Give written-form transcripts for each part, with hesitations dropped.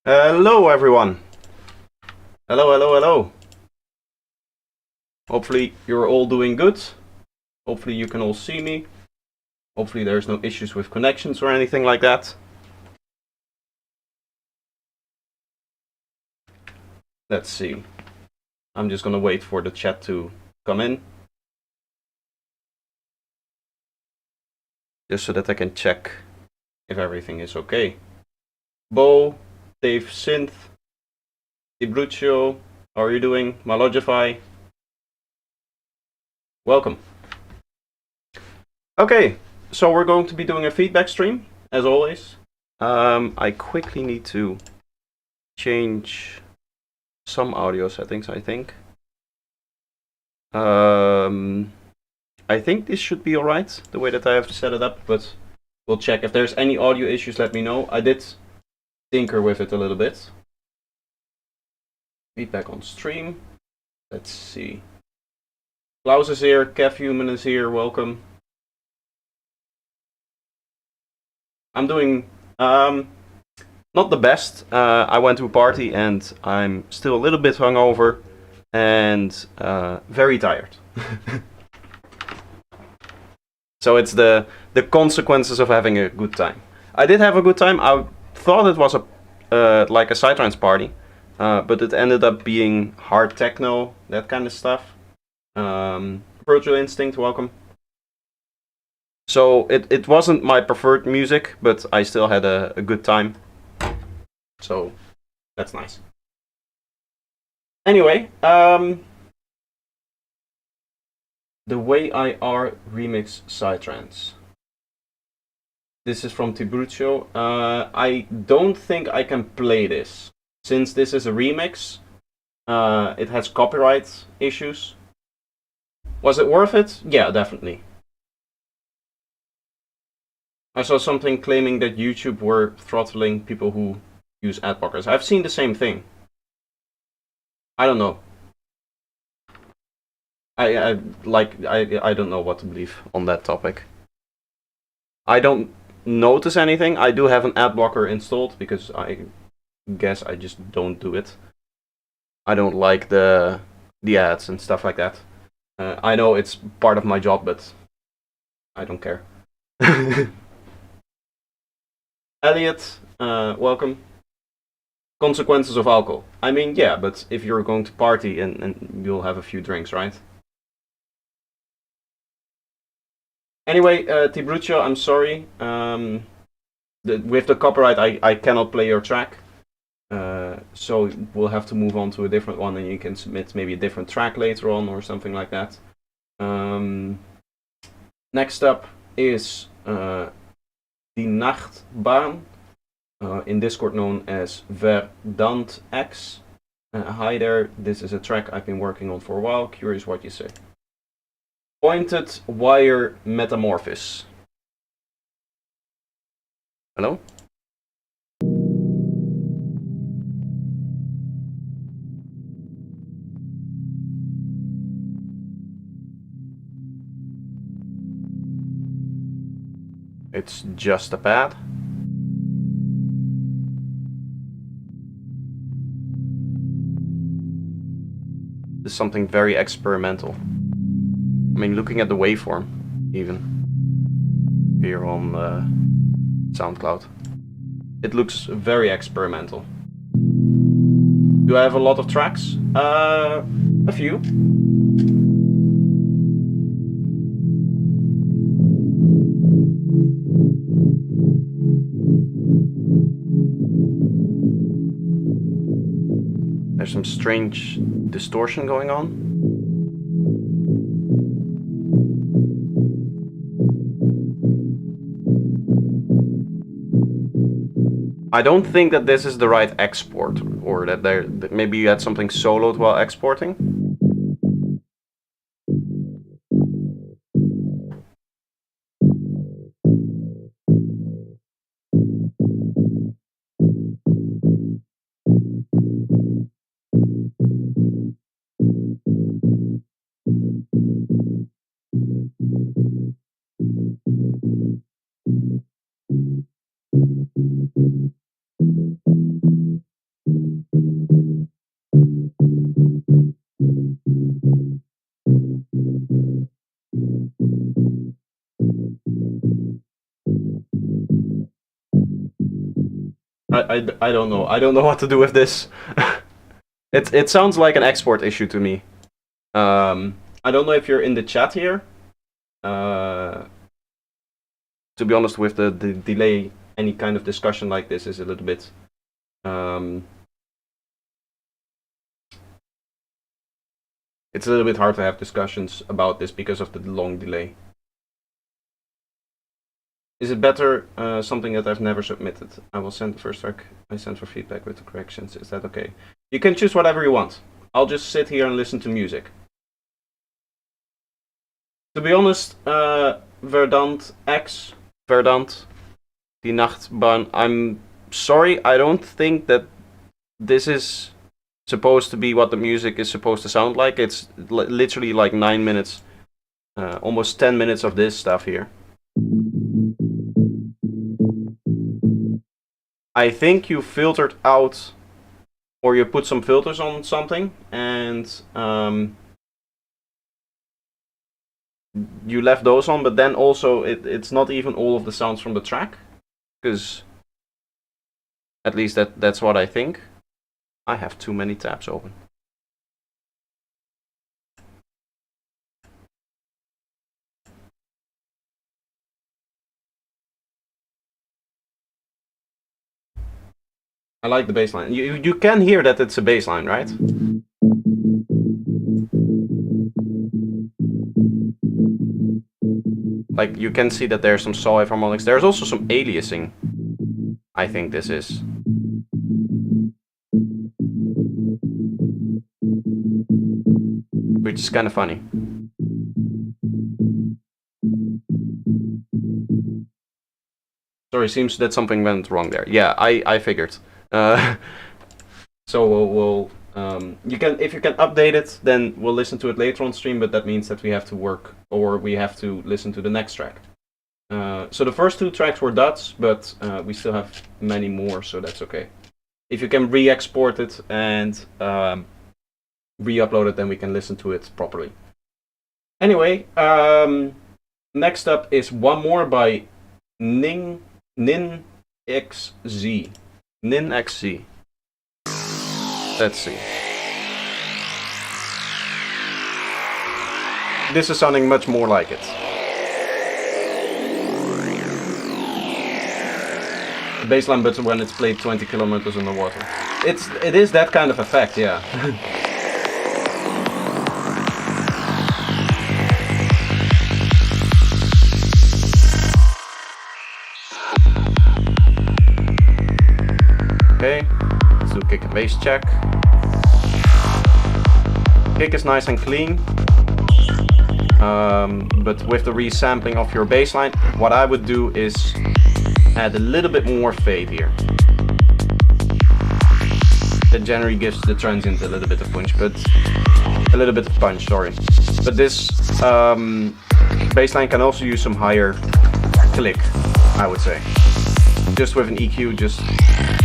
Hello everyone. Hello, hello, hello. Hopefully you're all doing good. Hopefully you can all see me. Hopefully there's no issues with connections or anything like that. Let's see. I'm just gonna wait for the chat to come in. Just so that I can check if everything is okay. Bo, Dave Synth, Ibruccio, how are you doing? Malogify. Welcome. Okay, so we're going to be doing a feedback stream, as always. I quickly need to change some audio settings, I think. I think this should be alright, the way that I have set it up, but we'll check. If there's any audio issues, let me know. I did tinker with it a little bit. Feedback on stream. Let's see. Klaus is here, Kev Human is here, welcome. I'm doing not the best. I went to a party and I'm still a little bit hungover and very tired. So it's the consequences of having a good time. I did have a good time. I thought it was like a psytrance party, but it ended up being hard techno, that kind of stuff. Virtual Instinct, welcome. So it wasn't my preferred music, but I still had a good time. So that's nice. Anyway, The Way I Are remix psytrance. This is from Tiburcio. I don't think I can play this. Since this is a remix, it has copyright issues. Was it worth it? Yeah, definitely. I saw something claiming that YouTube were throttling people who use ad blockers. I've seen the same thing. I don't know. I don't know what to believe on that topic. I don't notice anything. I do have an ad blocker installed because I guess I just don't do it. I don't like the ads and stuff like that. I know it's part of my job, but I don't care. Elliot, welcome. Consequences of alcohol. I mean, yeah, but if you're going to party and you'll have a few drinks, right? Anyway, Tibruccio, I'm sorry. With the copyright, I cannot play your track. So we'll have to move on to a different one, and you can submit maybe a different track later on or something like that. Next up is Die Nachtbaan, in Discord known as Verdant X. Hi there, this is a track I've been working on for a while. Curious what you say. Pointed Wire Metamorphosis. Hello? It's just a pad. This is something very experimental. I mean, looking at the waveform, even here on SoundCloud, it looks very experimental. Do I have a lot of tracks? A few. There's some strange distortion going on. I don't think that this is the right export, or that maybe you had something soloed while exporting. I don't know. I don't know what to do with this. It sounds like an export issue to me. I don't know if you're in the chat here. To be honest, with the delay, any kind of discussion like this is a little bit. It's a little bit hard to have discussions about this because of the long delay. Is it better something that I've never submitted? I will send the first track I sent for feedback with the corrections. Is that okay? You can choose whatever you want. I'll just sit here and listen to music. To be honest, Verdant X, Verdant, die Nachtbahn, I'm sorry, I don't think that this is supposed to be what the music is supposed to sound like. It's literally like 9 minutes, almost 10 minutes of this stuff here. I think you filtered out, or you put some filters on something, and you left those on, but then also it's not even all of the sounds from the track, because at least that's what I think. I have too many tabs open. I like the bass line. You can hear that it's a bass line, right? Like, you can see that there's some saw wave harmonics. There's also some aliasing, I think this is. Which is kind of funny. Sorry, seems that something went wrong there. Yeah, I figured. So we'll you can, if you can update it, then we'll listen to it later on stream. But that means that we have to work, or we have to listen to the next track. So the first 2 tracks were duds, but we still have many more, so that's okay. If you can re-export it and re-upload it, then we can listen to it properly. Anyway, next up is one more by Ninx Z. Ninx Z. Let's see. This is sounding much more like it. The bassline button when it's played 20 kilometers underwater. It is that kind of effect, yeah. Okay, let's do kick and bass check. Kick is nice and clean, but with the resampling of your bassline, what I would do is add a little bit more fade here. That generally gives the transient a little bit of punch, but sorry. But this bassline can also use some higher click, I would say. Just with an EQ, just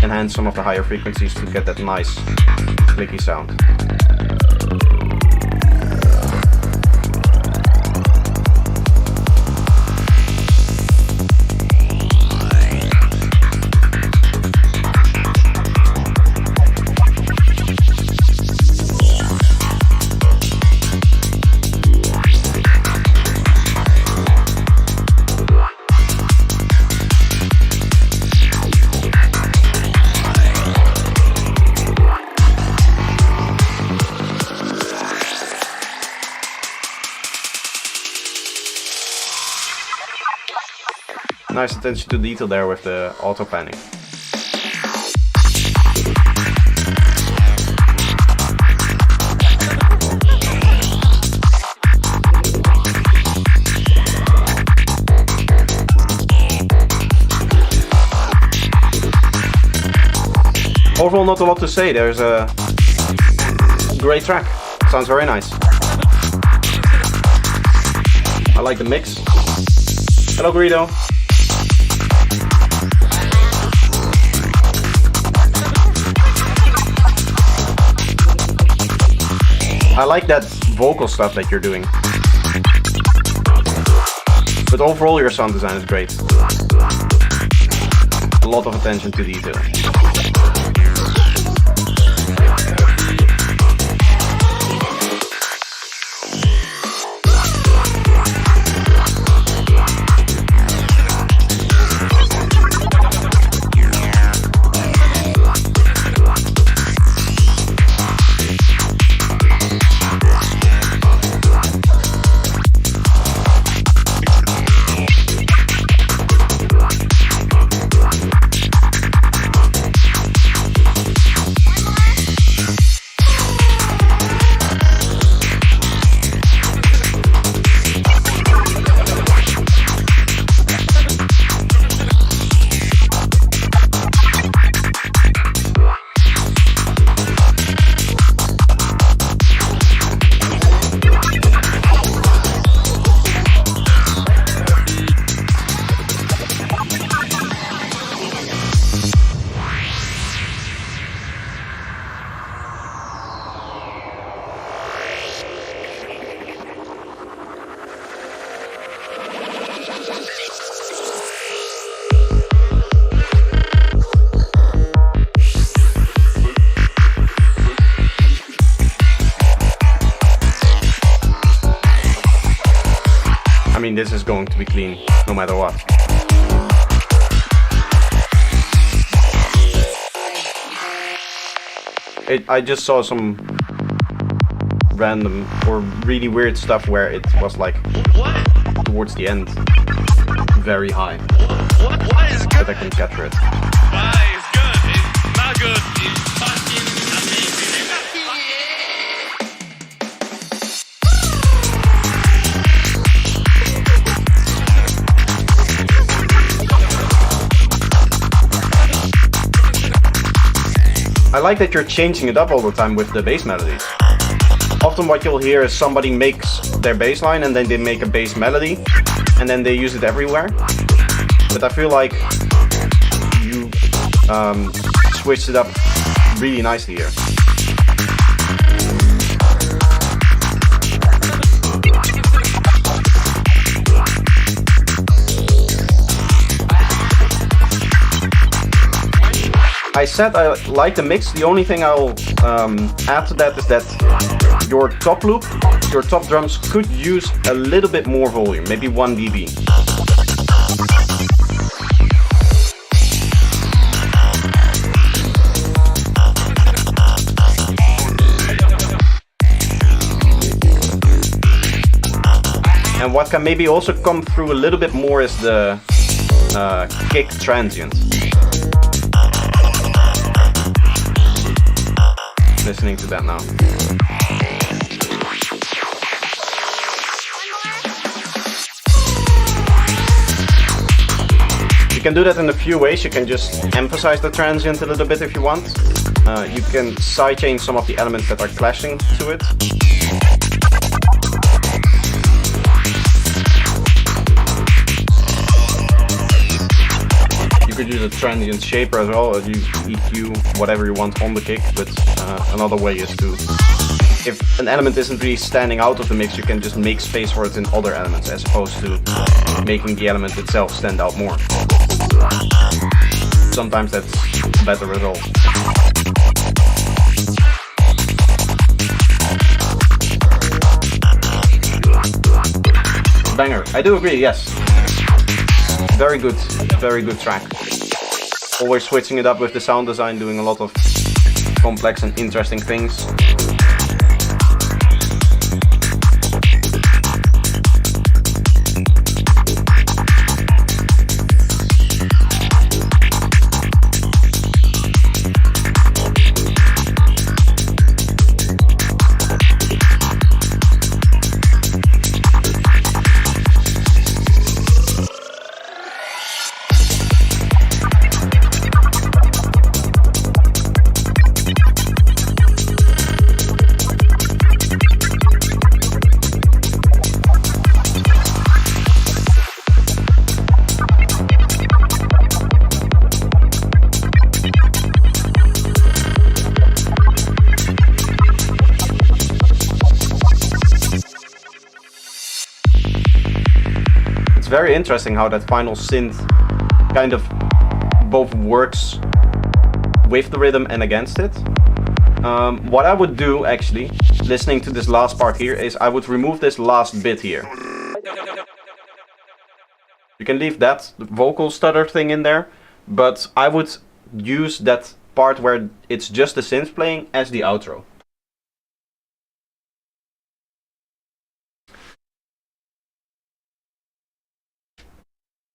enhance some of the higher frequencies to get that nice clicky sound. Nice attention to detail there with the auto panning. Overall, not a lot to say. There's a great track. Sounds very nice. I like the mix. Hello, Greedo. I like that vocal stuff that you're doing. But overall your sound design is great. A lot of attention to detail. mean, this is going to be clean no matter what. I just saw some random or really weird stuff where it was like towards the end very high, but I couldn't capture it. It's good. It's not good. It's fucking amazing. I like that you're changing it up all the time with the bass melodies. Often what you'll hear is somebody makes their bass line and then they make a bass melody and then they use it everywhere. But I feel like you switched it up really nicely here. I said I like the mix. The only thing I'll add to that is that your top loop, your top drums could use a little bit more volume, maybe 1 dB. And what can maybe also come through a little bit more is the kick transient. Listening to that now. You can do that in a few ways. You can just emphasize the transient a little bit if you want. You can sidechain some of the elements that are clashing to it. You could use a transient shaper as well, as you EQ whatever you want on the kick, but another way is to, if an element isn't really standing out of the mix, you can just make space for it in other elements as opposed to making the element itself stand out more. Sometimes that's a better result. Banger, I do agree, yes. Very good track. Always switching it up with the sound design, doing a lot of complex and interesting things. Very interesting how that final synth kind of both works with the rhythm and against it. What I would do actually, listening to this last part here, is I would remove this last bit here. You can leave that vocal stutter thing in there, but I would use that part where it's just the synth playing as the outro.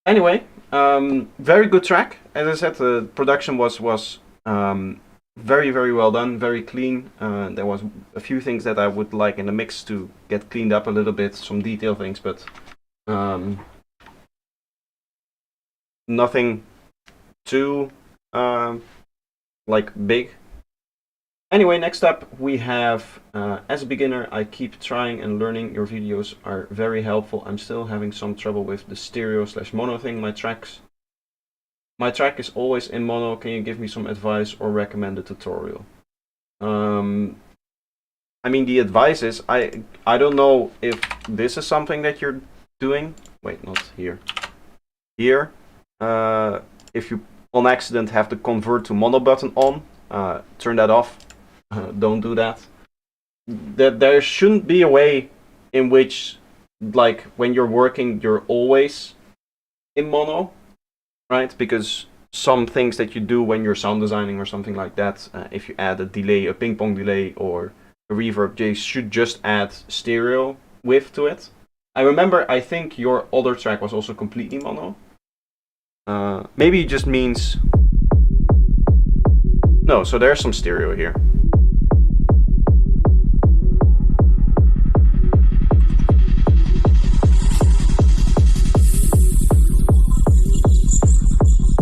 Anyway, very good track. As I said, the production was very well done, very clean. There was a few things that I would like in the mix to get cleaned up a little bit, some detail things, but nothing too like big. Anyway, next up we have, as a beginner, I keep trying and learning. Your videos are very helpful. I'm still having some trouble with the stereo/mono thing. My track is always in mono. Can you give me some advice or recommend a tutorial? I mean, the advice is, I don't know if this is something that you're doing. Wait, not here. Here, if you on accident have the convert to mono button on, turn that off. Don't do that. There shouldn't be a way in which like when you're working, you're always in mono, right? Because some things that you do when you're sound designing or something like that, if you add a delay, a ping pong delay or a reverb, they should just add stereo width to it. I remember, I think your other track was also completely mono. Maybe it just means... No, so there's some stereo here.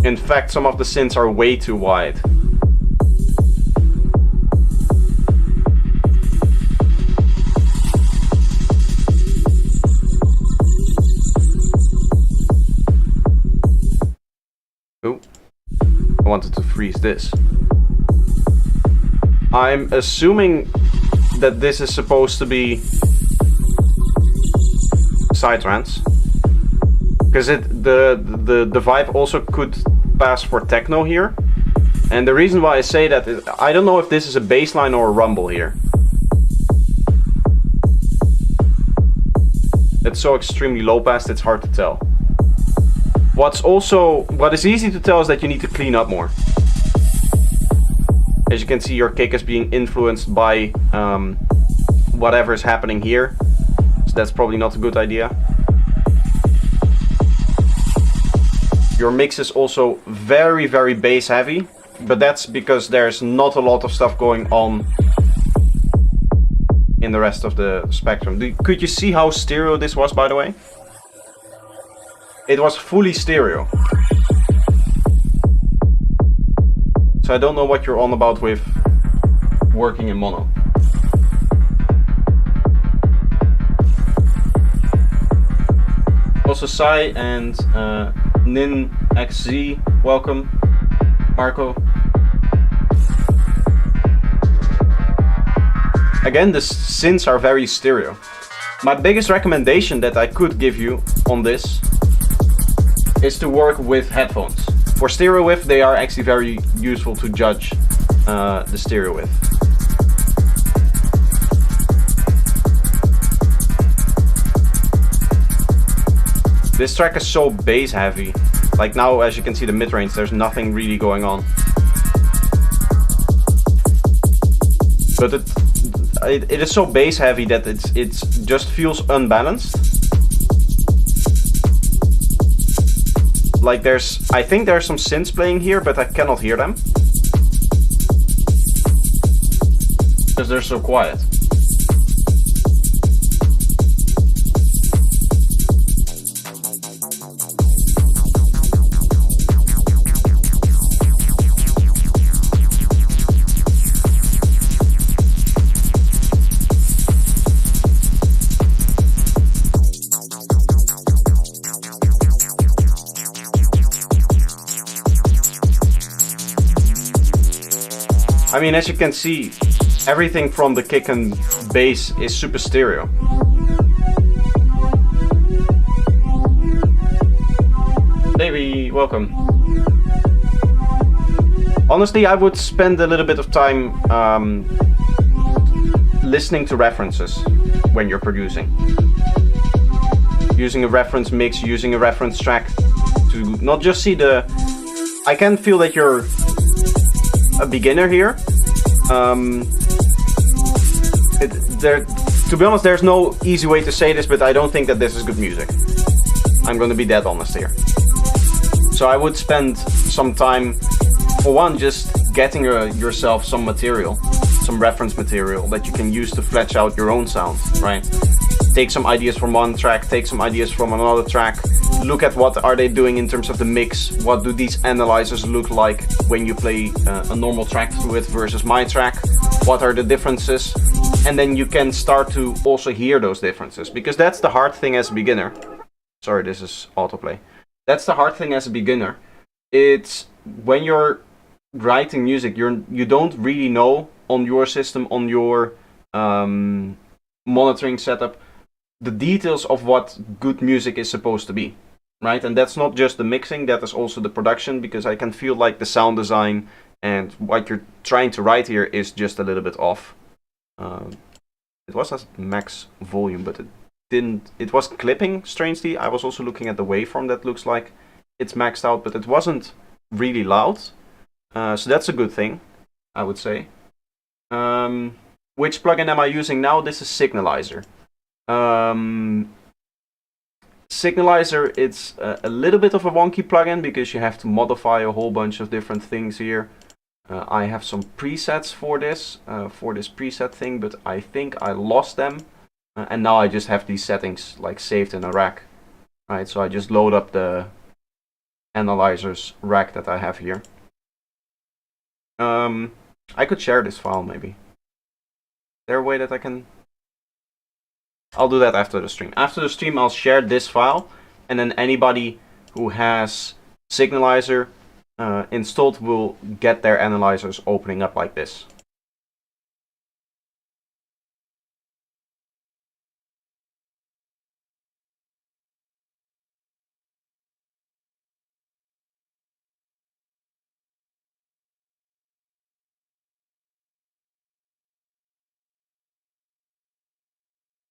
In fact, some of the synths are way too wide. Oh, I wanted to freeze this. I'm assuming that this is supposed to be psytrance, because the vibe also could pass for techno here. And the reason why I say that is I don't know if this is a bass line or a rumble here. It's so extremely low pass, it's hard to tell. What is easy to tell is that you need to clean up more. As you can see, your kick is being influenced by whatever is happening here. So that's probably not a good idea. Your mix is also very, very bass heavy, but that's because there's not a lot of stuff going on in the rest of the spectrum. Could you see how stereo this was, by the way? It was fully stereo. So I don't know what you're on about with working in mono. Also Sai and Ninx Z, welcome. Marco. Again, the synths are very stereo. My biggest recommendation that I could give you on this is to work with headphones. For stereo width, they are actually very useful to judge the stereo width. This track is so bass heavy. Like now, as you can see, the mid-range, there's nothing really going on. But it is so bass heavy that it just feels unbalanced. Like I think there's some synths playing here, but I cannot hear them. Because they're so quiet. I mean, as you can see, everything from the kick and bass is super stereo. Davey, welcome. Honestly, I would spend a little bit of time listening to references when you're producing. Using a reference mix, using a reference track to not just see the... I can feel that you're a beginner here. To be honest, there's no easy way to say this, but I don't think that this is good music. I'm gonna be dead honest here. So I would spend some time, for one, just getting yourself some material, some reference material that you can use to flesh out your own sound, right? Take some ideas from one track, take some ideas from another track, look at what are they doing in terms of the mix, what do these analyzers look like when you play a normal track through it versus my track, what are the differences, and then you can start to also hear those differences, because that's the hard thing as a beginner. Sorry, this is autoplay. That's the hard thing as a beginner. It's when you're writing music, you don't really know on your system, on your monitoring setup, the details of what good music is supposed to be, right? And that's not just the mixing, that is also the production, because I can feel like the sound design and what you're trying to write here is just a little bit off. It was at max volume, but it was clipping strangely. I was also looking at the waveform that looks like it's maxed out, but it wasn't really loud. So that's a good thing, I would say. Which plugin am I using now? This is Signalizer. Signalizer, it's a little bit of a wonky plugin because you have to modify a whole bunch of different things here. I have some presets for this preset thing, but I think I lost them. And now I just have these settings like saved in a rack. Right, so I just load up the analyzers rack that I have here. I could share this file maybe. Is there a way that I can? I'll do that after the stream. After the stream I'll share this file, and then anybody who has Signalizer installed will get their analyzers opening up like this.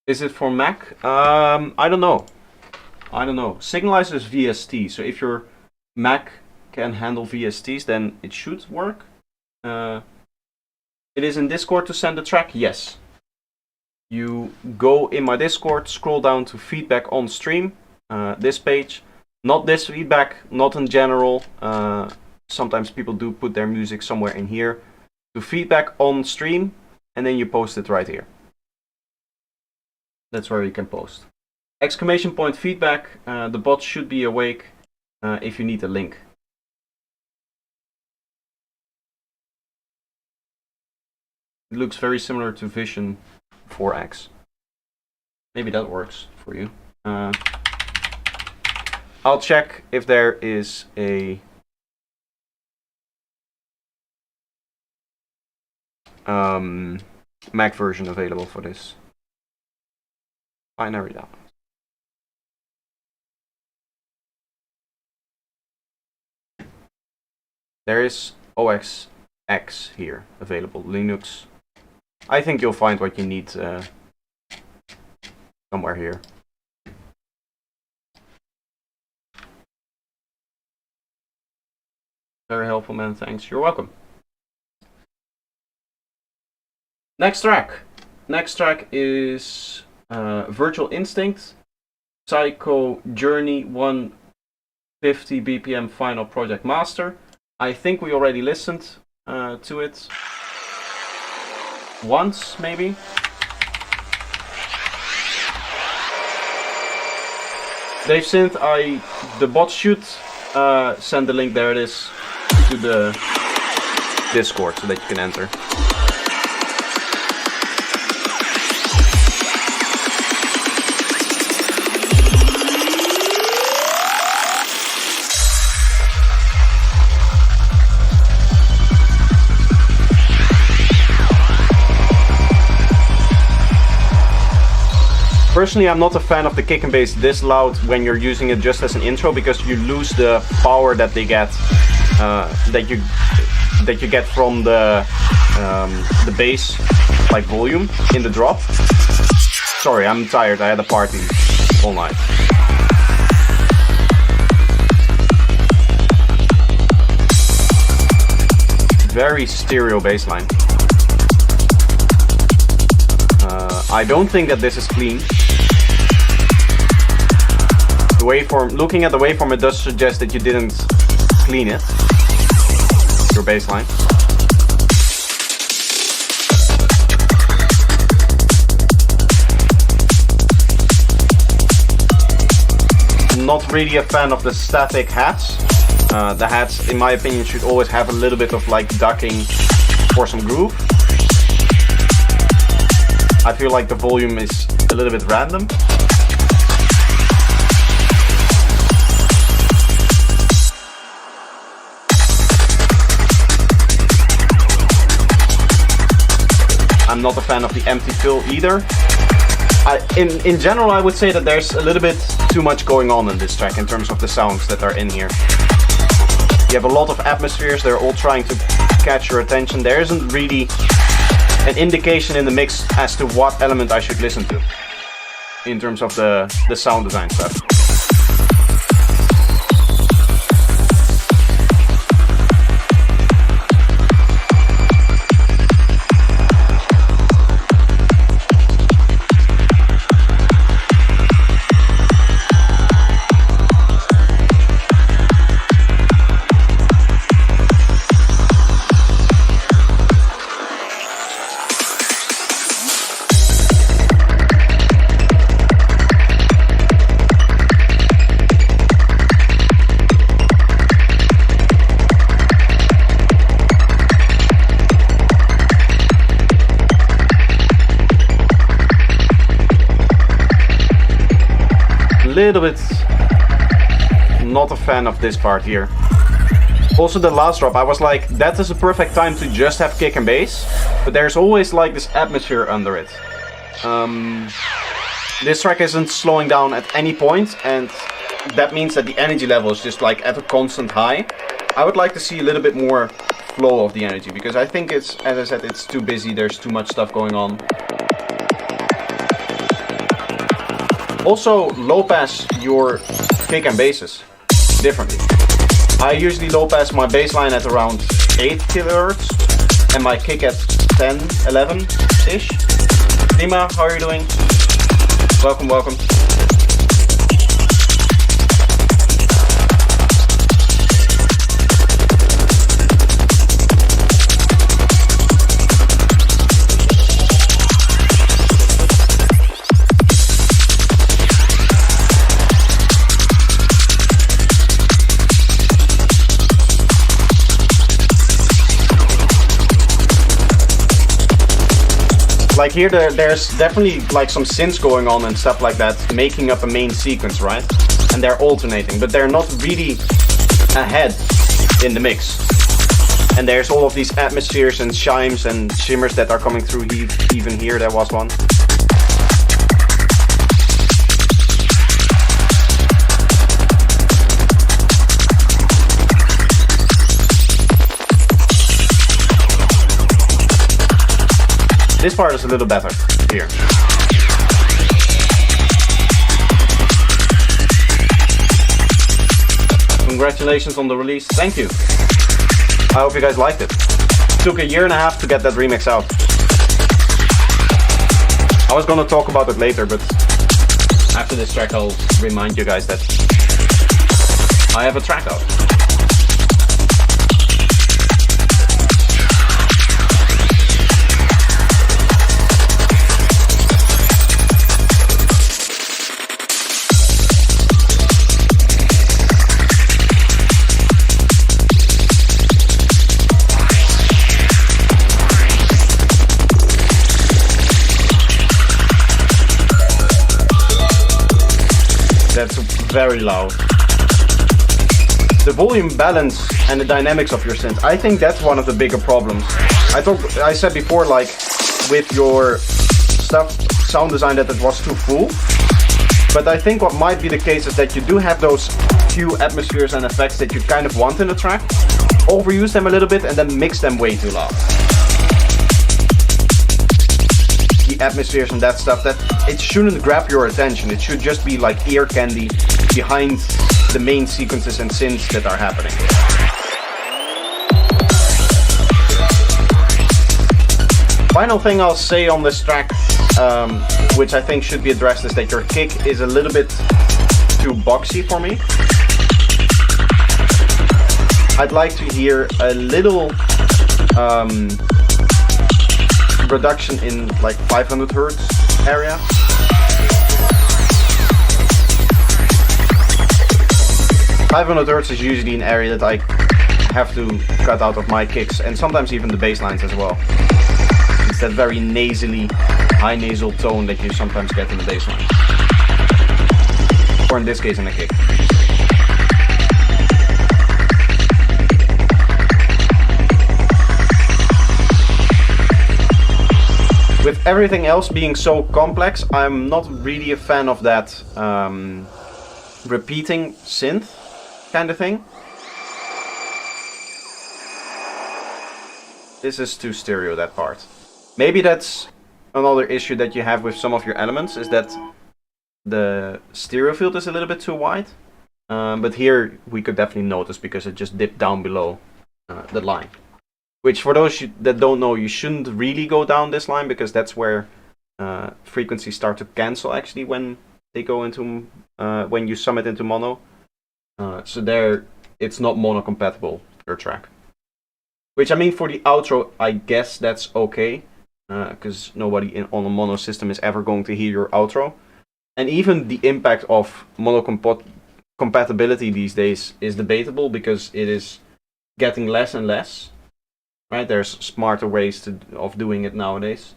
Is it for Mac? I don't know. Signalizer is VST, so if your Mac can handle VSTs, then it should work. It is in Discord to send the track? Yes. You go in my Discord, scroll down to feedback on stream, this page. Not this feedback, not in general. Sometimes people do put their music somewhere in here. To feedback on stream, and then you post it right here. That's where you can post. Exclamation point feedback. The bot should be awake if you need a link. It looks very similar to Vision 4X. Maybe that works for you. I'll check if there is a Mac version available for this. Binary download. There is OS X here available, Linux. I think you'll find what you need somewhere here. Very helpful, man. Thanks. You're welcome. Next track. Next track is Virtual Instinct, Psycho Journey 150 BPM Final Project Master. I think we already listened to it once, maybe. Dave Synth, the bot should send the link, there it is, to the Discord so that you can enter. Personally, I'm not a fan of the kick and bass this loud when you're using it just as an intro, because you lose the power that they get, that you get from the bass, like volume in the drop. Sorry, I'm tired. I had a party all night. Very stereo bass line. I don't think that this is clean. The waveform, looking at the waveform, it does suggest that you didn't clean it, your bassline. Not really a fan of the static hats. The hats, in my opinion, should always have a little bit of like ducking for some groove. I feel like the volume is a little bit random. I'm not a fan of the empty fill either. In general, I would say that there's a little bit too much going on in this track in terms of the sounds that are in here. You have a lot of atmospheres, they're all trying to catch your attention. There isn't really an indication in the mix as to what element I should listen to. in terms of the sound design stuff. Little bit not a fan of this part here. Also the last drop, I was like, that is a perfect time to just have kick and bass, but there's always like this atmosphere under it. This track isn't slowing down at any point, and that means that the energy level is just like at a constant high. I would like to see a little bit more flow of the energy, because I think it's, as I said, it's too busy, there's too much stuff going on. Also, low pass your kick and basses differently. I usually low pass my bass line at around 8 kHz and my kick at 10, 11-ish. Dima, how are you doing? Welcome, welcome. Like here, there's definitely like some synths going on and stuff like that, making up a main sequence, right? And they're alternating, but they're not really ahead in the mix. And there's all of these atmospheres and chimes and shimmers that are coming through. Even here, there was one. This part is a little better here. Congratulations on the release. Thank you. I hope you guys liked it. It took 1.5 years to get that remix out. I was gonna talk about it later, but after this track I'll remind you guys that I have a track out. That's very loud. The volume balance and the dynamics of your synth, I think that's one of the bigger problems. I said before, like with your stuff, sound design, that it was too full. But I think what might be the case is that you do have those few atmospheres and effects that you kind of want in the track, overuse them a little bit and then mix them way too loud. The atmospheres and that stuff, that it shouldn't grab your attention. It should just be like ear candy behind the main sequences and synths that are happening. Final thing I'll say on this track, which I think should be addressed, is that your kick is a little bit too boxy for me. I'd like to hear a little reduction in like 500 Hz area. Hz is usually an area that I have to cut out of my kicks, and sometimes even the bass lines as well. It's that very nasally, high nasal tone that you sometimes get in the bass line. Or in this case in a kick. With everything else being so complex, I'm not really a fan of that repeating synth kind of thing. This is too stereo, that part. Maybe that's another issue that you have with some of your elements, is that the stereo field is a little bit too wide. But here we could definitely notice because it just dipped down below the line. Which for those that don't know, you shouldn't really go down this line because that's where frequencies start to cancel actually when they go into when you sum it into mono. So there, it's not mono compatible, your track. Which I mean, for the outro, I guess that's okay, because nobody on a mono system is ever going to hear your outro. And even the impact of mono compatibility these days is debatable because it is getting less and less. Right? There's smarter ways of doing it nowadays.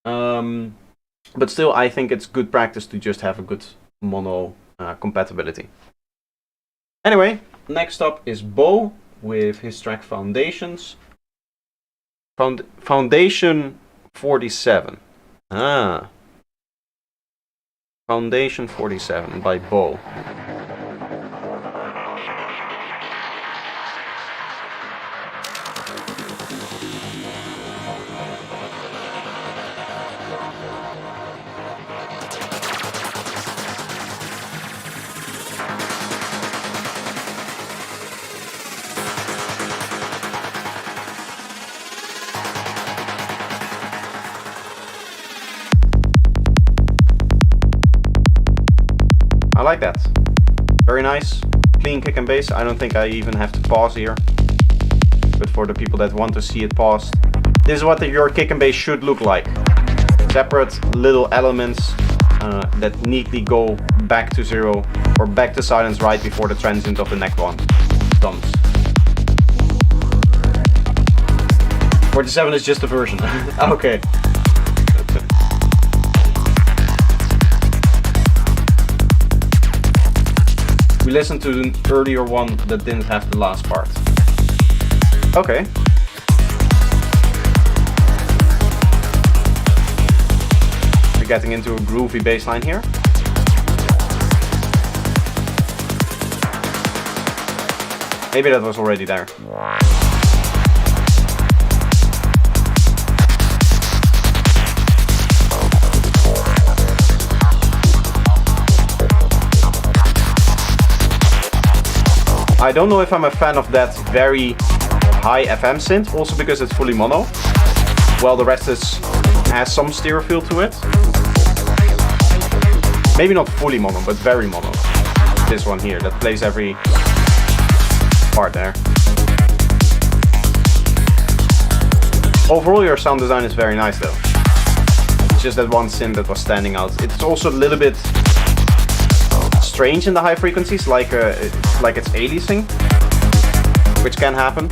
But still, I think it's good practice to just have a good mono compatibility. Anyway, next up is Bo with his track Foundations. Foundation 47. Foundation 47 by Bo. I like that. Very nice, clean kick and bass. I don't think I even have to pause here. But for the people that want to see it paused, this is what your kick and bass should look like. Separate little elements that neatly go back to zero or back to silence right before the transient of the next one comes. 47 is just a version. Okay. We listened to an earlier one that didn't have the last part. Okay. We're getting into a groovy bass line here. Maybe that was already there. I don't know if I'm a fan of that very high FM synth, also because it's fully mono, while the rest has some stereo feel to it. Maybe not fully mono, but very mono. This one here, that plays every part there. Overall, your sound design is very nice though. It's just that one synth that was standing out. It's also a little bit strange in the high frequencies, like it's aliasing, which can happen.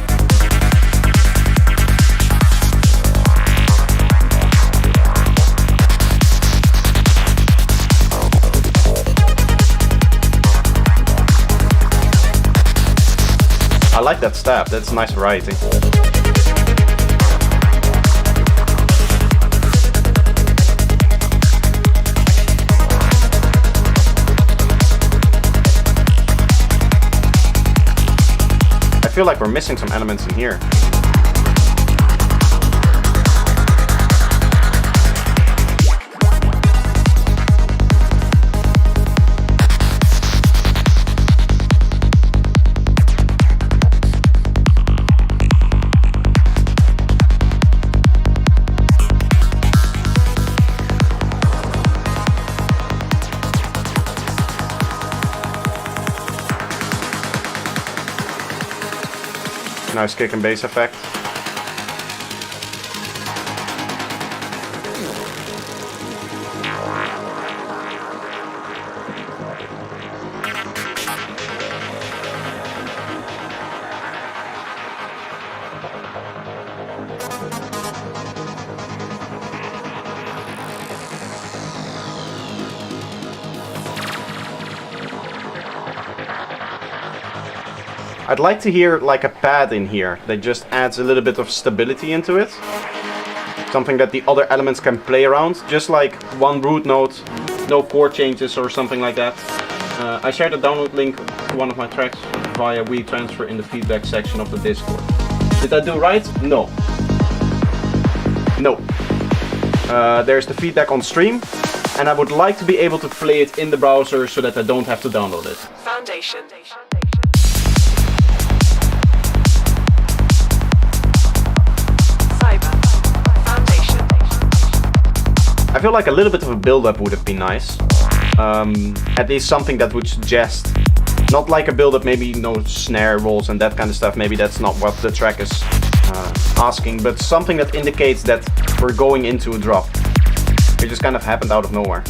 I like that stab, that's a nice variety. I feel like we're missing some elements in here. Nice kick and bass effect. I'd like to hear like a pad in here that just adds a little bit of stability into it. Something that the other elements can play around, just like one root note, no chord changes or something like that. I shared a download link to one of my tracks via WeTransfer in the feedback section of the Discord. Did I do right? No. No. There's the feedback on stream. and I would like to be able to play it in the browser so that I don't have to download it. Foundation. I feel like a little bit of a build-up would have been nice. At least something that would suggest, not like a build-up, maybe no snare rolls and that kind of stuff. Maybe that's not what the track is asking, but something that indicates that we're going into a drop. It just kind of happened out of nowhere.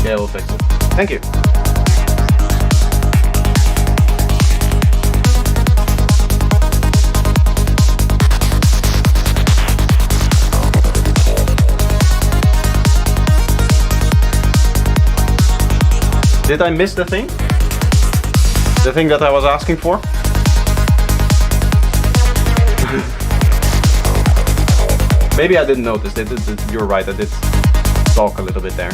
Yeah, we'll fix it. Thank you. Did I miss the thing? The thing that I was asking for? Maybe I didn't notice. You're right, I did talk a little bit there.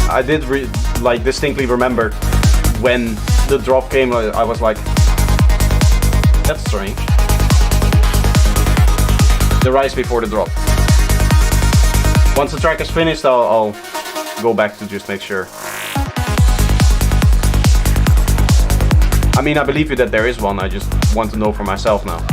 I did distinctly remember when the drop came. I was like, that's strange. The rise before the drop. Once the track is finished, I'll go back to just make sure. I mean, I believe you that there is one, I just want to know for myself now.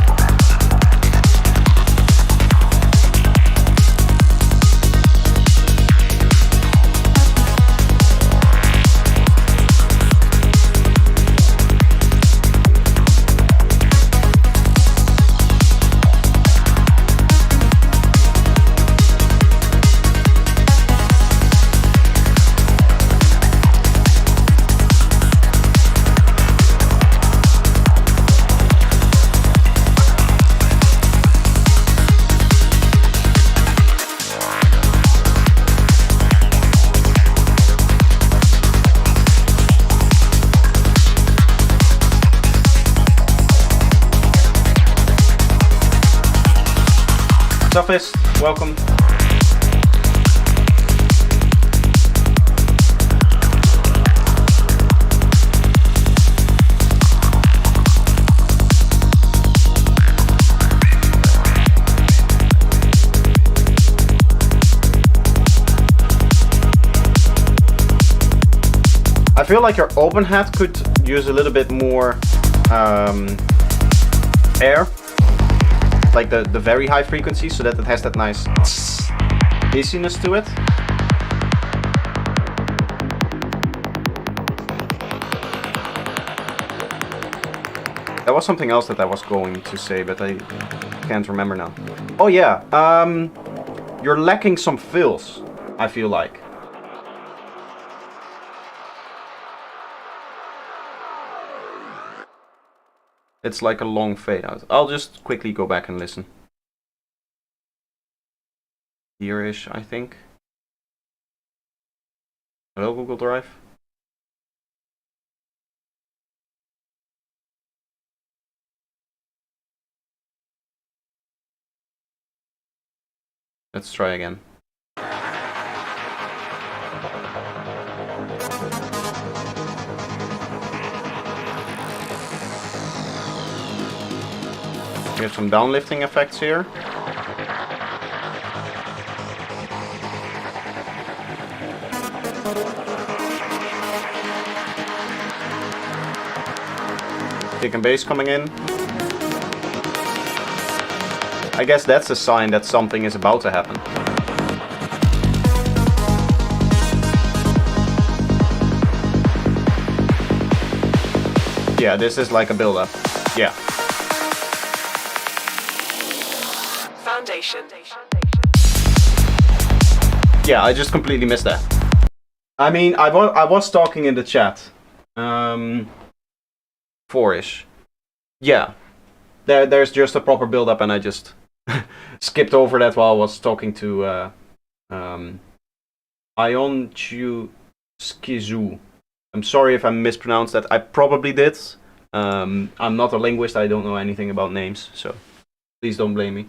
Toughest, welcome. I feel like your open hat could use a little bit more air. Like the very high frequency, so that it has that nice hissiness to it. There was something else that I was going to say, but I can't remember now. Oh yeah, you're lacking some fills, I feel like. It's like a long fade out. I'll just quickly go back and listen. Here-ish, I think. Hello, Google Drive. Let's try again. We have some downlifting effects here. Kick and bass coming in. I guess that's a sign that something is about to happen. Yeah, this is like a build-up. Yeah. Foundation. Yeah, I just completely missed that. I mean, I was talking in the chat. 4-ish. Yeah. There's just a proper build-up and I just skipped over that while I was talking to Ion Chu Skizu. I'm sorry if I mispronounced that. I probably did. I'm not a linguist. I don't know anything about names, so please don't blame me.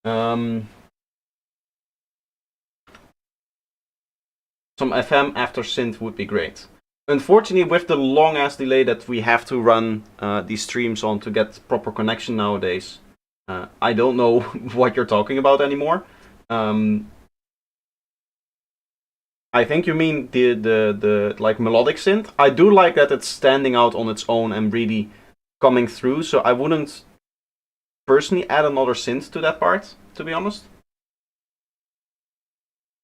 Some FM after synth would be great. Unfortunately, with the long ass delay that we have to run these streams on to get proper connection nowadays, I don't know what you're talking about anymore. I think you mean the like melodic synth. I do like that it's standing out on its own and really coming through. So I wouldn't personally add another synth to that part, to be honest.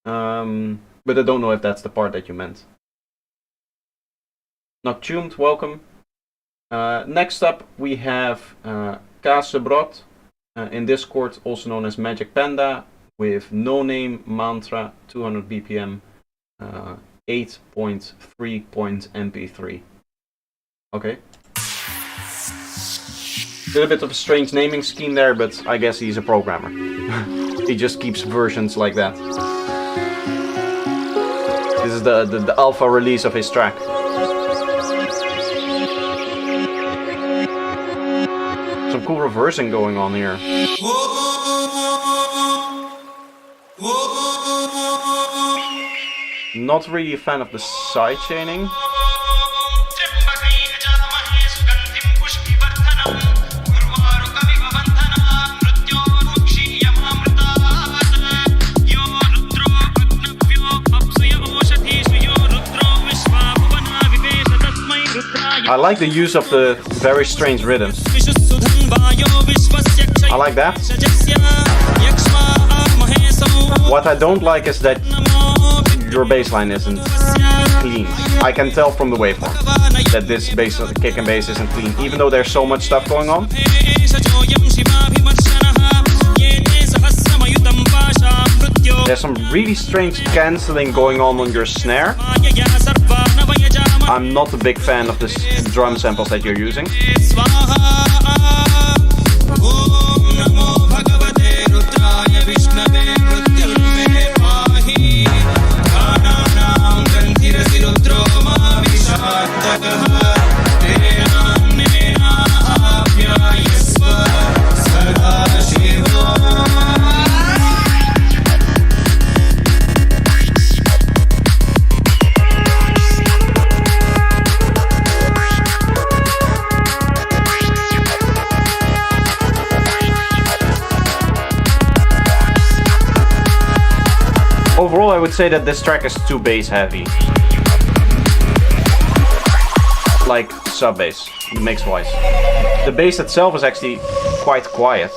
But I don't know if that's the part that you meant. Noctuned, welcome. Next up we have Kasebrot in Discord, also known as Magic Panda, with No Name Mantra, 200 BPM, 8.3.mp3. Okay. A little bit of a strange naming scheme there, but I guess he's a programmer. He just keeps versions like that. This is the alpha release of his track. Some cool reversing going on here. Not really a fan of the side chaining. I like the use of the very strange rhythms. I like that. What I don't like is that your bassline isn't clean. I can tell from the waveform that this bass kick and bass isn't clean, even though there's so much stuff going on. There's some really strange cancelling going on your snare. I'm not a big fan of the drum samples that you're using. Overall, I would say that this track is too bass heavy. Like sub bass, mix wise. The bass itself is actually quite quiet.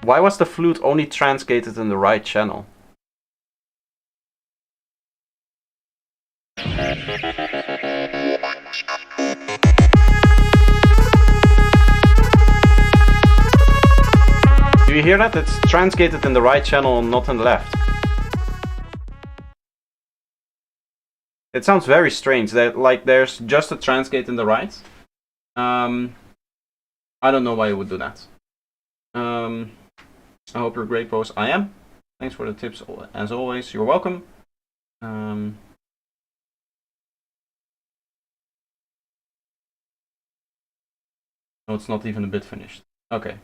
Why was the flute only transgated in the right channel? Do you hear that? It's transgated in the right channel and not in the left. It sounds very strange that like there's just a transgate in the right. I don't know why you would do that. I hope you're a great post. I am. Thanks for the tips as always. You're welcome. No, it's not even a bit finished. Okay.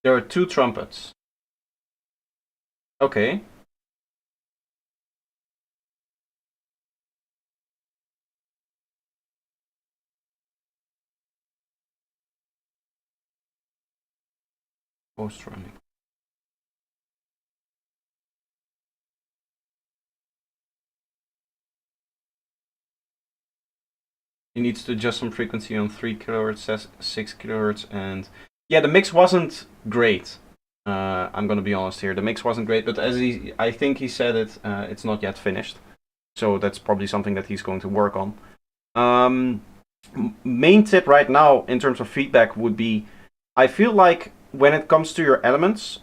There are 2 trumpets. Okay. Post running. He needs to adjust some frequency on 3 kHz, 6 kHz, and yeah, the mix wasn't great. I'm gonna be honest here. The mix wasn't great, but as I think he said it, it's not yet finished. So that's probably something that he's going to work on. Main tip right now in terms of feedback would be, I feel like when it comes to your elements,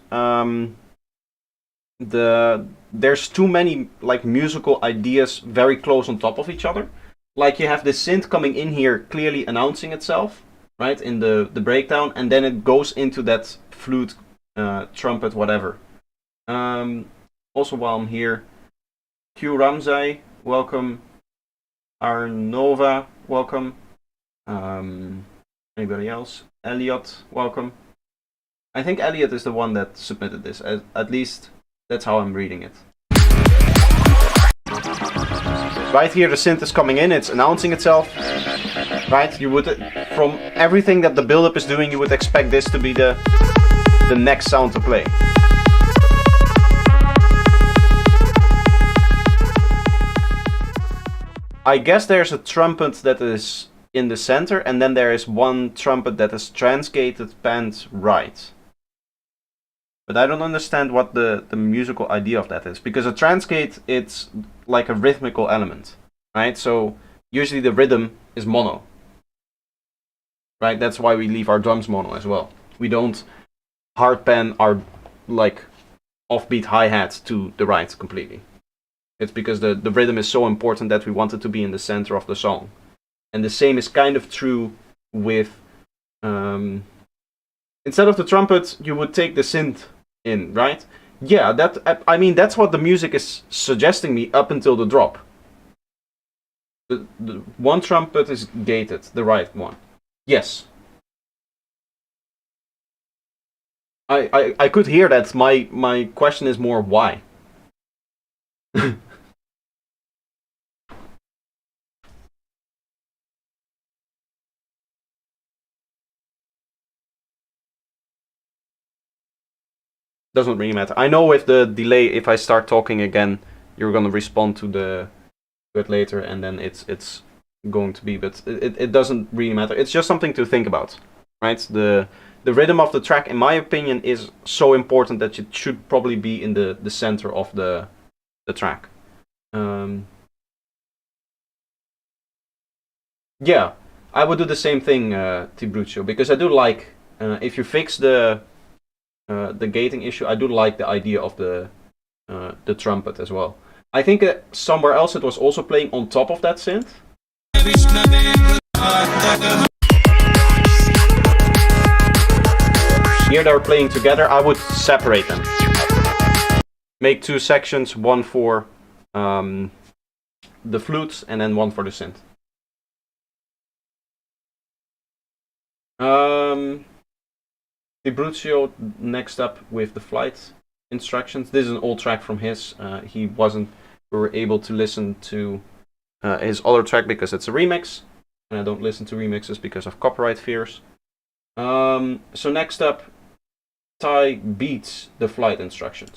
there's too many like musical ideas very close on top of each other. Like you have the synth coming in here, clearly announcing itself, right, in the breakdown, and then it goes into that flute, trumpet, whatever. Also, while I'm here, Q Ramzai, welcome. Arnova, welcome. Anybody else? Elliot, welcome. I think Elliot is the one that submitted this. At least that's how I'm reading it. Right here, the synth is coming in. It's announcing itself. Right? You would, from everything that the build-up is doing, you would expect this to be the next sound to play. I guess there's a trumpet that is in the center, and then there is one trumpet that is transgated panned right. But I don't understand what the musical idea of that is, because a transgate, it's like a rhythmical element, right? So usually the rhythm is mono, right? That's why we leave our drums mono as well. We don't hard pan our like offbeat hi-hat to the right completely. It's because the rhythm is so important that we want it to be in the center of the song. And the same is kind of true with instead of the trumpet, you would take the synth in, right? Yeah, I mean that's what the music is suggesting me up until the drop. The one trumpet is gated, the right one. Yes. I could hear that. My question is more why. Doesn't really matter. I know with the delay, if I start talking again, you're gonna respond to it later, and then it's going to be. But it doesn't really matter. It's just something to think about, right? The rhythm of the track, in my opinion, is so important that it should probably be in the center of the track. Yeah, I would do the same thing, Tibruccio, because I do like if you fix the gating issue, I do like the idea of the trumpet as well. I think somewhere else it was also playing on top of that synth. Here they're playing together. I would separate them. Make two sections, one for the flutes and then one for the synth. Tibruccio next up with the flight instructions. This is an old track from his. We were able to listen to his other track because it's a remix, and I don't listen to remixes because of copyright fears. So next up, Ty beats the flight instructions.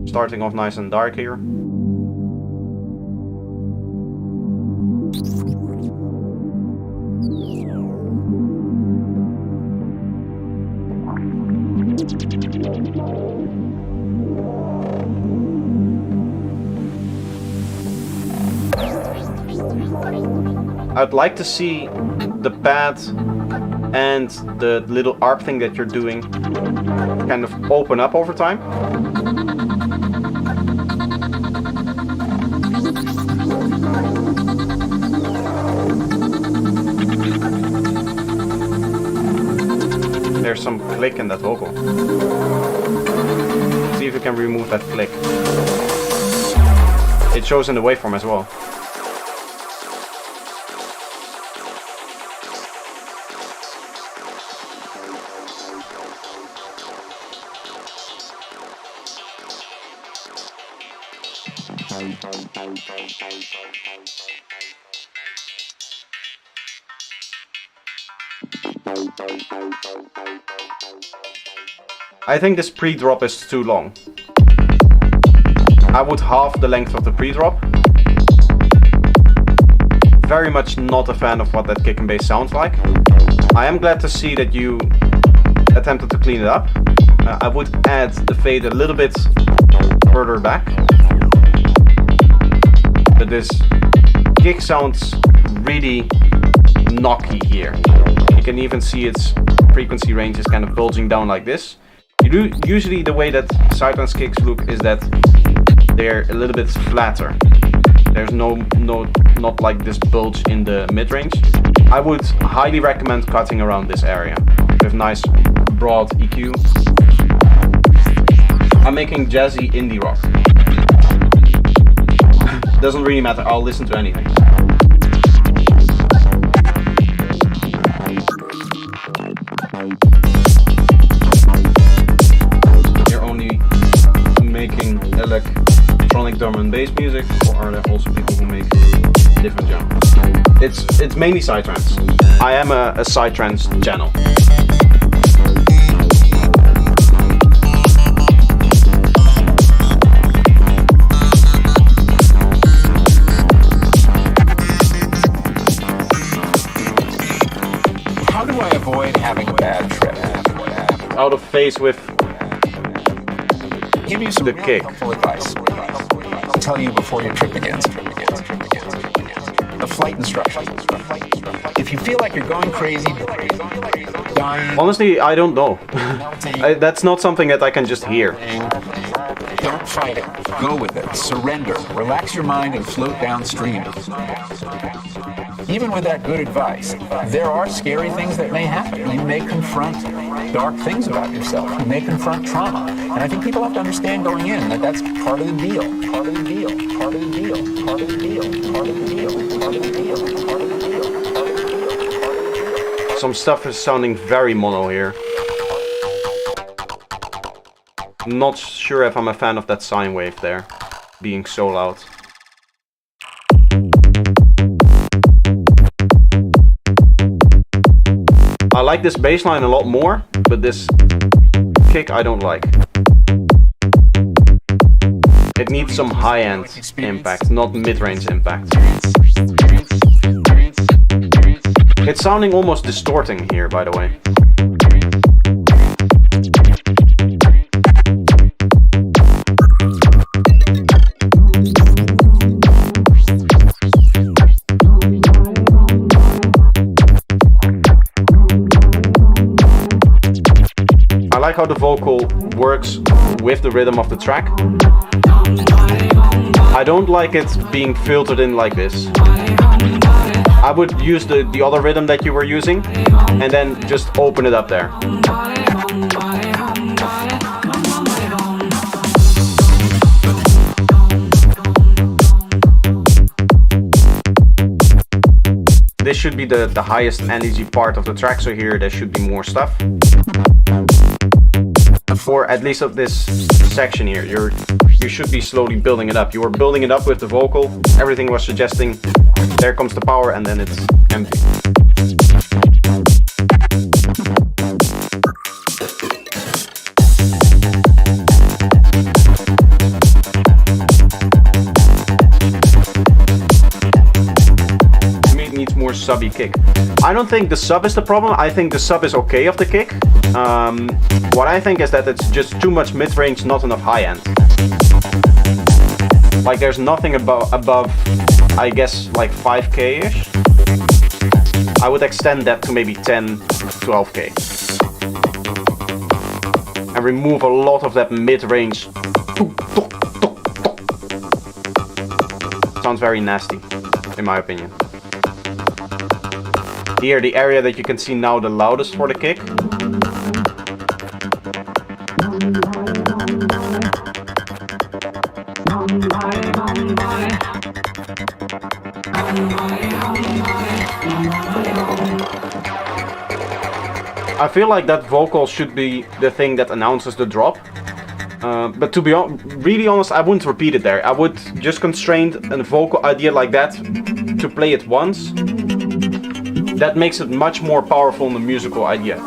Starting off nice and dark here. I'd like to see the pad and the little arp thing that you're doing kind of open up over time. There's some click in that vocal. See if you can remove that click. It shows in the waveform as well. I think this pre-drop is too long. I would halve the length of the pre-drop. Very much not a fan of what that kick and bass sounds like. I am glad to see that you attempted to clean it up. I would add the fade a little bit further back. But this kick sounds really knocky here. You can even see its frequency range is kind of bulging down like this. Usually the way that psytrance kicks look is that they're a little bit flatter. There's not like this bulge in the mid-range. I would highly recommend cutting around this area with nice broad EQ. I'm making jazzy indie rock. Doesn't really matter, I'll listen to anything. You're only making electronic drum and bass music, or are there also people who make different genres? It's mainly psytrance. I am a psytrance channel. How do I avoid having a bad trip? Out of phase with Give you some the really kick. helpful advice. I'll tell you before your trip begins. The flight instructions. If you feel like you're going crazy, dying, Honestly, I don't know. melting, That's not something that I can just hear. don't fight it. Go with it. Surrender. Relax your mind and float downstream. Even with that good advice, there are scary things that may happen. You may confront dark things about yourself. You may confront trauma. And I think people have to understand going in that that's part of the deal. Part of the deal. Part of the deal. Part of the deal. Part of the deal. Part of the deal. Part of the deal. Some stuff is sounding very mono here. Not sure if I'm a fan of that sine wave there, being so loud. I like this bass line a lot more, but this kick I don't like. It needs some high-end impact, not mid-range impact. It's sounding almost distorting here, by the way. I like how the vocal works with the rhythm of the track. I don't like it being filtered in like this. I would use the other rhythm that you were using and then just open it up there. This should be the highest energy part of the track, so here there should be more stuff. For at least of this section here, you should be slowly building it up. You were building it up with the vocal, everything was suggesting there comes the power and then it's empty. To me it needs more subby kick. I don't think the sub is the problem, I think the sub is okay of the kick. What I think is that it's just too much mid-range, not enough high-end. Like there's nothing above, I guess, like 5k-ish. I would extend that to maybe 10, 12k. And remove a lot of that mid-range. Sounds very nasty, in my opinion. Here, the area that you can see now the loudest for the kick. I feel like that vocal should be the thing that announces the drop. But to be really honest, I wouldn't repeat it there. I would just constrain a vocal idea like that to play it once. That makes it much more powerful in the musical idea.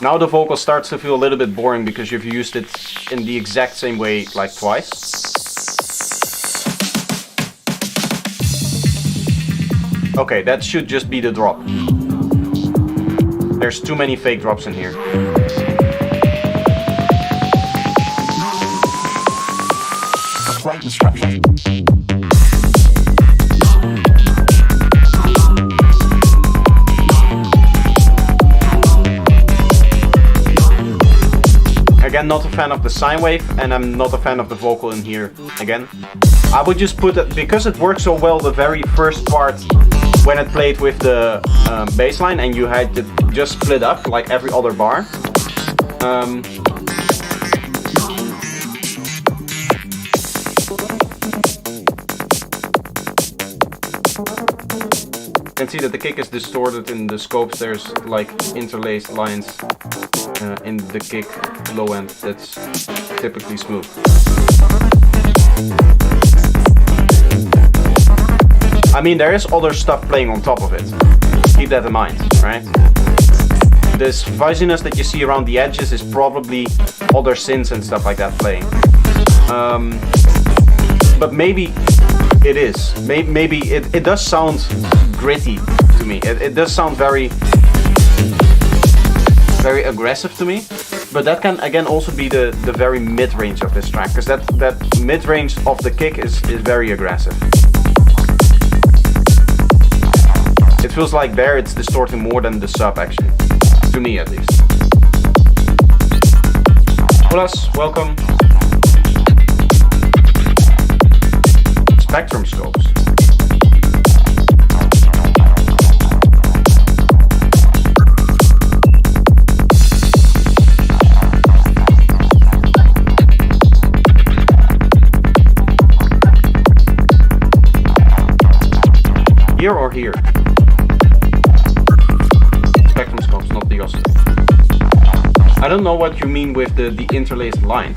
Now the vocal starts to feel a little bit boring because you've used it in the exact same way like twice. Okay, that should just be the drop. There's too many fake drops in here. Flight instruction. Again, not a fan of the sine wave, and I'm not a fan of the vocal in here again. I would just put it, because it worked so well the very first part when it played with the bass line and you had to just split up like every other bar. You can see that the kick is distorted in the scopes. There's like interlaced lines in the kick low end that's typically smooth. I mean, there is other stuff playing on top of it. Keep that in mind, right? This fuzziness that you see around the edges is probably other synths and stuff like that playing. But maybe it is. Maybe it does sound gritty to me. It does sound very aggressive to me. But that can again also be the very mid-range of this track, because that mid-range of the kick is very aggressive. It feels like there it's distorting more than the sub actually. To me at least. Plus, welcome. Spectrum scopes. Here or here? Spectrum scopes, not the oscillator. I don't know what you mean with the interlaced lines.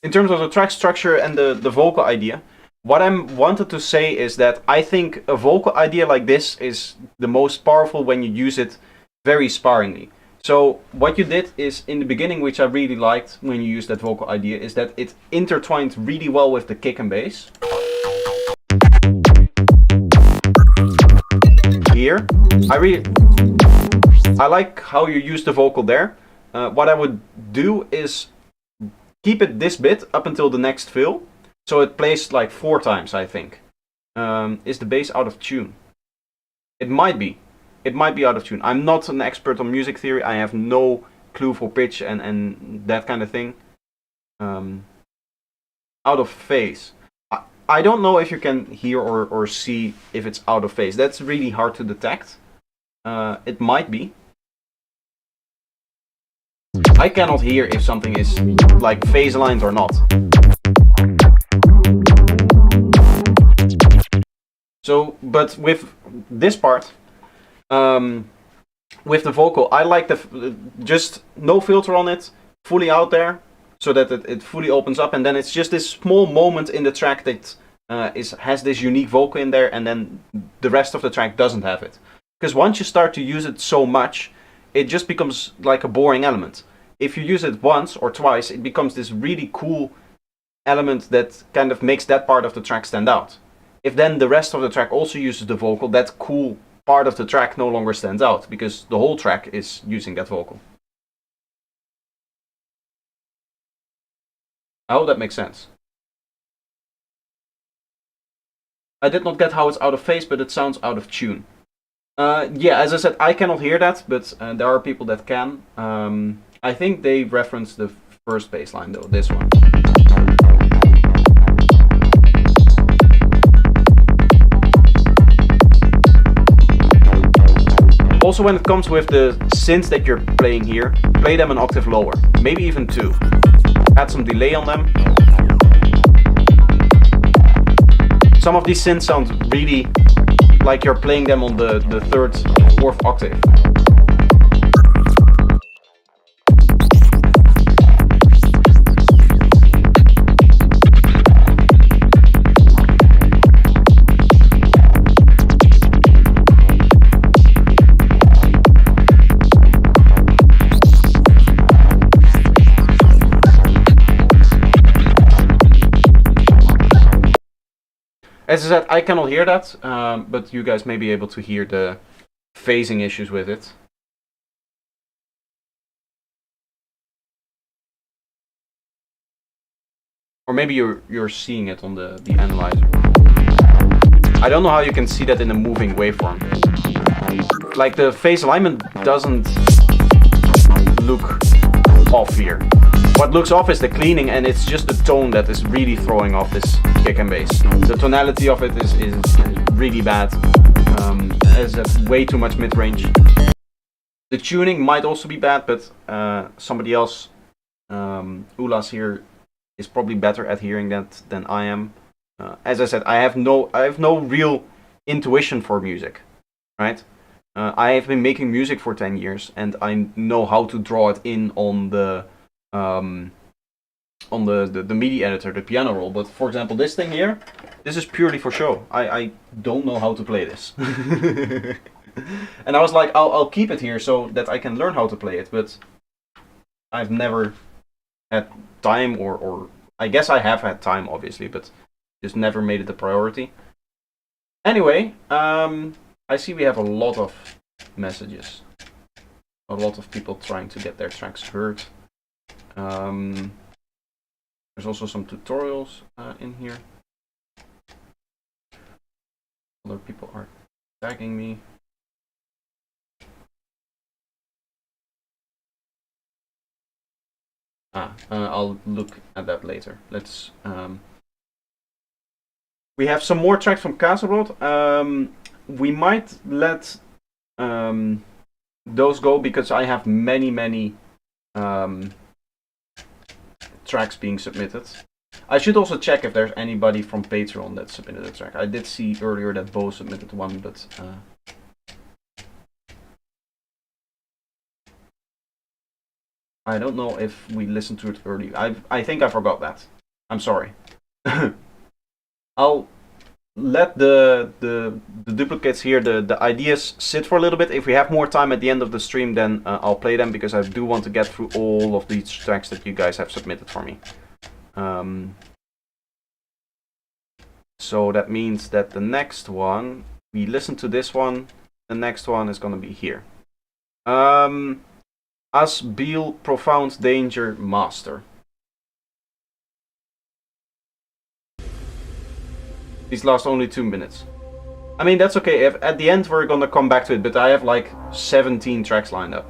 In terms of the track structure and the vocal idea, what I wanted to say is that I think a vocal idea like this is the most powerful when you use it very sparingly. So what you did is, in the beginning, which I really liked when you used that vocal idea, is that it intertwined really well with the kick and bass. Here, I like how you use the vocal there. What I would do is keep it this bit up until the next fill. So it plays like 4 times, I think. Is the bass out of tune? It might be. It might be out of tune. I'm not an expert on music theory. I have no clue for pitch and that kind of thing. Out of phase. I don't know if you can hear or see if it's out of phase. That's really hard to detect. It might be. I cannot hear if something is like phase aligned or not. So, but with this part, with the vocal, I like just no filter on it, fully out there, so that it fully opens up, and then it's just this small moment in the track that has this unique vocal in there, and then the rest of the track doesn't have it. Because once you start to use it so much, it just becomes like a boring element. If you use it once or twice, it becomes this really cool element that kind of makes that part of the track stand out. If then the rest of the track also uses the vocal, that cool part of the track no longer stands out, because the whole track is using that vocal. I hope that makes sense. I did not get how it's out of phase, but it sounds out of tune. Yeah, as I said, I cannot hear that, but there are people that can. I think they referenced the first bass line though, this one. Also, when it comes with the synths that you're playing here, play them an octave lower, maybe even 2. Add some delay on them. Some of these synths sound really like you're playing them on the 3rd, 4th octave. As I said, I cannot hear that, but you guys may be able to hear the phasing issues with it. Or maybe you're seeing it on the analyzer. I don't know how you can see that in a moving waveform. Like the phase alignment doesn't look off here. What looks off is the cleaning, and it's just the tone that is really throwing off this kick and bass. The tonality of it is really bad. It has way too much mid-range. The tuning might also be bad, but somebody else, Ulas here, is probably better at hearing that than I am. As I said, I have no real intuition for music, right? I have been making music for 10 years, and I know how to draw it in on the MIDI editor, the piano roll. But for example, this thing here, this is purely for show. I don't know how to play this. And I was like, I'll keep it here so that I can learn how to play it, but I've never had time, or I guess I have had time, obviously, but just never made it a priority. Anyway, I see we have a lot of messages. A lot of people trying to get their tracks heard. There's also some tutorials in here. Other people are tagging me. I'll look at that later. Let's. We have some more tracks from Casalot. We might let those go because I have many tracks being submitted. I should also check if there's anybody from Patreon that submitted a track. I did see earlier that Bo submitted one, but I don't know if we listened to it earlier. I think I forgot that. I'm sorry. I'll let the duplicates here, the ideas sit for a little bit. If we have more time at the end of the stream, then I'll play them, because I do want to get through all of these tracks that you guys have submitted for me. So that means that the next one, we listen to this one, the next one is going to be here. Asbil Profound Danger Master. These last only 2 minutes. I mean, that's okay. If at the end we're gonna come back to it, but I have like 17 tracks lined up.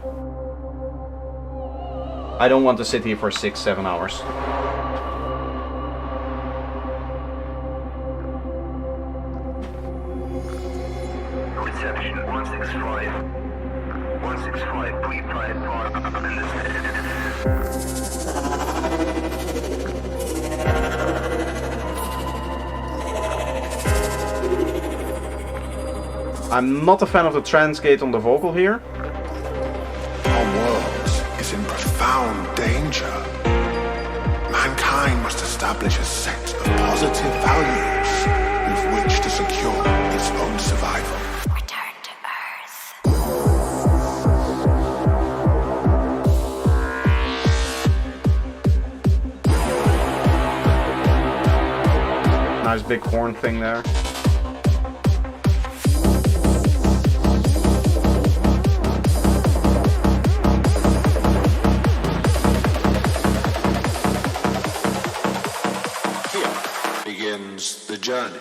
I don't want to sit here for 6-7 hours. Reception 165. 165, pre-flight park. I'm not a fan of the trance gate on the vocal here. Our world is in profound danger. Mankind must establish a set of positive values with which to secure its own survival. Return to Earth. Nice big horn thing there. Begins the journey.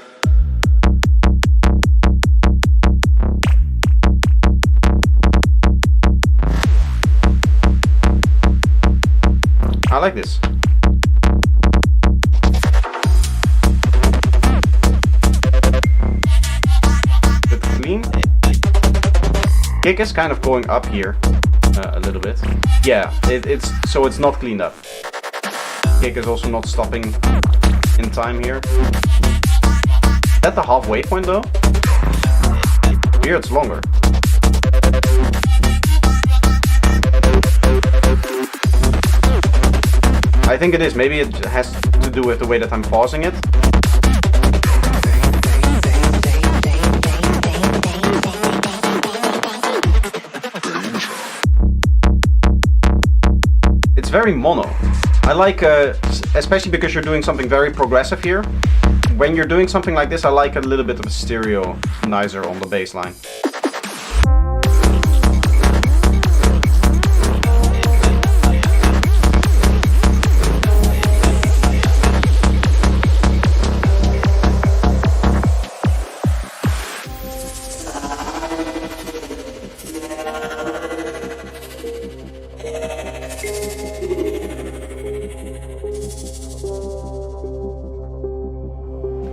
I like this. Bit clean. Kick is kind of going up here a little bit. Yeah, it's so it's not cleaned up. Kick is also not stopping in time here. At the halfway point though. Here it's longer. I think it is. Maybe it has to do with the way that I'm pausing it. It's very mono. I like, especially because you're doing something very progressive here. when you're doing something like this, I like a little bit of a stereoizer on the bass line.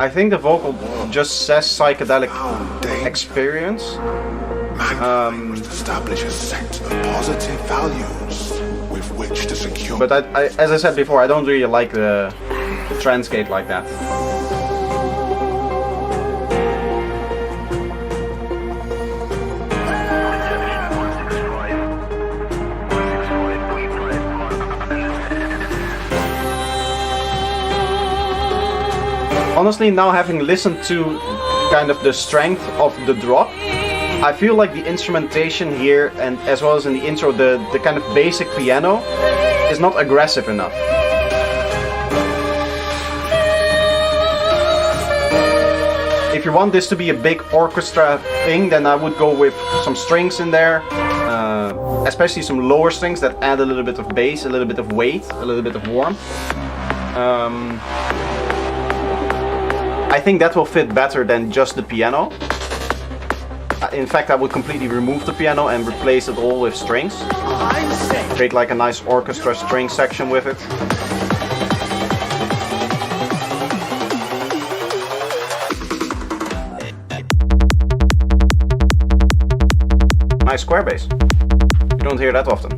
I think the vocal just says psychedelic experience. Man must establish a set of positive values with which to secure. But as I said before, I don't really like the transgate like that. Honestly, now having listened to kind of the strength of the drop, I feel like the instrumentation here, and as well as in the intro, the kind of basic piano is not aggressive enough. If you want this to be a big orchestra thing, then I would go with some strings in there, especially some lower strings that add a little bit of bass, a little bit of weight, a little bit of warmth. I think that will fit better than just the piano. In fact, I would completely remove the piano and replace it all with strings. Create like a nice orchestra string section with it. Nice square bass. You don't hear that often.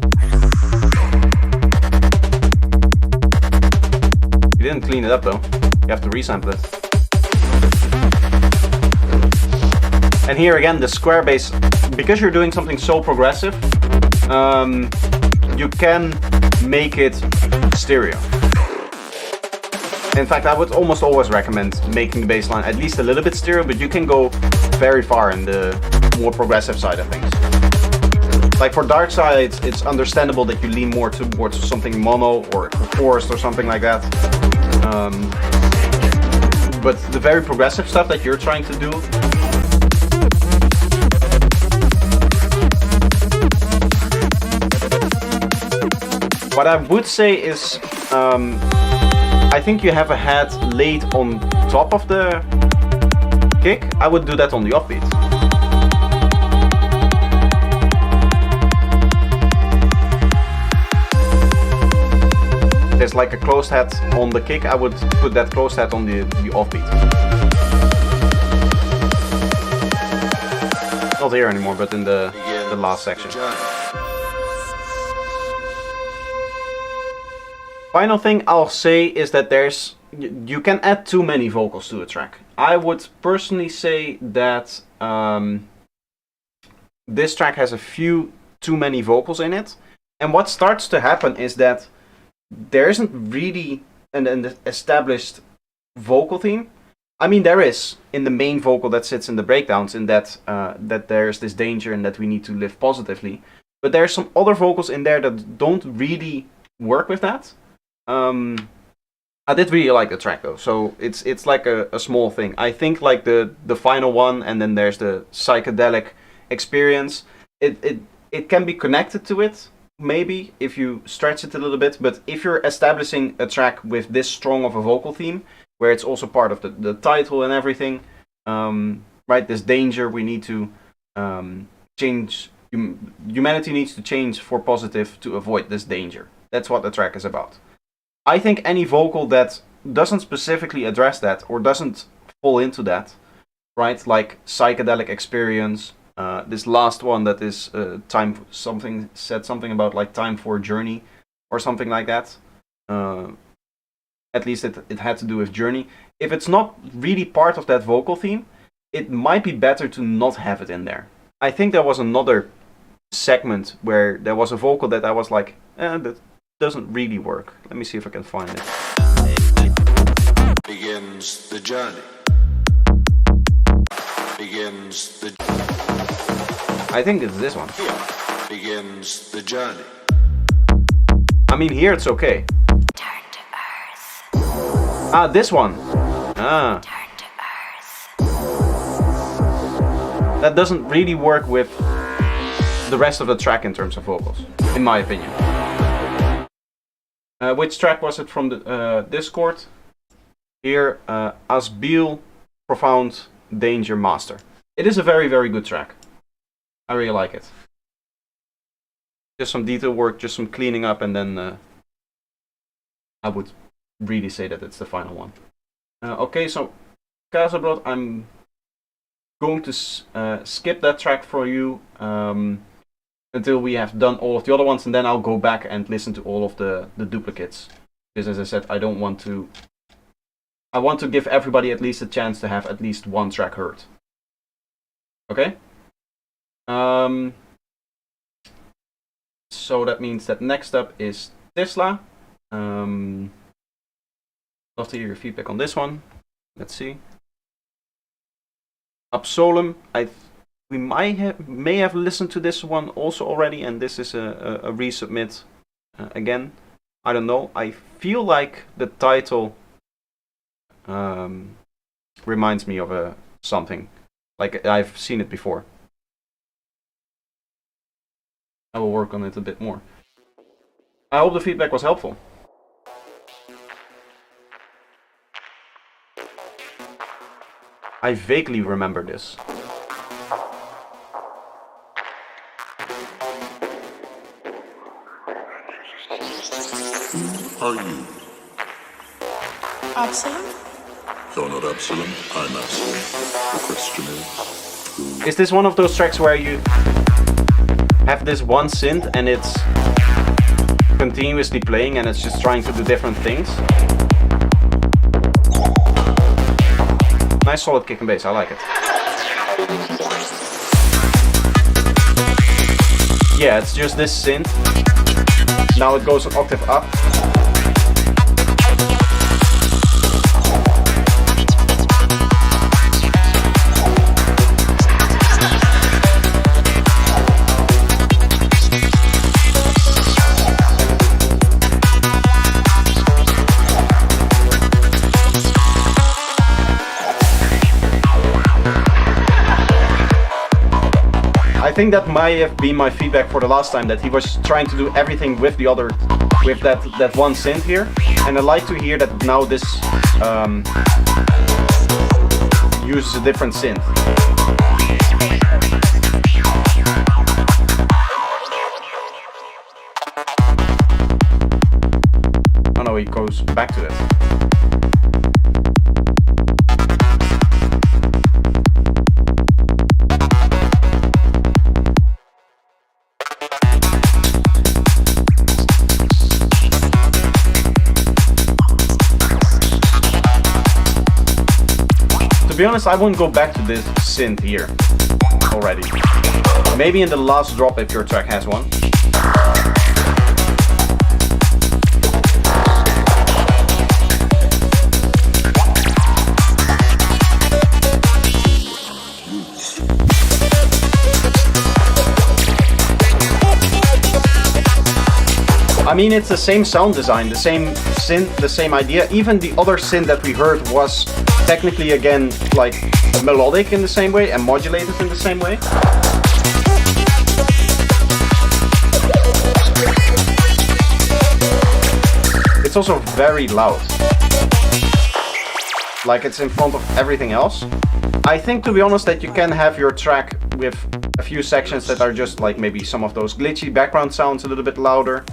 You didn't clean it up though. You have to resample it. And here again, the square bass, because you're doing something so progressive, you can make it stereo. In fact, I would almost always recommend making the bass line at least a little bit stereo, but you can go very far in the more progressive side of things. Like for dark side, it's understandable that you lean more towards something mono or forced or something like that. But the very progressive stuff that you're trying to do, what I would say is, I think you have a head laid on top of the kick. I would do that on the offbeat. There's like a closed head on the kick. I would put that closed head on the offbeat. Not here anymore, but in the last section. Final thing I'll say is that you can add too many vocals to a track. I would personally say that this track has a few too many vocals in it. And what starts to happen is that there isn't really an established vocal theme. I mean, there is in the main vocal that sits in the breakdowns, in that there's this danger and that we need to live positively. But there's some other vocals in there that don't really work with that. I did really like the track though, so it's like a small thing. I think like the final one, and then there's the psychedelic experience. It can be connected to it, maybe, if you stretch it a little bit, but if you're establishing a track with this strong of a vocal theme, where it's also part of the title and everything, right, this danger, we need to change, humanity needs to change for positive to avoid this danger. That's what the track is about. I think any vocal that doesn't specifically address that, or doesn't fall into that, right, like psychedelic experience, this last one that is said something about like time for a journey or something like that. At least it had to do with journey. If it's not really part of that vocal theme, it might be better to not have it in there. I think there was another segment where there was a vocal that I was like, that doesn't really work. Let me see if I can find it. Begins the journey. Begins the. I think it's this one. Here begins the journey. I mean, here it's okay. Turn to earth. This one. Ah. Return to Earth. That doesn't really work with the rest of the track in terms of vocals, in my opinion. Which track was it from the Discord? Here, Asbil, Profound Danger Master. It is a very, very good track. I really like it. Just some detail work, just some cleaning up, and then I would really say that it's the final one. Okay, so Casabrot, I'm going to skip that track for you until we have done all of the other ones, and then I'll go back and listen to all of the duplicates. Because as I said, I want to give everybody at least a chance to have at least one track heard. Okay? So that means that next up is Tesla. Love to hear your feedback on this one. Let's see. Absolum. We may have listened to this one also already, and this is a resubmit again. I don't know. I feel like the title reminds me of something. Like I've seen it before. I will work on it a bit more. I hope the feedback was helpful. I vaguely remember this. Who are you? Absolum? You're not Absolum, I'm Absolum. The question Is this one of those tracks where you have this one synth and it's continuously playing and it's just trying to do different things? Nice solid kick and bass, I like it. Yeah, it's just this synth. Now it goes an octave up. I think that might have been my feedback for the last time, that he was trying to do everything with the other, with that one synth here, and I like to hear that now this uses a different synth. Oh no, he goes back to it. To be honest, I wouldn't go back to this synth here already. Maybe in the last drop if your track has one. I mean, it's the same sound design, the same synth, the same idea. Even the other synth that we heard was technically, again, like melodic in the same way and modulated in the same way. It's also very loud. Like it's in front of everything else. I think, to be honest, that you can have your track with a few sections that are just like maybe some of those glitchy background sounds a little bit louder.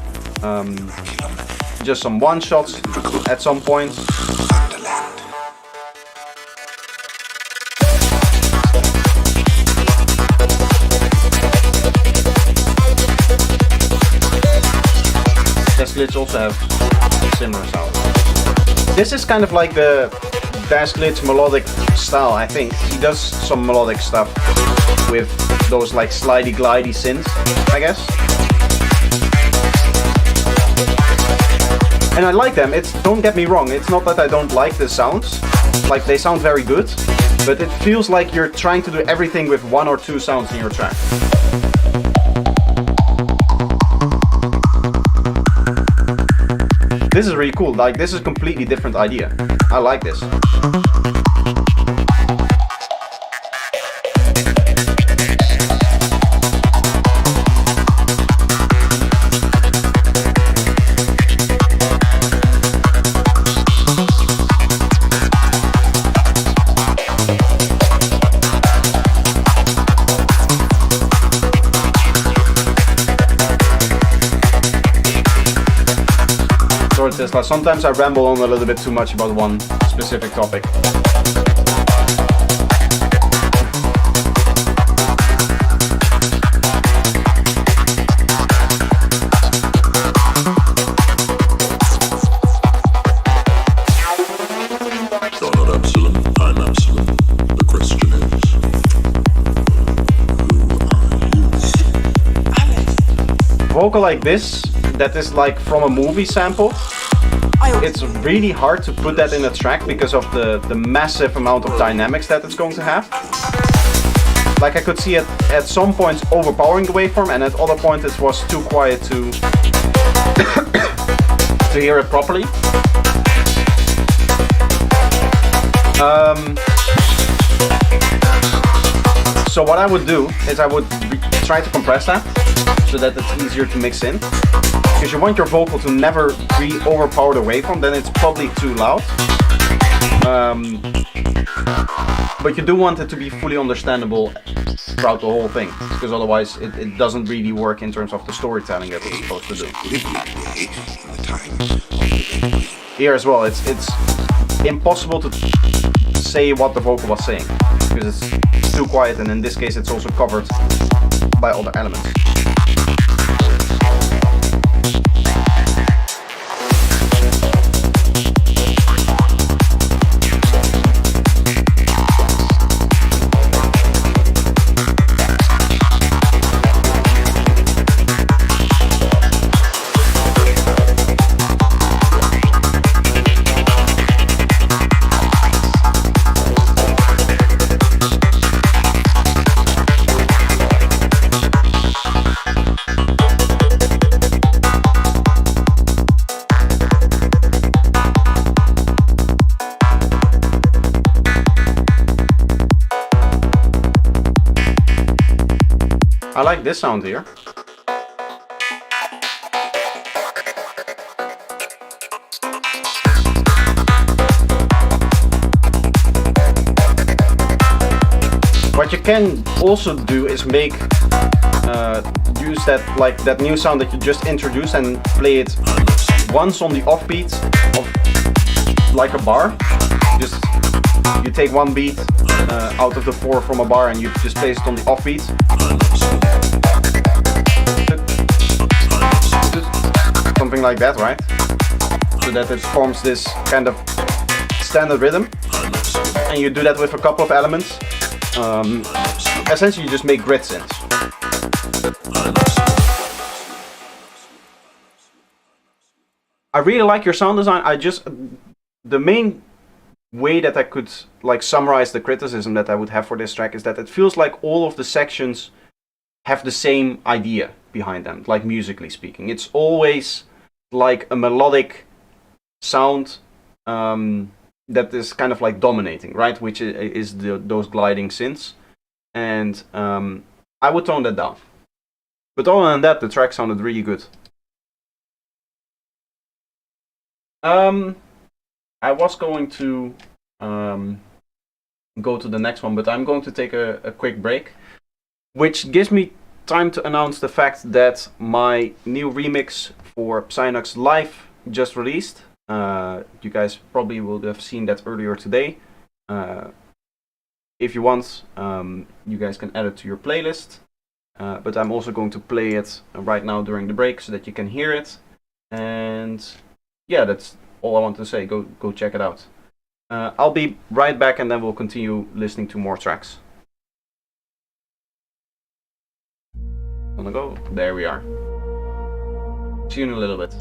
Just some one-shots at some point. Dash Glitch also have similar sound. This is kind of like the Dash Glitch melodic style, I think. He does some melodic stuff with those like slidey glidey synths, I guess. And I like them. Don't get me wrong, it's not that I don't like the sounds. Like, they sound very good, but it feels like you're trying to do everything with one or two sounds in your track. This is really cool. Like, this is a completely different idea. I like this. Like, sometimes I ramble on a little bit too much about one specific topic. You're not Absolum, I'm Absolum. The question is, who are you? Vocal like this, that is like from a movie sample. It's really hard to put that in a track because of the massive amount of dynamics that it's going to have. Like, I could see it at some points overpowering the waveform, and at other points it was too quiet to to hear it properly. So what I would do is I would try to compress that so that it's easier to mix in. Because you want your vocal to never really overpower the waveform, then it's probably too loud. But you do want it to be fully understandable throughout the whole thing, because otherwise it doesn't really work in terms of the storytelling that it's supposed to do. Here as well, it's impossible to say what the vocal was saying, because it's too quiet, and in this case it's also covered by other elements. I like this sound here. What you can also do is make use that new sound that you just introduced and play it once on the offbeat of like a bar. Just you take one beat out of the 4 from a bar and you just place it on the offbeat. Something like that, right? So that it forms this kind of standard rhythm. And you do that with a couple of elements. Essentially you just make grid synths. I really like your sound design. The main way that I could like summarize the criticism that I would have for this track is that it feels like all of the sections have the same idea behind them, like musically speaking. It's always like a melodic sound that is kind of like dominating, right? Which is those gliding synths. And I would tone that down. But other than that, the track sounded really good. I was going to go to the next one, but I'm going to take a quick break, which gives me time to announce the fact that my new remix for Psynox Live just released. You guys probably will have seen that earlier today. If you want, you guys can add it to your playlist. But I'm also going to play it right now during the break so that you can hear it. And yeah, that's all I want to say. Go check it out. I'll be right back and then we'll continue listening to more tracks. Gonna go. There we are. See you in a little bit.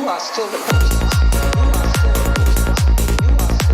You are still the process. You are still the process. You are still the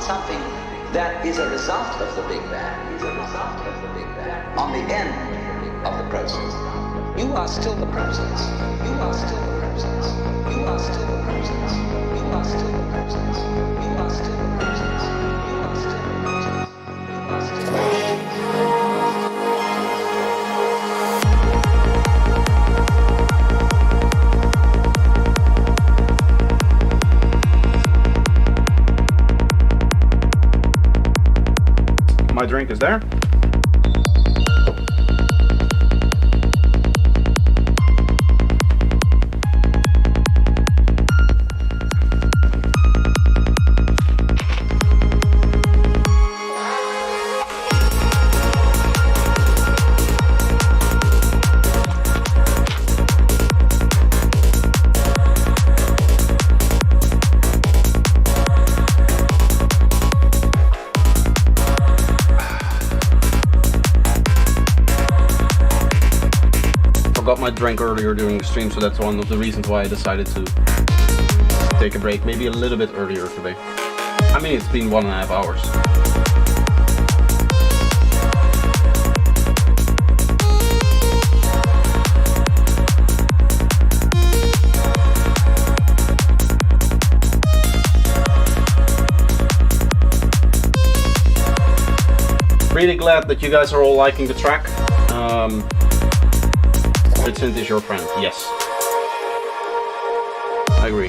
something that is a result of the Big Bang, on the end of the process. You are still the process. You are still the process. You are still the process. You are still the process. You are still the process. You are still the process. You are still the process. My drink is there. Got my drink earlier during the stream, so that's one of the reasons why I decided to take a break, maybe a little bit earlier today. I mean, it's been 1.5 hours. Really glad that you guys are all liking the track. Vincent is your friend, yes. I agree.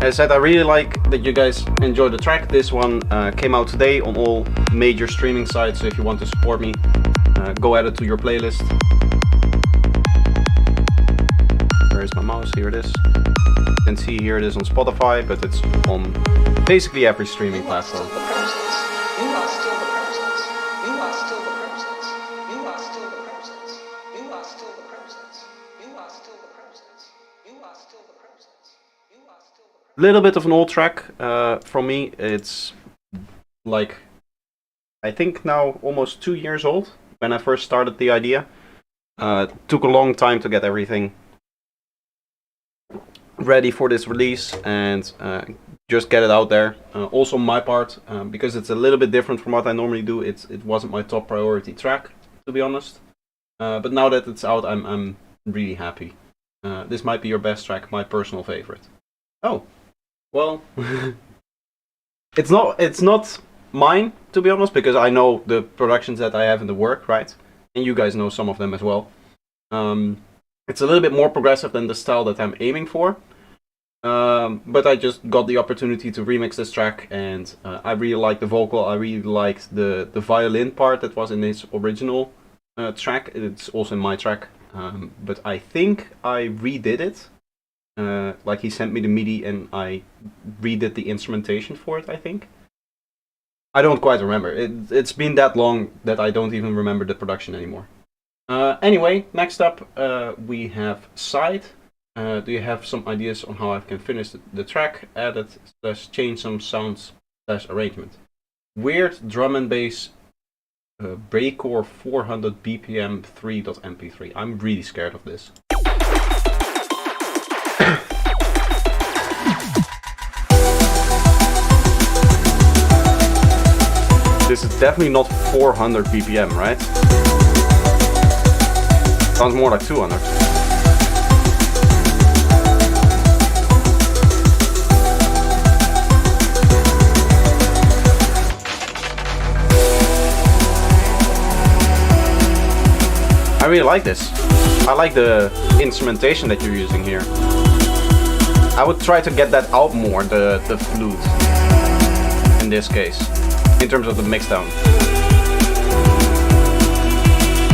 As I said, I really like that you guys enjoyed the track. This one came out today on all major streaming sites, so if you want to support me, go add it to your playlist. Where is my mouse here? here it is. You can see here it is on Spotify, but it's on basically every streaming platform. You are still the process. You are still the process. You are still the process. You are still the process. You are still the process. You are still the process. You are still the process. Little bit of an old track from me. It's like, I think now almost 2 years old when I first started the idea. Took a long time to get everything ready for this release and just get it out there. Also on my part, because it's a little bit different from what I normally do, it wasn't my top priority track, to be honest. But now that it's out, I'm really happy. This might be your best track, my personal favorite. Oh, well, it's not mine, to be honest, because I know the productions that I have in the work, right? And you guys know some of them as well. It's a little bit more progressive than the style that I'm aiming for. But I just got the opportunity to remix this track, and I really liked the vocal. I really liked the violin part that was in his original track. It's also in my track. But I think I redid it. Like he sent me the MIDI and I redid the instrumentation for it, I think. I don't quite remember. It's been that long that I don't even remember the production anymore. Anyway, next up we have Side. Do you have some ideas on how I can finish the track? Edit / change some sounds / arrangement. Weird drum and bass breakcore 400 BPM 3.mp3. I'm really scared of this. This is definitely not 400 BPM, right? Sounds more like 200. I really like this. I like the instrumentation that you're using here. I would try to get that out more, the flute, in this case, in terms of the mixdown.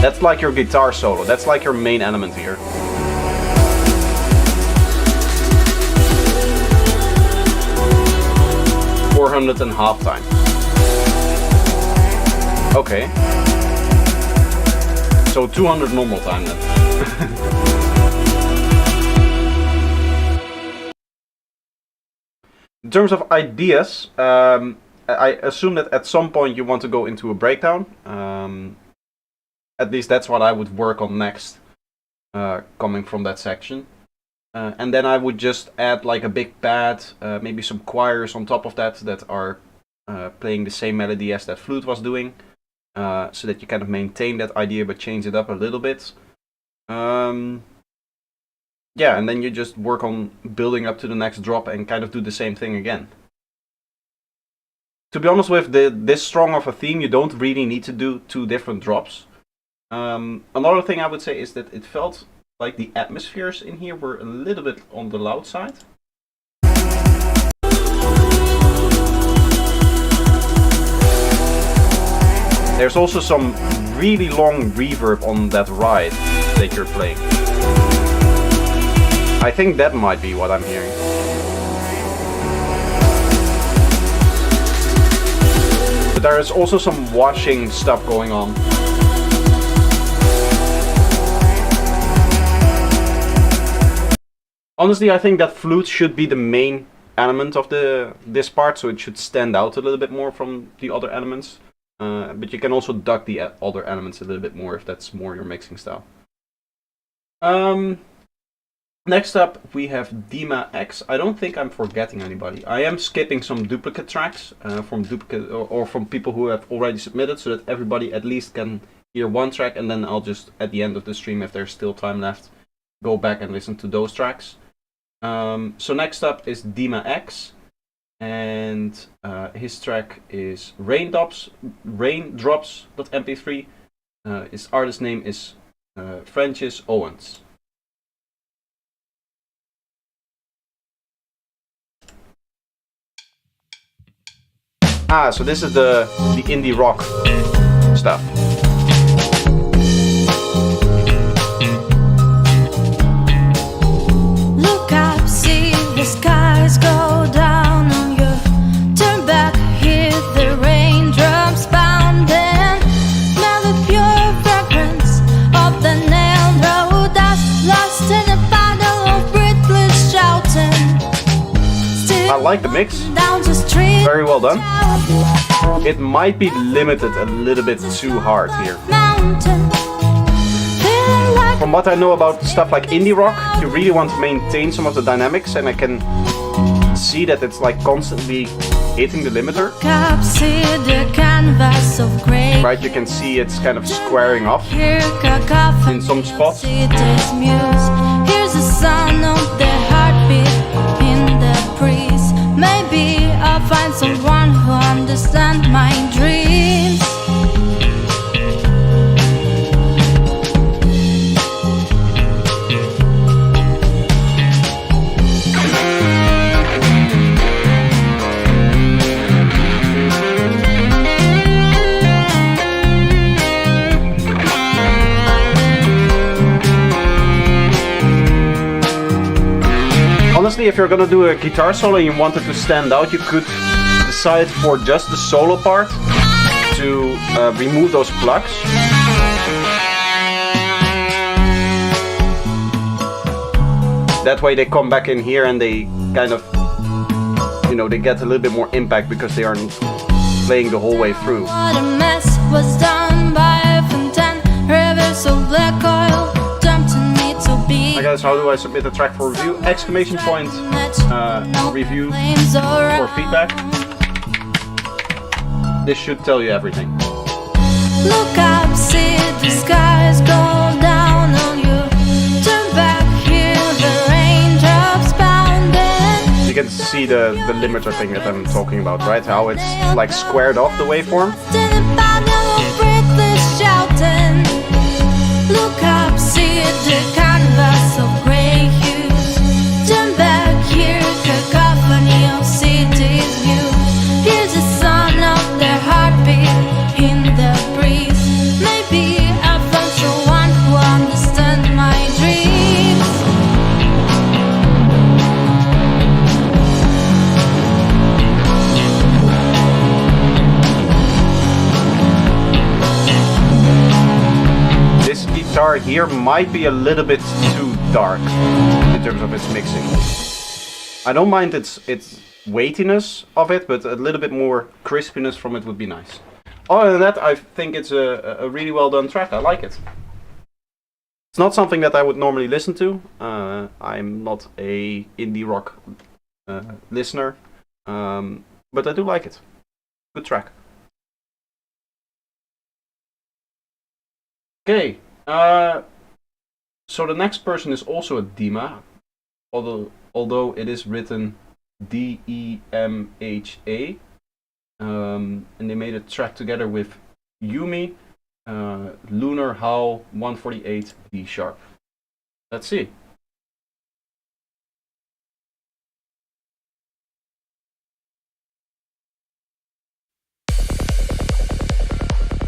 That's like your guitar solo, that's like your main element here. .400 and half time. Okay. So 200 normal time then. In terms of ideas, I assume that at some point you want to go into a breakdown. At least that's what I would work on next, coming from that section. And then I would just add like a big pad, maybe some choirs on top of that are playing the same melody as that flute was doing. So that you kind of maintain that idea but change it up a little bit. Yeah, and then you just work on building up to the next drop and kind of do the same thing again. To be honest, with this strong of a theme, you don't really need to do 2 different drops. Another thing I would say is that it felt like the atmospheres in here were a little bit on the loud side. There's also some really long reverb on that ride that you're playing. I think that might be what I'm hearing. But there is also some washing stuff going on. Honestly, I think that flute should be the main element of this part, so it should stand out a little bit more from the other elements. But you can also duck the other elements a little bit more if that's more your mixing style. Next up we have Ninx X. I don't think I'm forgetting anybody. I am skipping some duplicate tracks from from people who have already submitted, so that everybody at least can hear one track, and then I'll just at the end of the stream, if there's still time left, go back and listen to those tracks. So next up is Ninx X. And his track is Raindrops.mp3. His artist name is Francis Owens. So this is the indie rock stuff. Look like the mix. Very well done. It might be limited a little bit too hard here. From what I know about stuff like indie rock, you really want to maintain some of the dynamics, and I can see that it's like constantly hitting the limiter. Right, you can see it's kind of squaring off in some spots. Here's the sound of the heartbeat in the breeze. Maybe I'll find someone who understands my dreams. Honestly, if you're gonna do a guitar solo and you want it to stand out, you could decide for just the solo part to remove those plugs. That way they come back in here and they kind of, you know, they get a little bit more impact because they aren't playing the whole way through. What a mess was done by Fontaine, rivers of black oil dumped in me to be. Hi guys, how do I submit a track for review? Exclamation point review for feedback. This should tell you everything. Look up, see the skies go down on you. Turn back, hear the raindrops pounding. You can see the limiter thing that I'm talking about, right? How it's like squared off the waveform. Look up, see the canvas of grey hues. Turn back, hear cacophony of cities view. Here's the sound of their heartbeat in the breeze. Maybe I'll find someone who understands my dreams. This guitar here might be a little bit too dark in terms of its mixing. I don't mind its weightiness of it, but a little bit more crispiness from it would be nice. Other than that, I think it's a really well done track. I like it. It's not something that I would normally listen to. I'm not a indie rock listener, but I do like it. Good track. Okay, so the next person is also a Dima, although it is written D-E-M-H-A, and they made a track together with Yumi, Lunar Hall 148 D sharp. Let's see.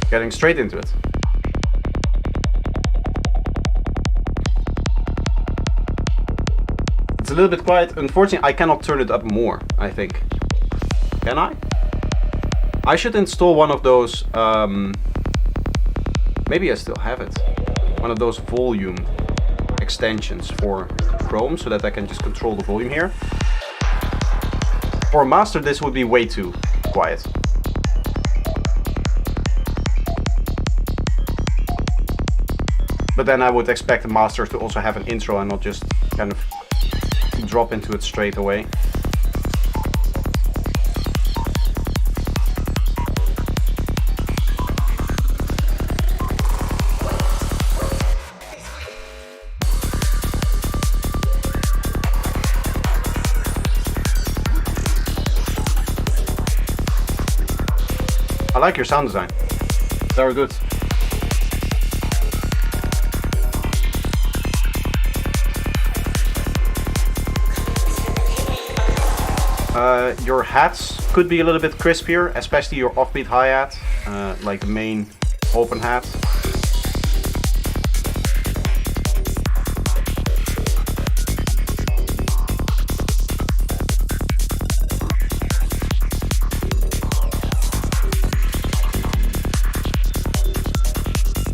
Getting straight into it. It's a little bit quiet. Unfortunately, I cannot turn it up more, I think. Can I? I should install one of those, maybe I still have it. One of those volume extensions for Chrome so that I can just control the volume here. For a master, this would be way too quiet. But then I would expect the masters to also have an intro and not just kind of drop into it straight away. I like your sound design. Very good. Your hats could be a little bit crispier, especially your offbeat hi-hat, like the main open hat.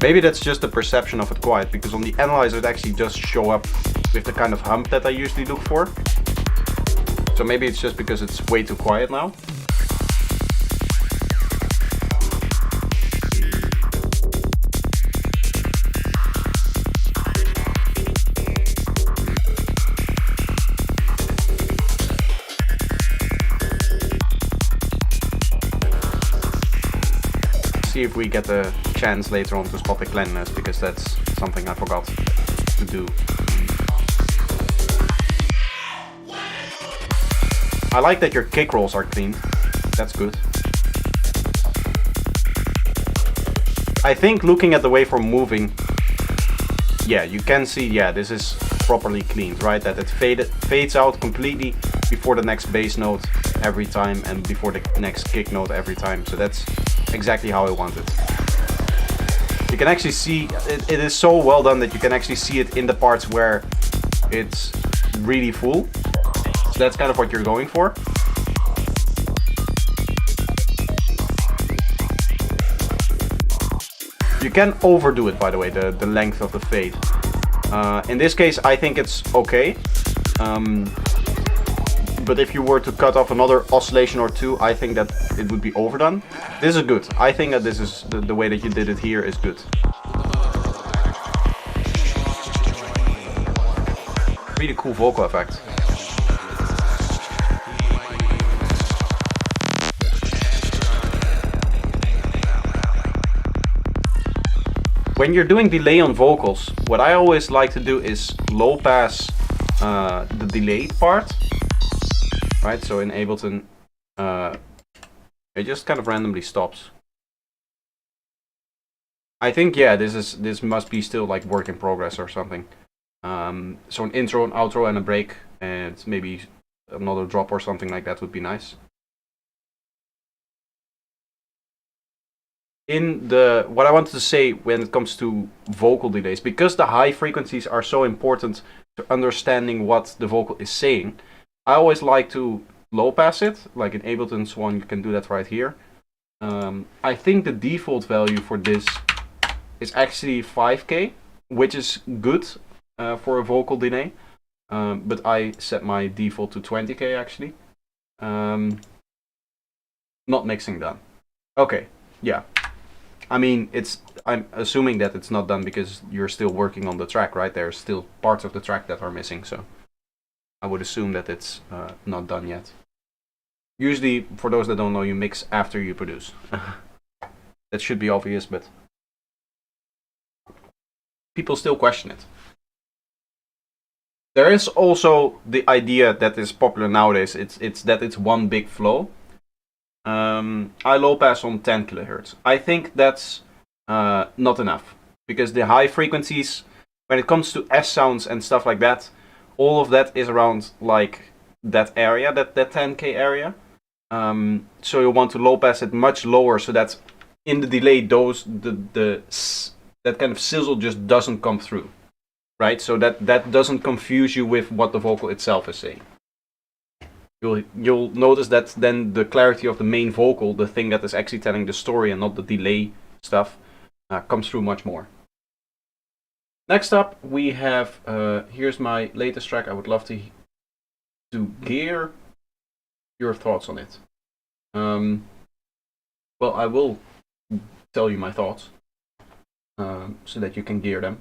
Maybe that's just the perception of it quiet, because on the analyzer it actually does show up with the kind of hump that I usually look for. So maybe it's just because it's way too quiet now. See if we get a chance later on to spot the cleanliness, because that's something I forgot to do. I like that your kick rolls are clean. That's good. I think looking at the waveform moving, yeah, you can see, yeah, this is properly cleaned, right? That it fades out completely before the next bass note every time and before the next kick note every time. So that's exactly how I want it. You can actually see, it is so well done that you can actually see it in the parts where it's really full. So that's kind of what you're going for. You can overdo it, by the way, the length of the fade. In this case, I think it's okay. But if you were to cut off another oscillation or two, I think that it would be overdone. This is good. I think that this is the way that you did it here is good. Really cool vocal effect. When you're doing delay on vocals, what I always like to do is low pass the delay part. Right, so in Ableton, it just kind of randomly stops. I think, yeah, this must be still like work in progress or something. So an intro, an outro, and a break, and maybe another drop or something like that would be nice. What I wanted to say when it comes to vocal delays, because the high frequencies are so important to understanding what the vocal is saying, I always like to low pass it, like in Ableton Swan, you can do that right here. I think the default value for this is actually 5K, which is good for a vocal delay, but I set my default to 20K actually. Not mixing done. Okay, yeah. I mean, I'm assuming that it's not done because you're still working on the track, right? There's still parts of the track that are missing, so I would assume that it's not done yet. Usually, for those that don't know, you mix after you produce. That should be obvious, but people still question it. There is also the idea that is popular nowadays. It's that it's one big flow. I low pass on 10 kHz. I think that's not enough, because the high frequencies, when it comes to S sounds and stuff like that, all of that is around like that area, that 10K area. So you want to low pass it much lower so that in the delay that kind of sizzle just doesn't come through, right? So that doesn't confuse you with what the vocal itself is saying. You'll notice that then the clarity of the main vocal, the thing that is actually telling the story and not the delay stuff, comes through much more. Next up, we have, here's my latest track. I would love to gear your thoughts on it. Well, I will tell you my thoughts, so that you can gear them.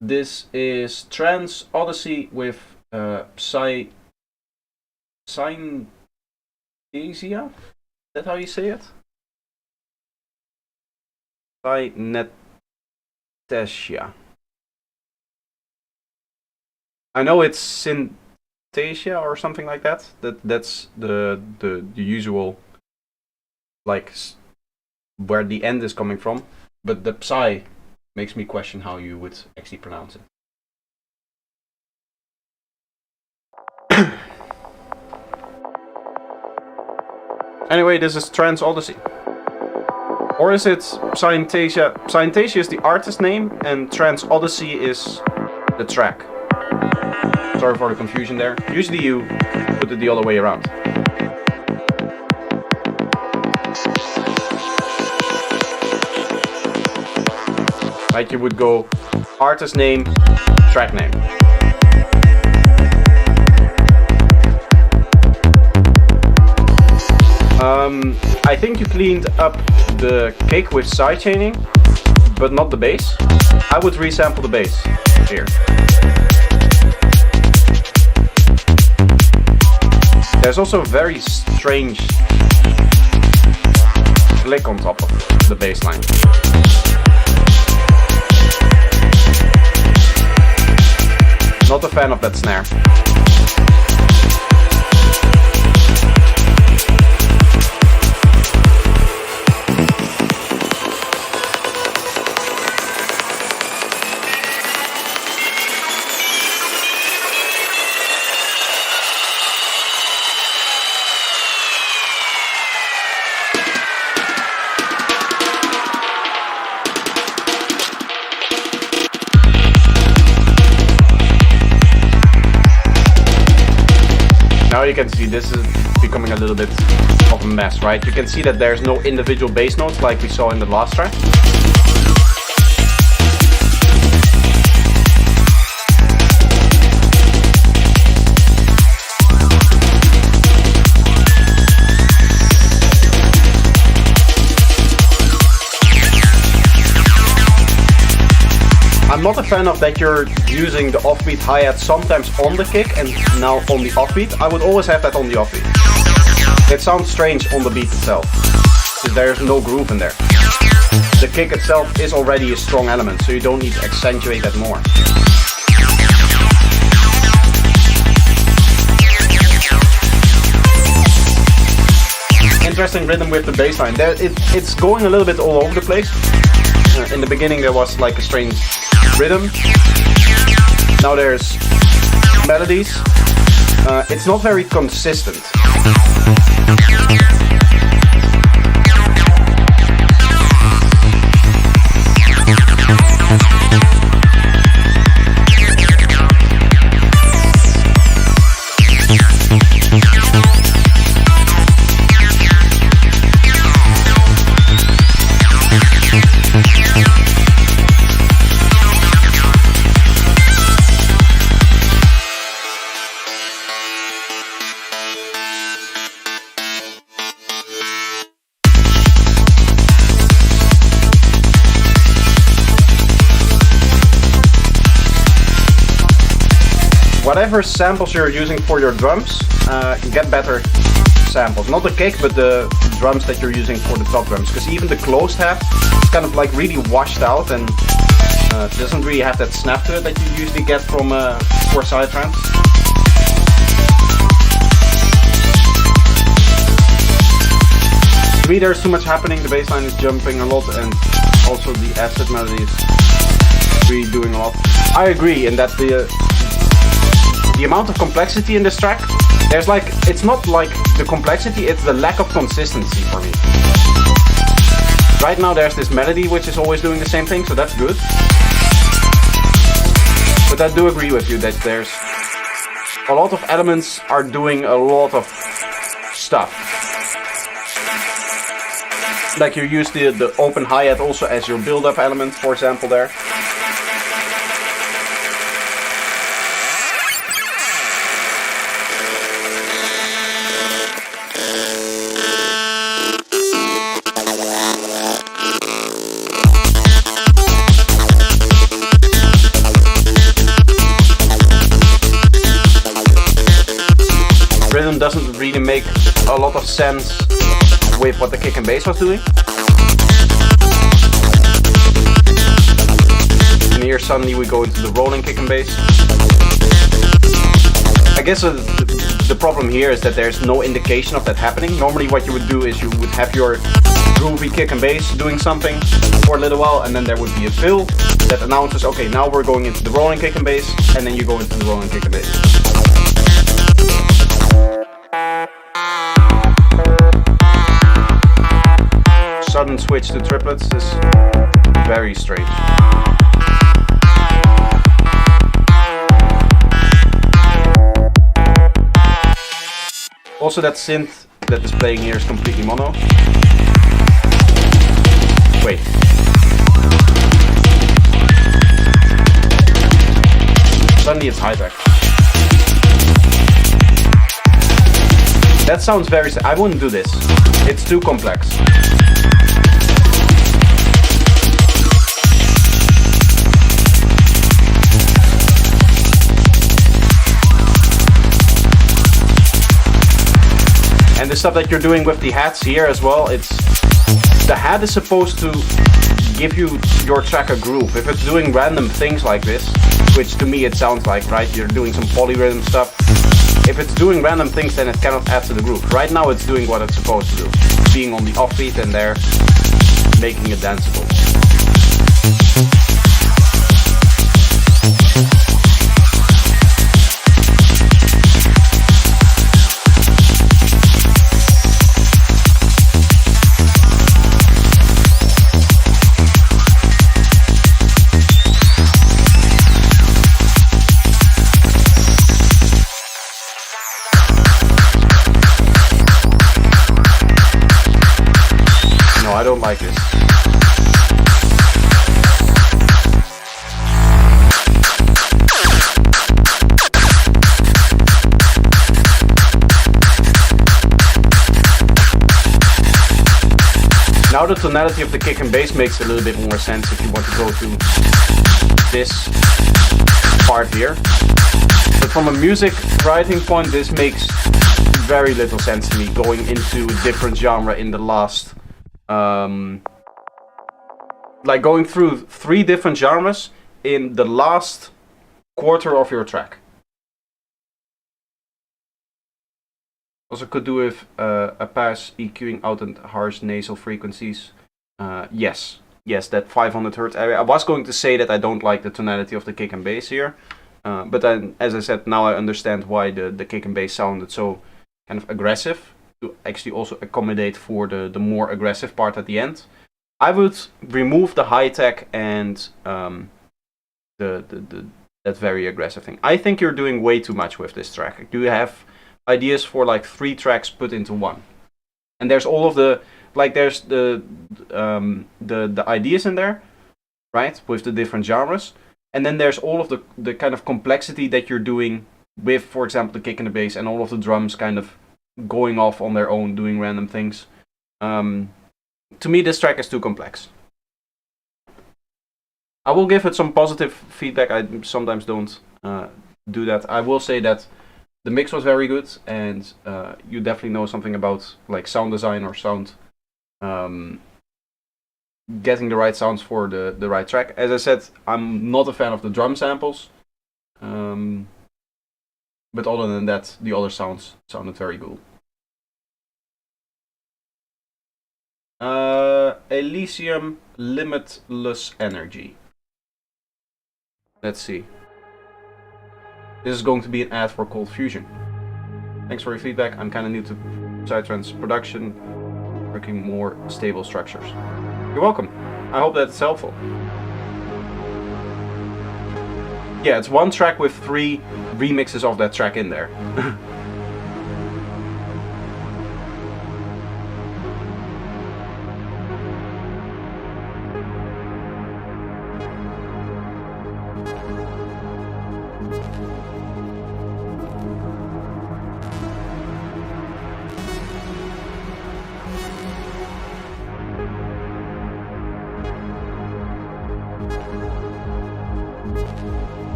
This is Trans Odyssey with Synesthesia? Is that how you say it? Synesthesia. I know it's Synthesia or something like that. That's the usual, like, where the end is coming from. But the Psy makes me question how you would actually pronounce it. Anyway, this is Trans Odyssey. Or is it Synesthesia? Synesthesia is the artist name, and Trans Odyssey is the track. Sorry for the confusion there. Usually you put it the other way around. Right, you would go artist name, track name. I think you cleaned up the kick with sidechaining, but not the bass. I would resample the bass here. There's also a very strange click on top of the bass line. Not a fan of that snare. Now you can see this is becoming a little bit of a mess, right? You can see that there's no individual bass notes like we saw in the last track. I'm not a fan of that you're using the offbeat hi-hat sometimes on the kick and now on the offbeat. I would always have that on the offbeat. It sounds strange on the beat itself, because there's no groove in there. The kick itself is already a strong element, so you don't need to accentuate that more. Interesting rhythm with the bass line. It's going a little bit all over the place. In the beginning there was like a strange rhythm. Now there's melodies. It's not very consistent. Whatever samples you're using for your drums, get better samples. Not the kick, but the drums that you're using for the top drums. Because even the closed half is kind of like really washed out and doesn't really have that snap to it that you usually get from for side trams. To me there's too much happening, the bass line is jumping a lot and also the acid melody is really doing a lot. I agree in that the amount of complexity in this track, it's not like the complexity, it's the lack of consistency for me. Right now there's this melody which is always doing the same thing, so that's good. But I do agree with you that there's a lot of elements are doing a lot of stuff. Like you use the open hi-hat also as your build-up element, for example, there. Rhythm doesn't really make a lot of sense with what the kick and bass was doing. And here suddenly we go into the rolling kick and bass. I guess the problem here is that there's no indication of that happening. Normally what you would do is you would have your groovy kick and bass doing something for a little while, and then there would be a fill that announces, okay, now we're going into the rolling kick and bass, and then you go into the rolling kick and bass. Sudden switch to triplets is very strange. Also that synth that is playing here is completely mono. Wait. Suddenly it's high-tech. That sounds very... I wouldn't do this. It's too complex. And the stuff that you're doing with the hats here as well, it's... The hat is supposed to give you your track a groove. If it's doing random things like this, which to me it sounds like, right? You're doing some polyrhythm stuff. If it's doing random things, then it cannot add to the groove. Right now it's doing what it's supposed to do. Being on the offbeat and there, making it danceable. I don't like this. Now the tonality of the kick and bass makes a little bit more sense if you want to go to this part here. But from a music writing point, this makes very little sense to me, going into a different genre in the last... like going through 3 different genres in the last quarter of your track. Also could do with a pass EQing out and harsh nasal frequencies. Yes, that 500 Hz area. I was going to say that I don't like the tonality of the kick and bass here. But then, as I said, now I understand why the kick and bass sounded so kind of aggressive. To actually also accommodate for the more aggressive part at the end. I would remove the high tech and that very aggressive thing. I think you're doing way too much with this track. Do you have ideas for like 3 tracks put into one? And there's all of the there's the ideas in there, right, with the different genres, and then there's all of the kind of complexity that you're doing with, for example, the kick and the bass and all of the drums kind of going off on their own, doing random things. To me, this track is too complex. I will give it some positive feedback. I sometimes don't do that. I will say that the mix was very good, and you definitely know something about like sound design or sound, getting the right sounds for the right track. As I said, I'm not a fan of the drum samples. But other than that, the other sounds sounded very cool. Elysium Limitless Energy. Let's see. This is going to be an ad for Cold Fusion. Thanks for your feedback. I'm kind of new to Psytrance production, working more stable structures. You're welcome. I hope that's helpful. Yeah, it's one track with 3 remixes of that track in there.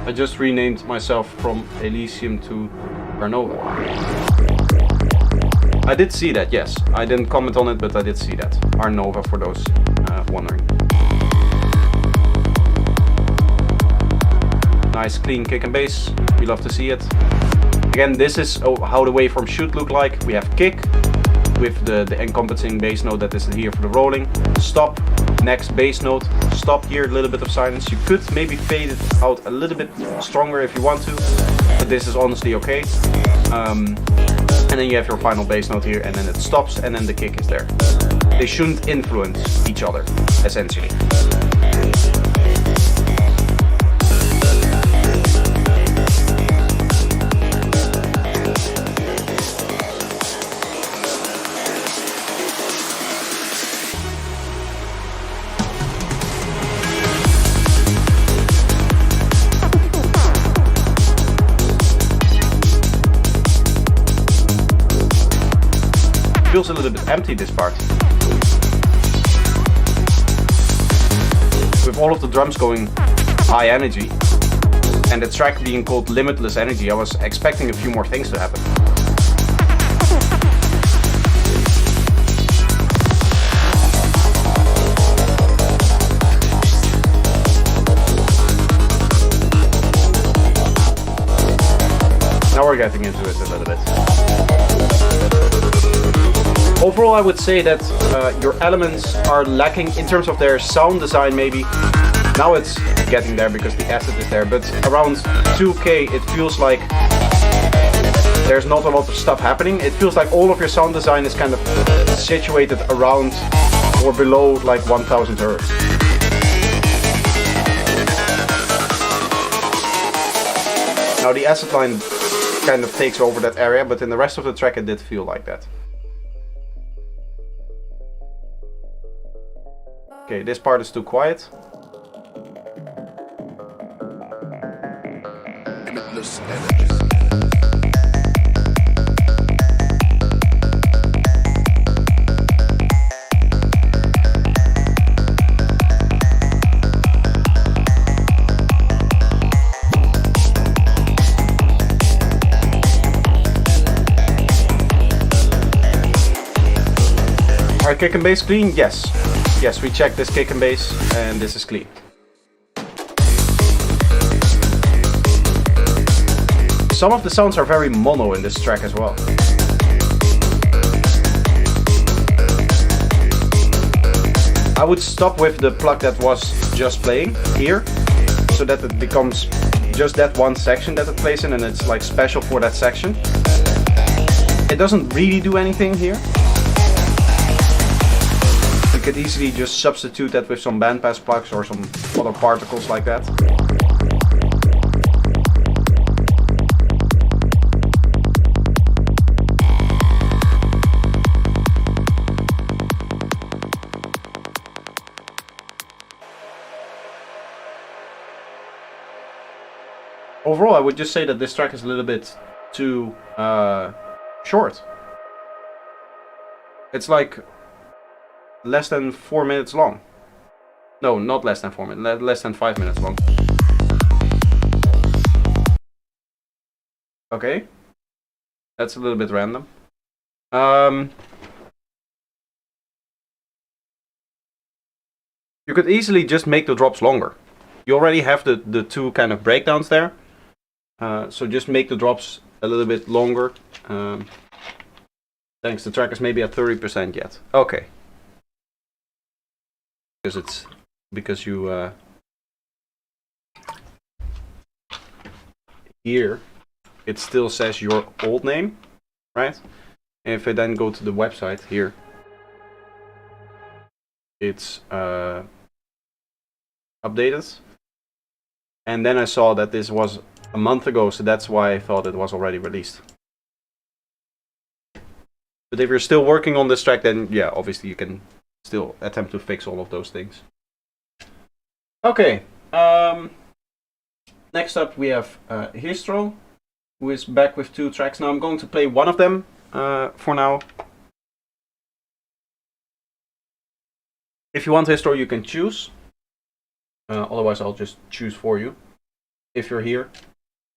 I just renamed myself from Elysium to Arova. I did see that, yes. I didn't comment on it, but I did see that. Arova, for those wondering. Nice clean kick and bass. We love to see it. Again, this is how the waveform should look like. We have kick with the encompassing bass note that is here for the rolling. Stop, next bass note. Stop here, a little bit of silence. You could maybe fade it out a little bit stronger if you want to, but this is honestly okay. And then you have your final bass note here, and then it stops, and then the kick is there. They shouldn't influence each other, essentially. feels a little bit empty, this part. With all of the drums going high energy, and the track being called Limitless Energy, I was expecting a few more things to happen. Now we're getting into it a little bit. Overall, I would say that your elements are lacking in terms of their sound design, maybe. Now it's getting there because the asset is there, but around 2K it feels like there's not a lot of stuff happening. It feels like all of your sound design is kind of situated around or below like 1000 Hz. Now the asset line kind of takes over that area, but in the rest of the track it did feel like that. Okay, this part is too quiet. Limitless energy. Alright, kick and bass clean? Yes. Yes, we checked this kick and bass and this is clean. Some of the sounds are very mono in this track as well. I would stop with the plug that was just playing here, so that it becomes just that one section that it plays in and it's like special for that section. It doesn't really do anything here. You could easily just substitute that with some bandpass plugs or some other particles like that. Overall, I would just say that this track is a little bit too short. It's like less than 4 minutes long. No, not less than 4 minutes, less than 5 minutes long. Okay, that's a little bit random. You could easily just make the drops longer. You already have the two kind of breakdowns there. So just make the drops a little bit longer. Thanks, the track is maybe at 30% yet. Okay. Because you here it still says your old name, right? And if I then go to the website here, it's updated. And then I saw that this was a month ago, so that's why I thought it was already released. But if you're still working on this track, then yeah, obviously you can still attempt to fix all of those things. Okay, next up we have Histro, who is back with 2 tracks. Now I'm going to play one of them for now. If you want Histro, you can choose. Otherwise I'll just choose for you. If you're here,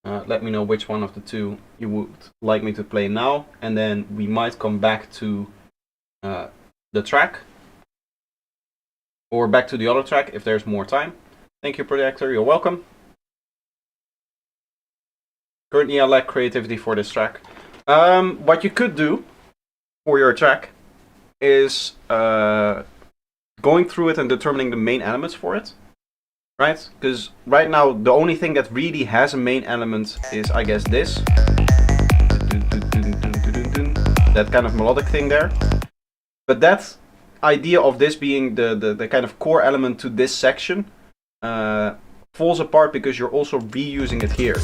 let me know which one of the 2 you would like me to play now, and then we might come back to the track, or back to the other track if there's more time. Thank you, Projector, you're welcome. Currently I lack creativity for this track. What you could do for your track is going through it and determining the main elements for it. Right? Because right now the only thing that really has a main element is, I guess, this. That kind of melodic thing there. But that idea of this being the kind of core element to this section falls apart because you're also reusing it here.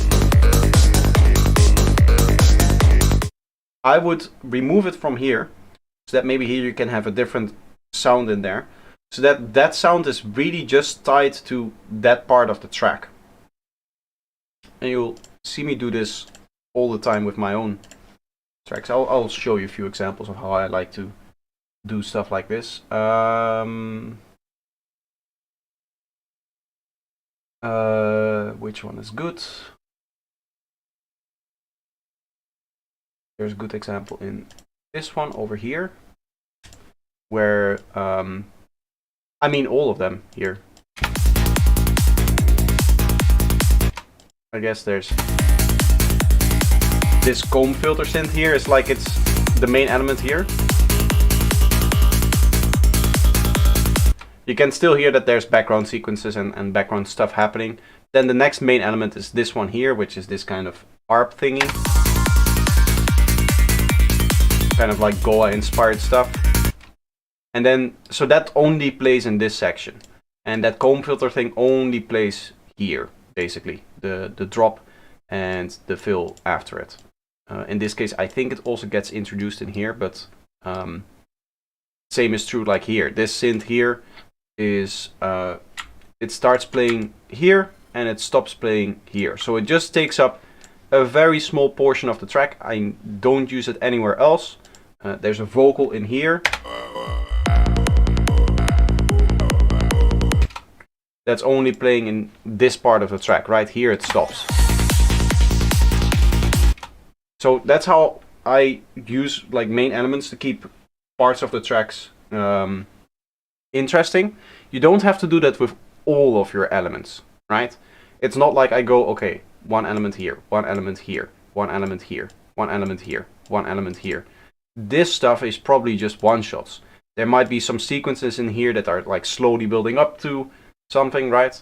I would remove it from here, so that maybe here you can have a different sound in there. So that that sound is really just tied to that part of the track. And you'll see me do this all the time with my own tracks. I'll show you a few examples of how I like to do stuff like this. Which one is good? There's a good example in this one over here, where I mean all of them here. I guess there's this comb filter synth here. It's like it's the main element here. You can still hear that there's background sequences and background stuff happening. Then the next main element is this one here, which is this kind of ARP thingy. Kind of like Goa inspired stuff. And then, so that only plays in this section. And that comb filter thing only plays here, basically. The drop and the fill after it. In this case, I think it also gets introduced in here, but same is true like here. This synth here is, it starts playing here and it stops playing here. So it just takes up a very small portion of the track. I don't use it anywhere else. There's a vocal in here. That's only playing in this part of the track. Right here it stops. So that's how I use like main elements to keep parts of the tracks interesting. You don't have to do that with all of your elements, right? It's not like I go, okay, one element here, one element here, one element here, one element here, one element here. This stuff is probably just one shots. There might be some sequences in here that are like slowly building up to something, right?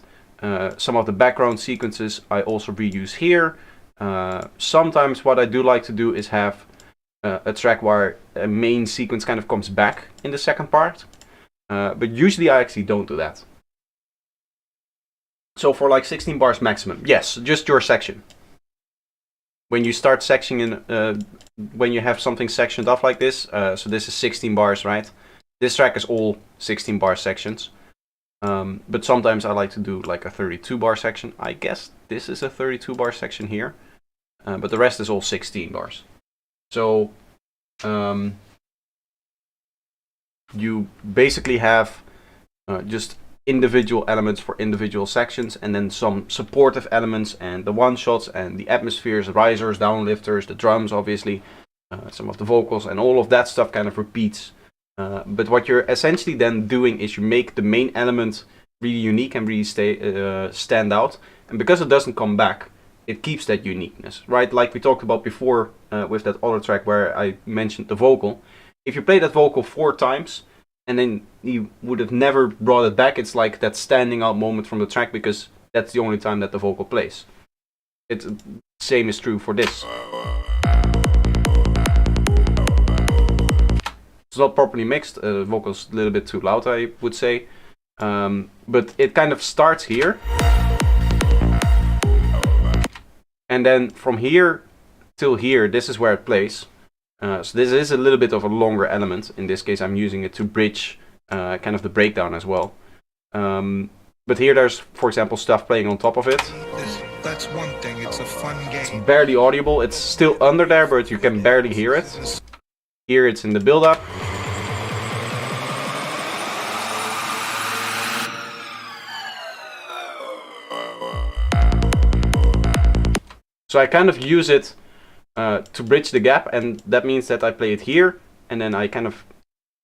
Some of the background sequences I also reuse here. Sometimes what I do like to do is have a track where a main sequence kind of comes back in the second part. But usually I actually don't do that. So for like 16 bars maximum, yes, just your section. When you start sectioning, when you have something sectioned off like this, so this is 16 bars, right? This track is all 16 bar sections. But sometimes I like to do like a 32 bar section. I guess this is a 32 bar section here. But the rest is all 16 bars. So you basically have just individual elements for individual sections, and then some supportive elements and the one shots and the atmospheres, risers, downlifters, the drums, obviously, some of the vocals, and all of that stuff kind of repeats. But what you're essentially then doing is you make the main element really unique and really stand out. And because it doesn't come back, it keeps that uniqueness, right? Like we talked about before with that other track where I mentioned the vocal. If you play that vocal 4 times and then you would have never brought it back, it's like that standing out moment from the track because that's the only time that the vocal plays. It's same is true for this. It's not properly mixed, the vocal's a little bit too loud, I would say. But it kind of starts here. And then from here till here, this is where it plays. So this is a little bit of a longer element. In this case, I'm using it to bridge kind of the breakdown as well. But here there's, for example, stuff playing on top of it. That's one thing, it's a fun game. It's barely audible. It's still under there, but you can barely hear it. Here it's in the build-up. So I kind of use it to bridge the gap, and that means that I play it here, and then I kind of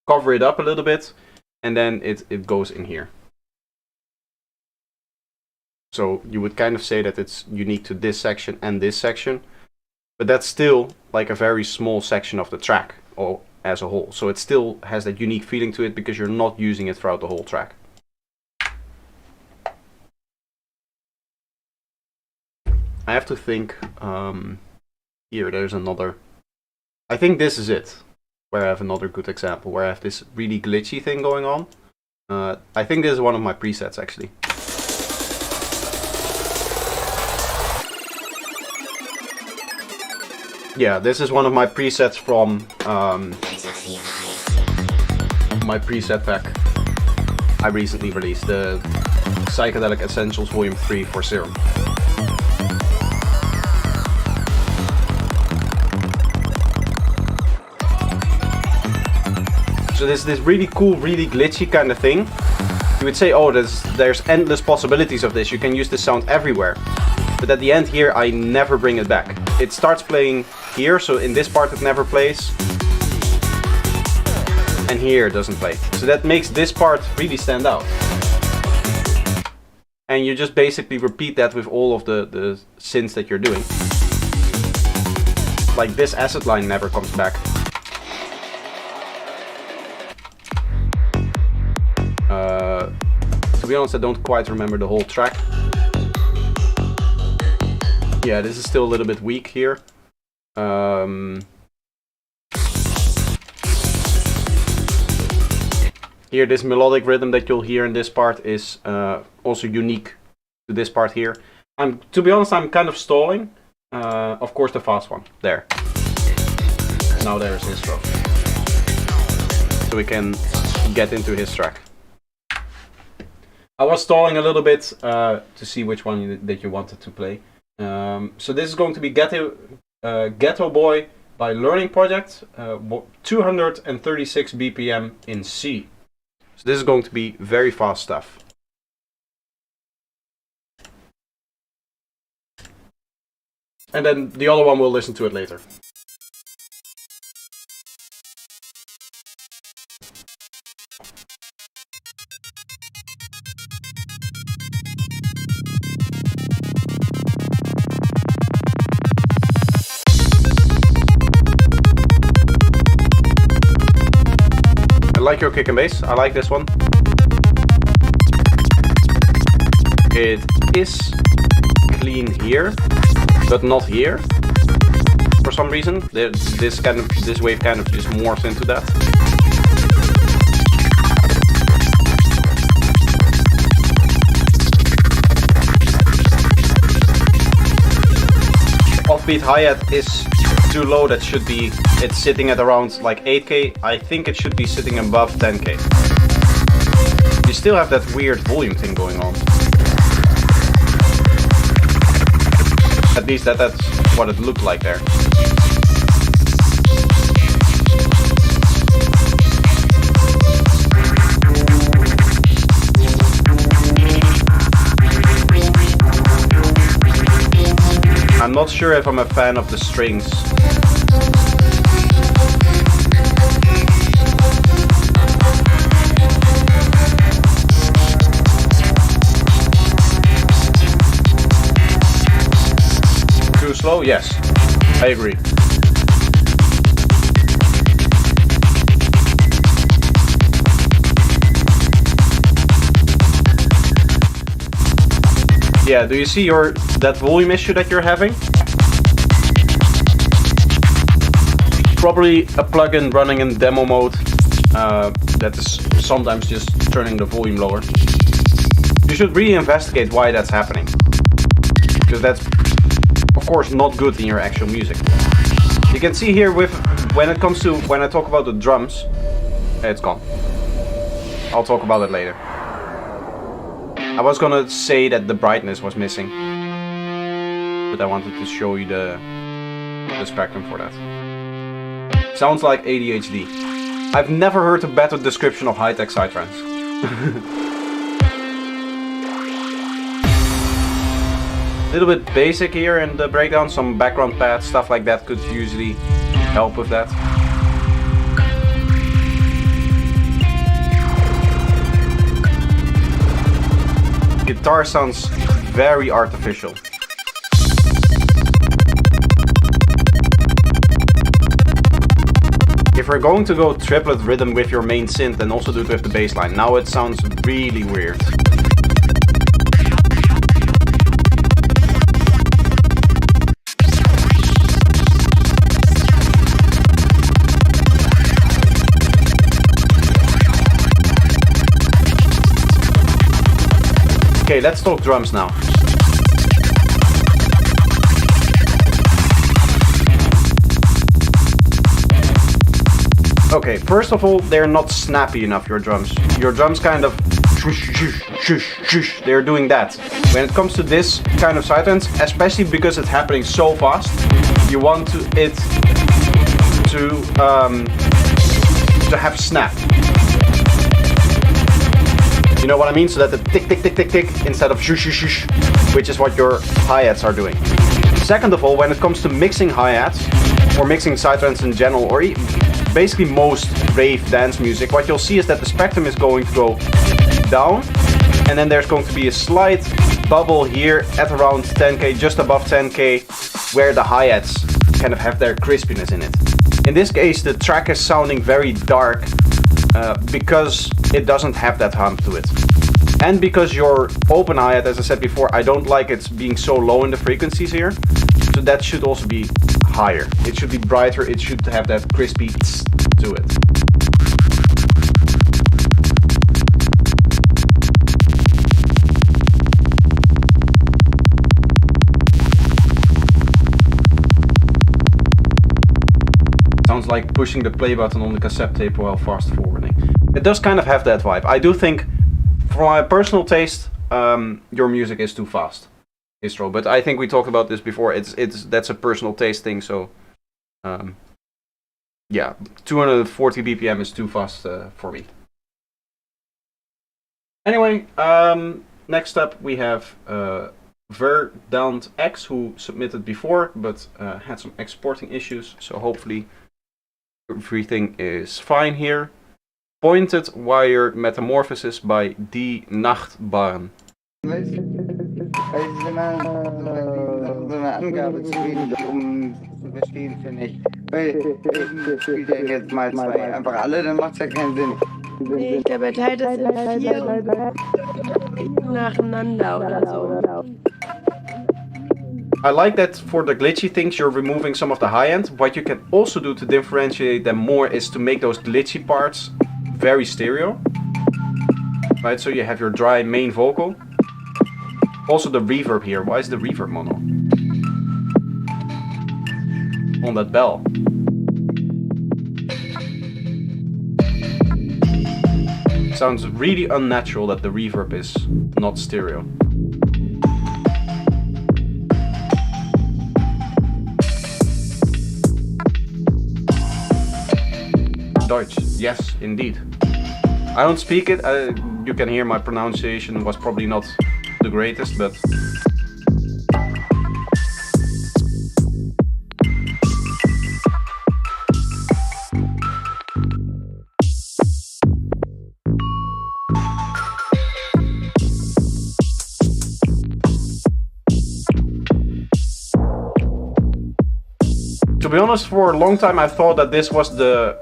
cover it up a little bit, and then it goes in here. So you would kind of say that it's unique to this section and this section, but that's still like a very small section of the track or as a whole. So it still has that unique feeling to it because you're not using it throughout the whole track. I have to think, here there's another, I think this is it, where I have another good example, where I have this really glitchy thing going on. I think this is one of my presets actually. Yeah, this is one of my presets from my preset pack I recently released, the Psychedelic Essentials Volume 3 for Serum. So there's this really cool, really glitchy kind of thing. You would say, oh, there's endless possibilities of this. You can use this sound everywhere. But at the end here, I never bring it back. It starts playing here, so in this part it never plays. And here it doesn't play. So that makes this part really stand out. And you just basically repeat that with all of the synths that you're doing. Like this acid line never comes back. To be honest, I don't quite remember the whole track. Yeah, this is still a little bit weak here. Here, this melodic rhythm that you'll hear in this part is also unique to this part here. To be honest, I'm kind of stalling. Of course, the fast one. There. Now there's his throw. So we can get into his track. I was stalling a little bit to see which one that you wanted to play. So this is going to be Ghetto Boy by Learning Project, 236 BPM in C. So this is going to be very fast stuff. And then the other one, we'll listen to it later. I like your kick and bass. I like this one. It is clean here, but not here. For some reason, this wave kind of just morphs into that. Offbeat hi-hat is too low. That should be, it's sitting at around like 8K. I think it should be sitting above 10K. You still have that weird volume thing going on. At least that's what it looked like there. I'm not sure if I'm a fan of the strings. Too slow? Yes, I agree. Yeah, do you see that volume issue that you're having? Probably a plugin running in demo mode that is sometimes just turning the volume lower. You should really investigate why that's happening, because that's of course not good in your actual music. You can see here when I talk about the drums, it's gone. I'll talk about it later. I was gonna say that the brightness was missing, but I wanted to show you the spectrum for that. Sounds like ADHD. I've never heard a better description of high-tech psytrance. A little bit basic here in the breakdown, some background pads, stuff like that could usually help with that. Guitar sounds very artificial. If we're going to go triplet rhythm with your main synth, then also do it with the bass line. Now it sounds really weird. Okay, let's talk drums now. Okay, first of all, they're not snappy enough, your drums. Your drums kind of shush, shush, shush, shush. They're doing that. When it comes to this kind of psytrance, especially because it's happening so fast, you want it to to have snap. You know what I mean? So that the tick, tick, tick, tick, tick, instead of shush, shush, shush, which is what your hi-hats are doing. Second of all, when it comes to mixing hi-hats, or mixing psytrance in general, or basically most rave dance music, what you'll see is that the spectrum is going to go down, and then there's going to be a slight bubble here at around 10k, just above 10k, where the hi-hats kind of have their crispiness in it. In this case, the track is sounding very dark because it doesn't have that hump to it. And because your open hi-hat, as I said before, I don't like it being so low in the frequencies here. So that should also be higher. It should be brighter, it should have that crispy tss to it. Sounds like pushing the play button on the cassette tape while fast forwarding. It does kind of have that vibe. I do think, for my personal taste, your music is too fast, Istro. But I think we talked about this before. That's a personal taste thing. So, yeah, 240 BPM is too fast for me. Anyway, next up we have Verdant X, who submitted before but had some exporting issues. So hopefully everything is fine here. Pointed Wire Metamorphosis by Die Nachtbahn. Weil sie immer so eine Angabe zu geben, um zu verstehen, finde ich. Weil eben spielt er jetzt mal zwei einfach alle, dann macht es ja keinen Sinn. Nee, ich glaube, er teilt das in 4 nacheinander oder so. I like that for the glitchy things you're removing some of the high end. What you can also do to differentiate them more is to make those glitchy parts very stereo. Right, so you have your dry main vocal. Also the reverb here. Why is the reverb mono? On that bell. Sounds really unnatural that the reverb is not stereo. Deutsch, yes, indeed. I don't speak it. You can hear my pronunciation was probably not the greatest, but to be honest, for a long time I thought that this was the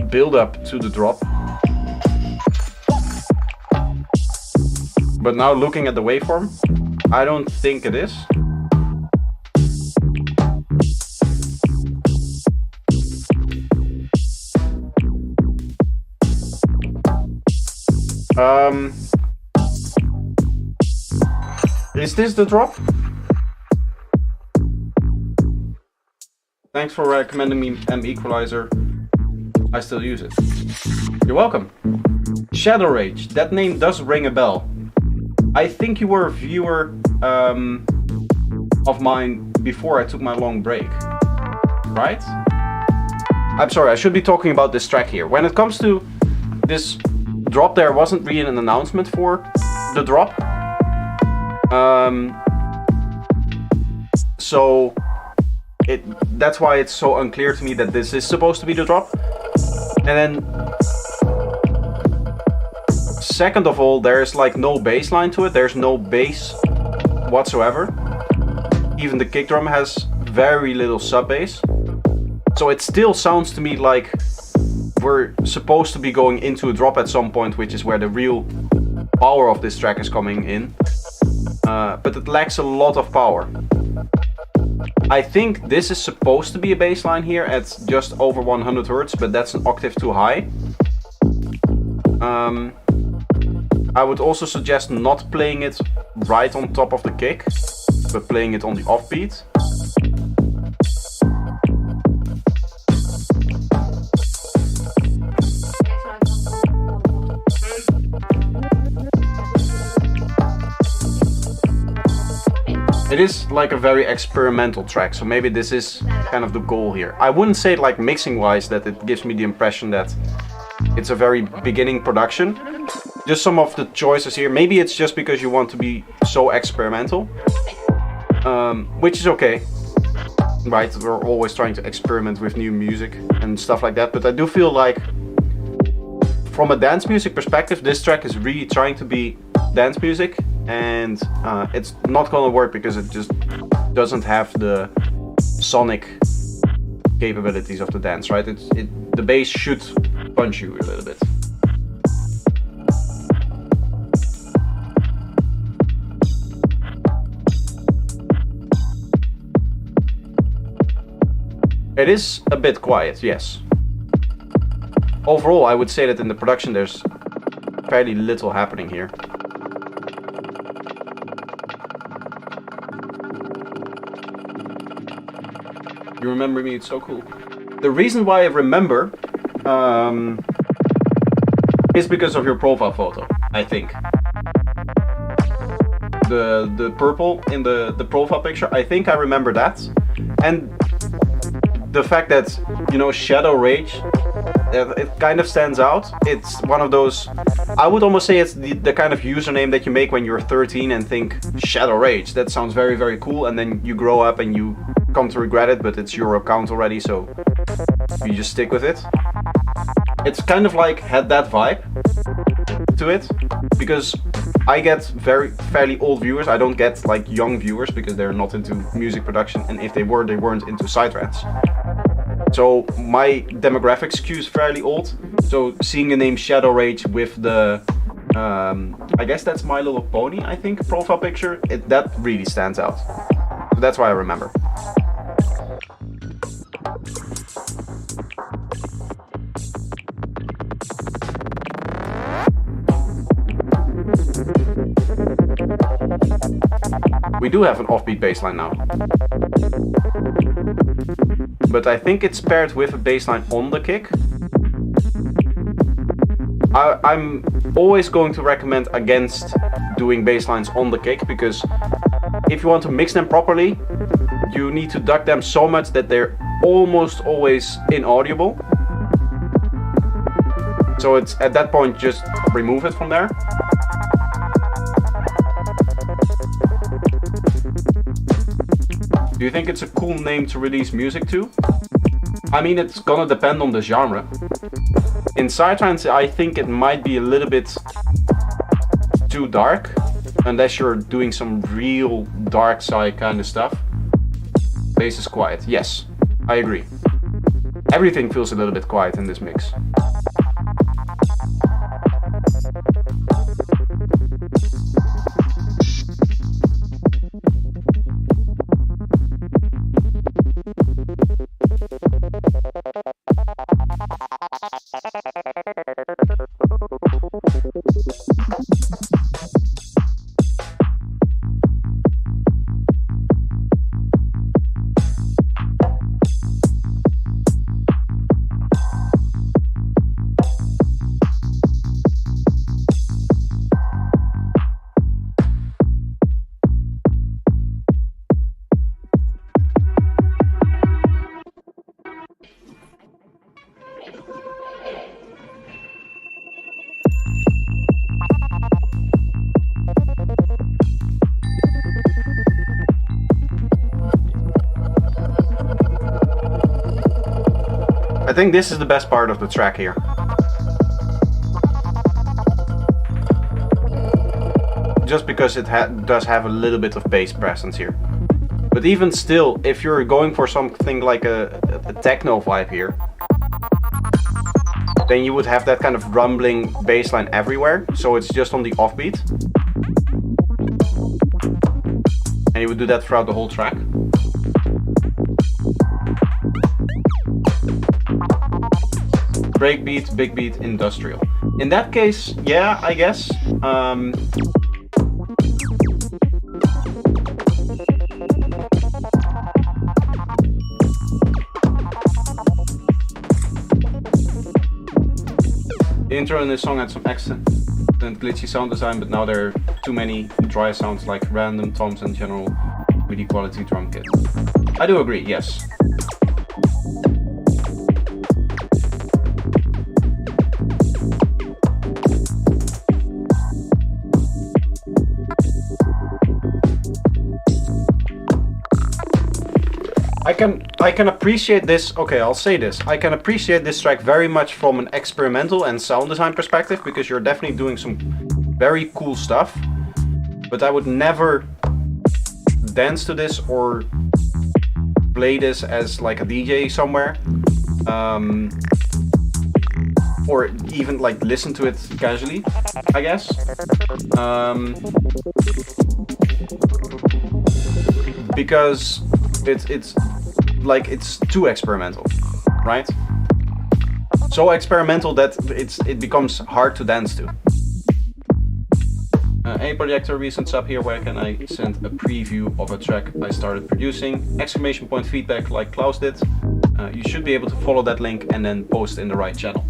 build-up to the drop. But now looking at the waveform, I don't think it is. Is this the drop? Thanks for recommending me M Equalizer. I still use it. You're welcome. Shadow Rage, that name does ring a bell. I think you were a viewer of mine before I took my long break, right? I'm sorry, I should be talking about this track here. When it comes to this drop, there wasn't really an announcement for the drop. So that's why it's so unclear to me that this is supposed to be the drop. And then second of all, there's like no bass line to it. There's no bass whatsoever. Even the kick drum has very little sub bass. So it still sounds to me like we're supposed to be going into a drop at some point, which is where the real power of this track is coming in. But it lacks a lot of power. I think this is supposed to be a bass line here at just over 100 Hz, but that's an octave too high. I would also suggest not playing it right on top of the kick, but playing it on the offbeat. It is like a very experimental track, so maybe this is kind of the goal here. I wouldn't say like mixing wise that it gives me the impression that it's a very beginning production. Just some of the choices here. Maybe it's just because you want to be so experimental, which is okay. Right, we're always trying to experiment with new music and stuff like that, but I do feel like from a dance music perspective, this track is really trying to be dance music, and it's not gonna work because it just doesn't have the sonic capabilities of the dance, right? The bass should punch you a little bit. It is a bit quiet, yes. Overall, I would say that in the production there's fairly little happening here. You remember me, it's so cool. The reason why I remember is because of your profile photo, I think. The purple in the profile picture, I think I remember that. And the fact that, you know, Shadow Rage, it kind of stands out. It's one of those, I would almost say it's the kind of username that you make when you're 13 and think, Shadow Rage, that sounds very, very cool, and then you grow up and you come to regret it, but it's your account already, so you just stick with it. It's kind of like had that vibe to it, because I get fairly old viewers. I don't get like young viewers because they're not into music production, and if they were, they weren't into psytrance. So my demographic skews fairly old. So seeing the name Shadow Rage with the, I guess that's My Little Pony, I think, profile picture, that really stands out. So that's why I remember. We do have an offbeat bassline now. But I think it's paired with a bassline on the kick. I'm always going to recommend against doing basslines on the kick, because if you want to mix them properly, you need to duck them so much that they're almost always inaudible. So it's at that point just remove it from there. Do you think it's a cool name to release music to? I mean, it's gonna depend on the genre. In psytrance, I think it might be a little bit too dark, unless you're doing some real dark side kind of stuff. Bass is quiet. Yes, I agree. Everything feels a little bit quiet in this mix. I think this is the best part of the track here. Just because it does have a little bit of bass presence here. But even still, if you're going for something like a techno vibe here, then you would have that kind of rumbling bass line everywhere, so it's just on the offbeat. And you would do that throughout the whole track. Breakbeat, big beat, industrial. In that case, yeah, I guess. The intro in this song had some excellent glitchy sound design, but now there are too many dry sounds like random toms and general MIDI quality drum kit. I do agree, yes. I can appreciate this. Okay, I'll say this. I can appreciate this track very much from an experimental and sound design perspective because you're definitely doing some very cool stuff. But I would never dance to this or play this as like a DJ somewhere. Or even like listen to it casually, I guess. Because it's like it's too experimental, right? So experimental that it becomes hard to dance to. Hey projector, recent sub here, where can I send a preview of a track I started producing? Exclamation point feedback like Klaus did. You should be able to follow that link and then post in the right channel.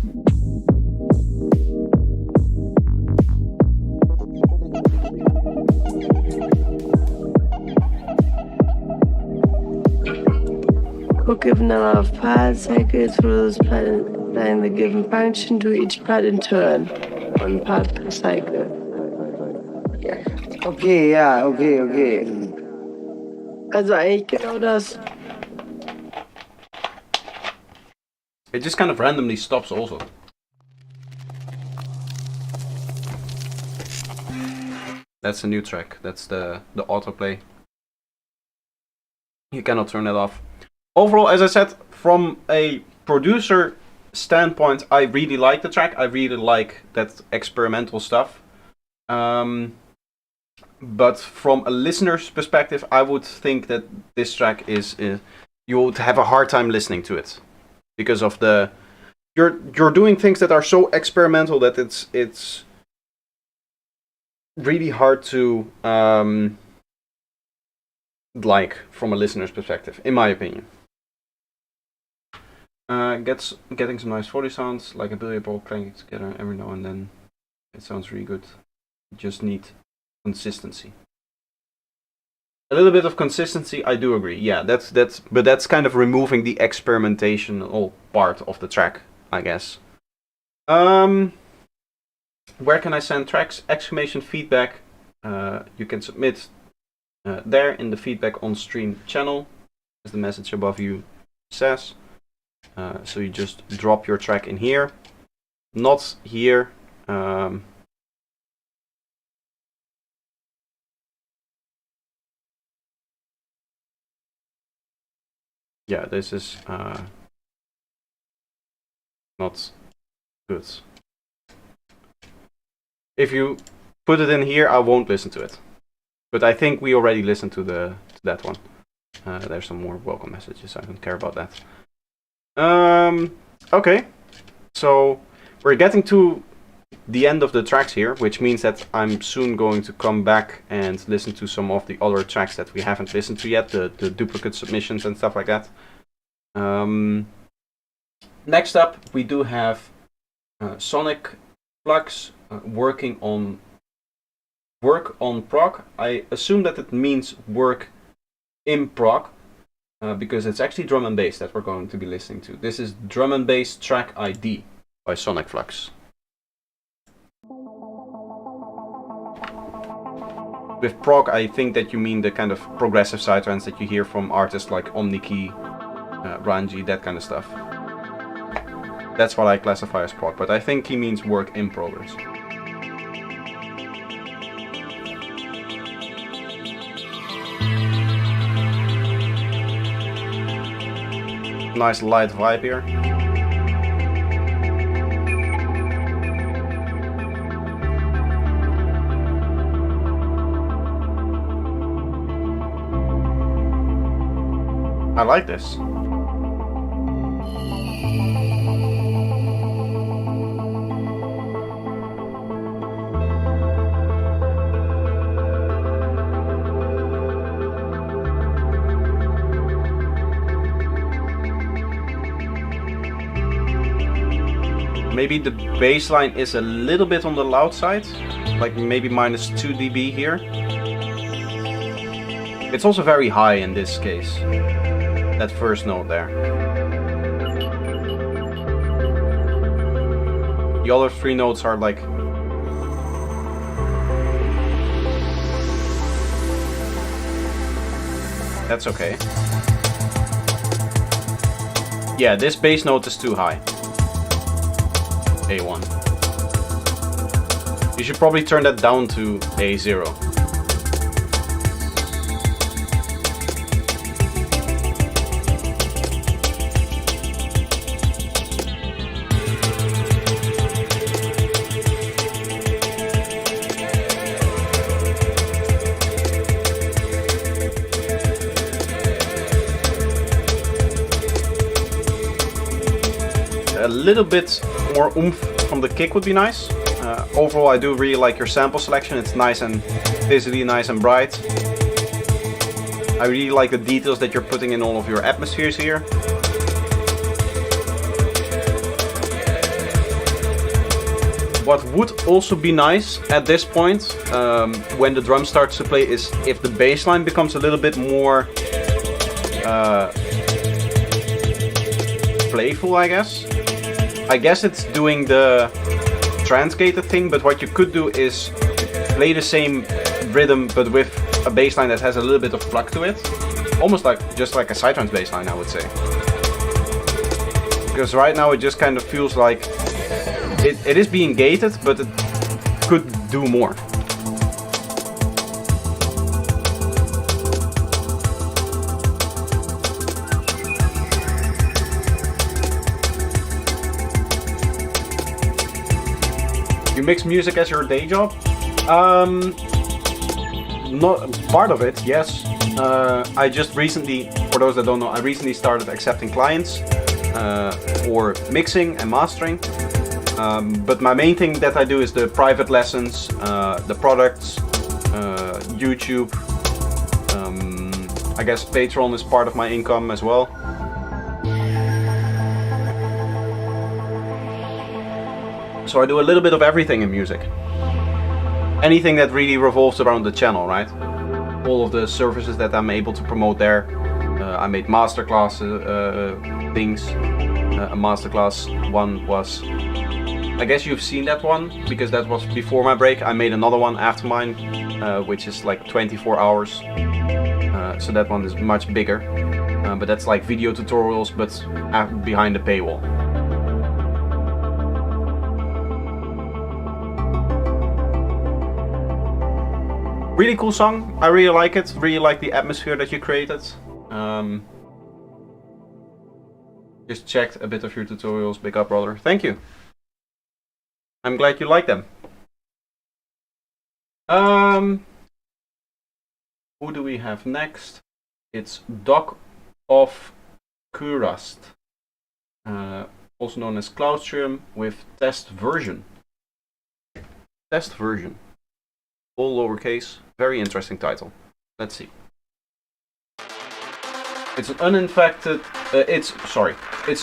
Given a lot of pad cycles through applying the given function to each pad in turn. One pad per cycle. Okay, ja, okay. Also eigentlich genau das. It just kind of randomly stops also. That's a new track. That's the autoplay. You cannot turn that off. Overall, as I said, from a producer standpoint, I really like the track. I really like that experimental stuff. But from a listener's perspective, I would think that this track is you would have a hard time listening to it because of the you're doing things that are so experimental that it's really hard to like from a listener's perspective, in my opinion. Getting some nice Foley sounds, like a billiard ball clanking together every now and then. It sounds really good. You just need consistency. A little bit of consistency, I do agree. Yeah, but that's kind of removing the experimentational part of the track, I guess. Where can I send tracks? Exclamation feedback. You can submit there in the feedback on stream channel, as the message above you says. So you just drop your track in here, not here. Yeah, this is not good. If you put it in here, I won't listen to it. But I think we already listened to that one. There's some more welcome messages. I don't care about that. Okay, so we're getting to the end of the tracks here, which means that I'm soon going to come back and listen to some of the other tracks that we haven't listened to yet, the duplicate submissions and stuff like that. Next up, we do have Sonic Flux work on prog. I assume that it means work in prog. Because it's actually drum and bass that we're going to be listening to. This is Drum and Bass Track ID by Sonic Flux. With prog, I think that you mean the kind of progressive psytrance that you hear from artists like Omniki, Ranji, that kind of stuff. That's what I classify as prog, but I think he means work in progress. Nice light vibe here. I like this. Maybe the bass line is a little bit on the loud side, like maybe minus 2 dB here. It's also very high in this case, that first note there. The other 3 notes are like... That's okay. Yeah, this bass note is too high. A1. You should probably turn that down to A0. A little bit more oomph from the kick would be nice. Overall, I do really like your sample selection. It's nice and visually nice and bright. I really like the details that you're putting in all of your atmospheres here. What would also be nice at this point, when the drum starts to play, is if the bass line becomes a little bit more playful, I guess. I guess it's doing the trans-gated thing, but what you could do is play the same rhythm but with a bass line that has a little bit of flux to it. Almost like just like a psytrance bass line, I would say. Because right now it just kind of feels like it is being gated, but it could do more. You mix music as your day job? Not part of it, yes. I just recently, for those that don't know, I recently started accepting clients for mixing and mastering. But my main thing that I do is the private lessons, the products, YouTube. I guess Patreon is part of my income as well. So I do a little bit of everything in music. Anything that really revolves around the channel, right? All of the services that I'm able to promote there. I made masterclass things. A masterclass one was... I guess you've seen that one, because that was before my break. I made another one after mine, which is like 24 hours. So that one is much bigger. But that's like video tutorials, but behind the paywall. Really cool song. I really like it. Really like the atmosphere that you created. Just checked a bit of your tutorials. Big up, brother. Thank you. I'm glad you like them. Who do we have next? It's Doc of Kurast, also known as Cloudrum, with test version. Test version. All lowercase. Very interesting title. Let's see. It's an uninfected. It's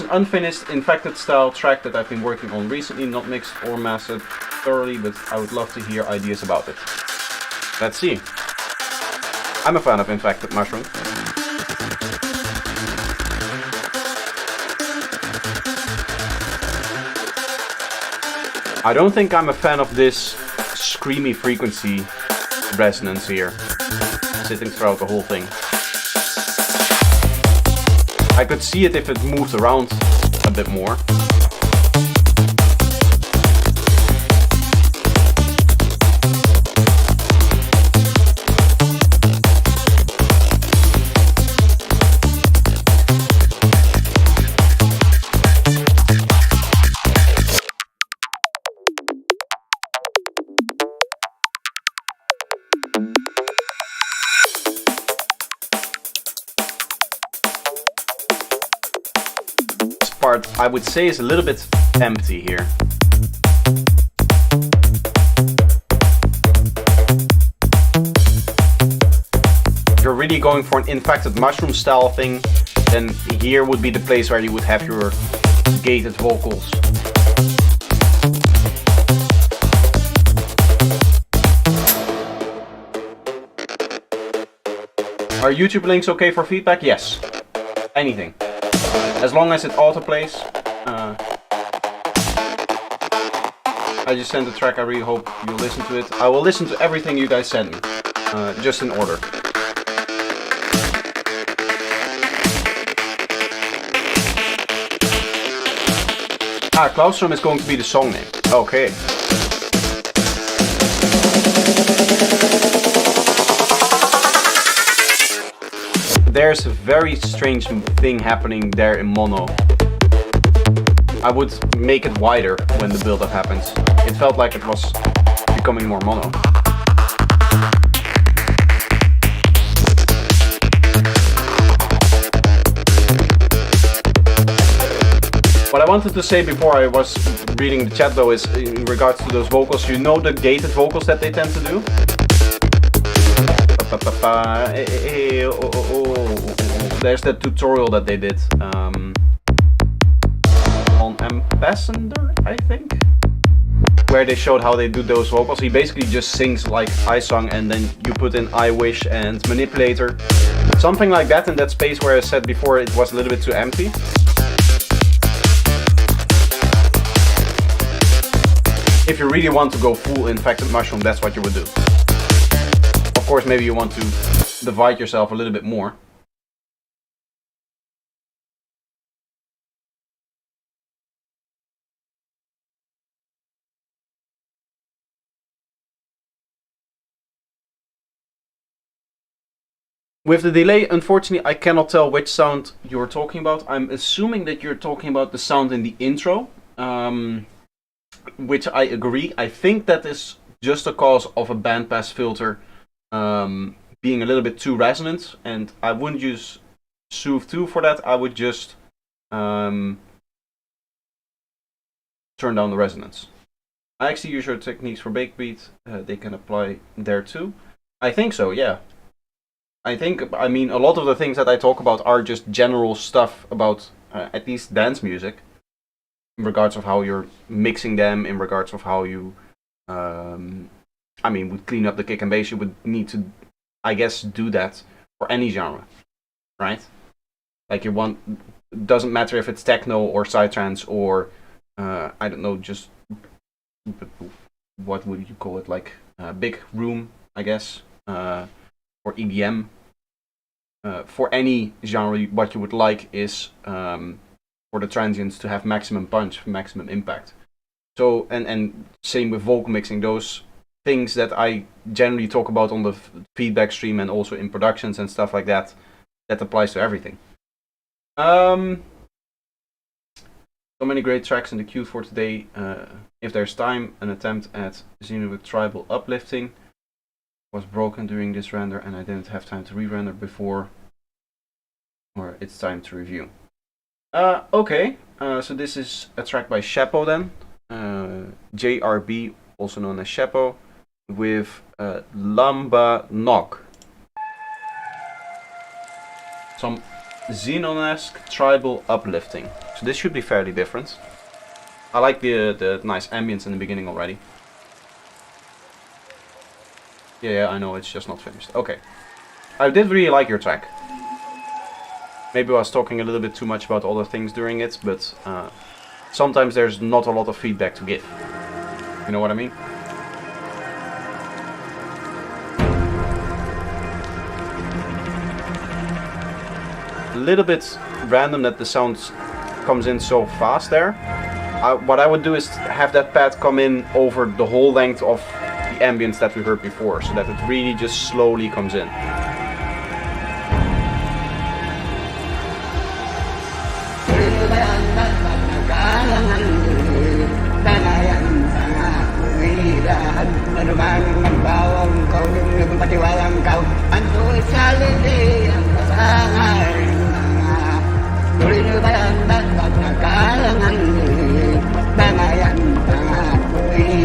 an unfinished, infected style track that I've been working on recently, not mixed or mastered thoroughly, but I would love to hear ideas about it. Let's see. I'm a fan of infected mushroom. I don't think I'm a fan of this screamy frequency resonance here, sitting throughout the whole thing. I could see it if it moved around a bit more. Part, I would say, is a little bit empty here. If you're really going for an infected mushroom style thing, then here would be the place where you would have your gated vocals. Are YouTube links okay for feedback? Yes. Anything. As long as it autoplays. I just sent a track, I really hope you'll listen to it. I will listen to everything you guys send me, just in order. Cloudrum is going to be the song name. Okay. There's a very strange thing happening there in mono. I would make it wider when the build-up happens. It felt like it was becoming more mono. What I wanted to say before I was reading the chat though is in regards to those vocals, you know the gated vocals that they tend to do? There's that tutorial that they did on Ambassador, I think, where they showed how they do those vocals. He basically just sings like I sung and then you put in I wish and manipulator. Something like that in that space where I said before it was a little bit too empty. If you really want to go full infected mushroom, that's what you would do. Of course, maybe you want to divide yourself a little bit more. With the delay, unfortunately, I cannot tell which sound you're talking about. I'm assuming that you're talking about the sound in the intro, which I agree. I think that is just a cause of a bandpass filter being a little bit too resonant, and I wouldn't use Soothe 2 for that. I would just turn down the resonance. I actually use your techniques for Bakebeat. They can apply there too. I think so, yeah. I mean, a lot of the things that I talk about are just general stuff about at least dance music, in regards of how you're mixing them, in regards of how you, I mean, would clean up the kick and bass. You would need to, I guess, do that for any genre, right? Like you want, doesn't matter if it's techno or psytrance or, I don't know, just, what would you call it, like big room, I guess, or EDM. For any genre, what you would like is for the transients to have maximum punch, maximum impact. So, and same with vocal mixing, those things that I generally talk about on the feedback stream and also in productions and stuff like that, that applies to everything. So many great tracks in the queue for today. If there's time, an attempt at Xeno with tribal uplifting was broken during this render and I didn't have time to re-render before, or it's time to review. Okay, so this is a track by Shapo then, JRB, also known as Shapo, with Lamba Knock. Some Xenon-esque tribal uplifting. So this should be fairly different. I like the nice ambience in the beginning already. Yeah, I know, it's just not finished. Okay. I did really like your track. Maybe I was talking a little bit too much about other things during it, but sometimes there's not a lot of feedback to give. You know what I mean? A little bit random that the sound comes in so fast there. What I would do is have that pad come in over the whole length of the ambience that we heard before, so that it really just slowly comes in.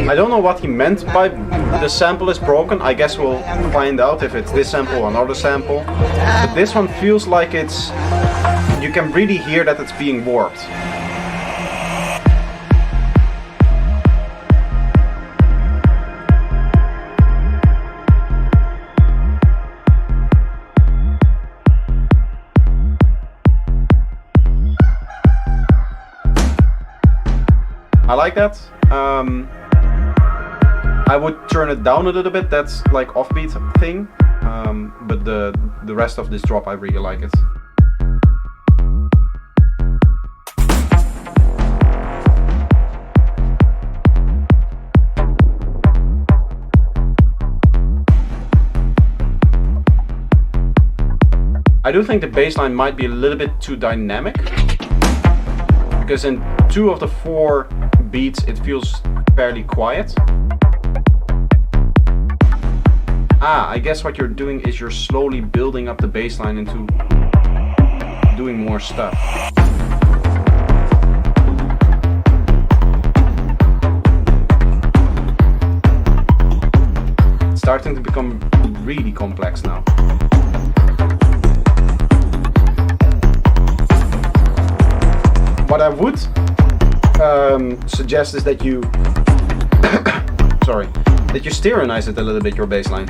I don't know what he meant by the sample is broken. I guess we'll find out if it's this sample or another sample. But this one feels like it's... you can really hear that it's being warped. I like that. I would turn it down a little bit, that's like offbeat thing, but the rest of this drop I really like it. I do think the bass line might be a little bit too dynamic, because in 2 of the 4 beats it feels fairly quiet. I guess what you're doing is you're slowly building up the bass line into doing more stuff. It's starting to become really complex now. What I would suggest is that you sorry, that you sterilize it a little bit, your bass line.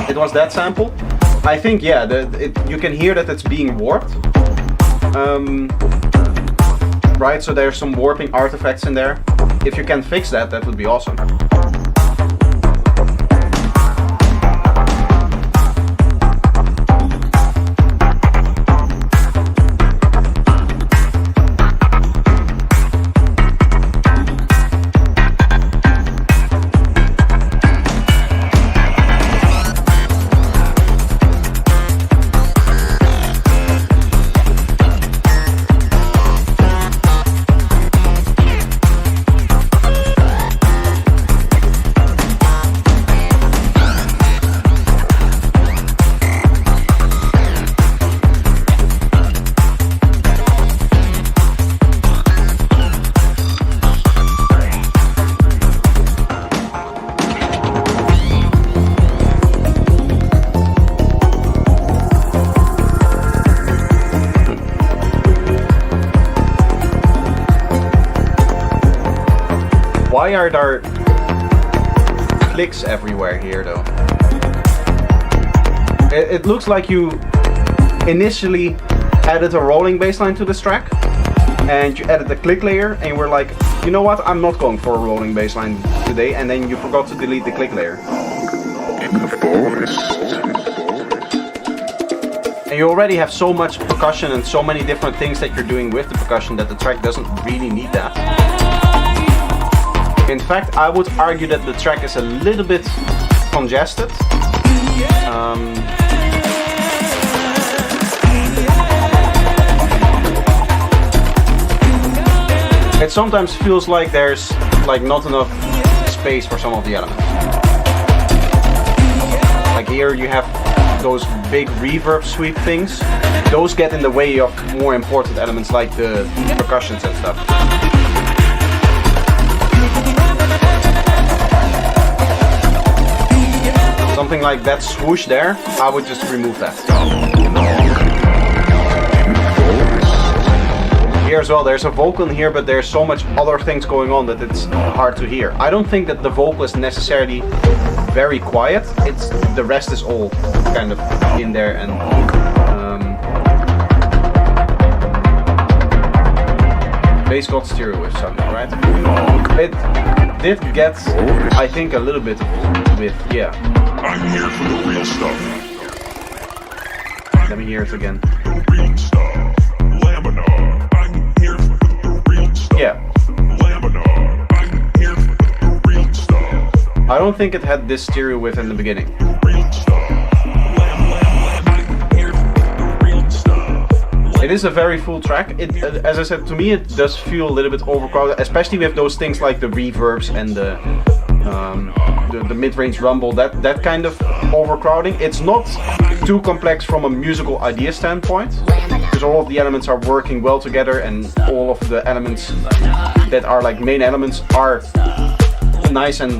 It was that sample. I think, yeah, you can hear that it's being warped. Right, so there's some warping artifacts in there. If you can fix that, that would be awesome. Why are there clicks everywhere here though? It looks like you initially added a rolling bassline to this track and you added the click layer and you were like, you know what, I'm not going for a rolling bassline today, and then you forgot to delete the click layer. And you already have so much percussion and so many different things that you're doing with the percussion that the track doesn't really need that. In fact, I would argue that the track is a little bit congested. It sometimes feels like there's not enough space for some of the elements. Like here you have those big reverb sweep things. Those get in the way of more important elements like the percussions and stuff. Something like that swoosh there, I would just remove that. Here as well, there's a vocal in here, but there's so much other things going on that it's hard to hear. I don't think that the vocal is necessarily very quiet. It's the rest is all kind of in there, and bass got stereo with something, right? It did get, I think, a little bit with, yeah. I'm here for the real stuff. Let me hear it again. The real stuff. Laminar. I'm here for the real stuff. Yeah. Laminar. I'm here for the real stuff. I don't think it had this stereo width in the beginning. Real stuff. I'm here for the real stuff. It is a very full track. It, as I said, to me it does feel a little bit overcrowded, especially with those things like the reverbs and the mid-range rumble, that kind of overcrowding. It's not too complex from a musical idea standpoint, because all of the elements are working well together and all of the elements that are like main elements are nice and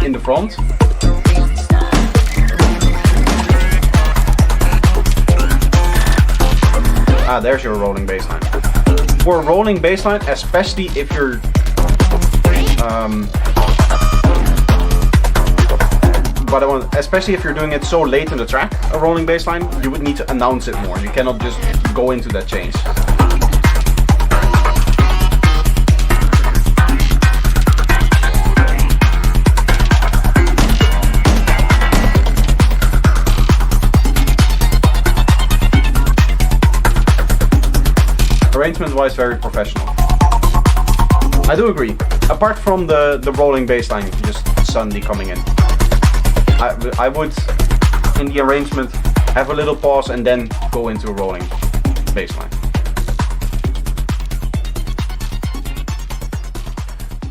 in the front. There's your rolling bassline. For a rolling bassline, especially if you're especially if you're doing it so late in the track, a rolling bassline, you would need to announce it more. You cannot just go into that change. Arrangement-wise, very professional. I do agree. Apart from the rolling bassline just suddenly coming in. I would, in the arrangement, have a little pause and then go into a rolling bass line.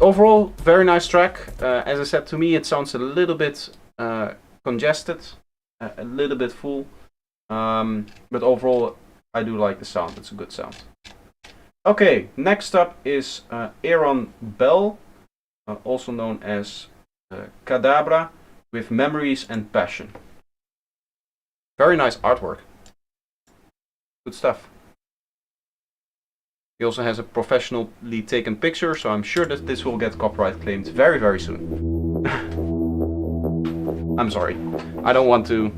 Overall, very nice track. As I said, to me it sounds a little bit congested, a little bit full, but overall I do like the sound. It's a good sound. Okay, next up is Aaron Bell, also known as Cadabra, with Memories and Passion. Very nice artwork. Good stuff. He also has a professionally taken picture, so I'm sure that this will get copyright claimed very, very soon. I'm sorry. I don't want to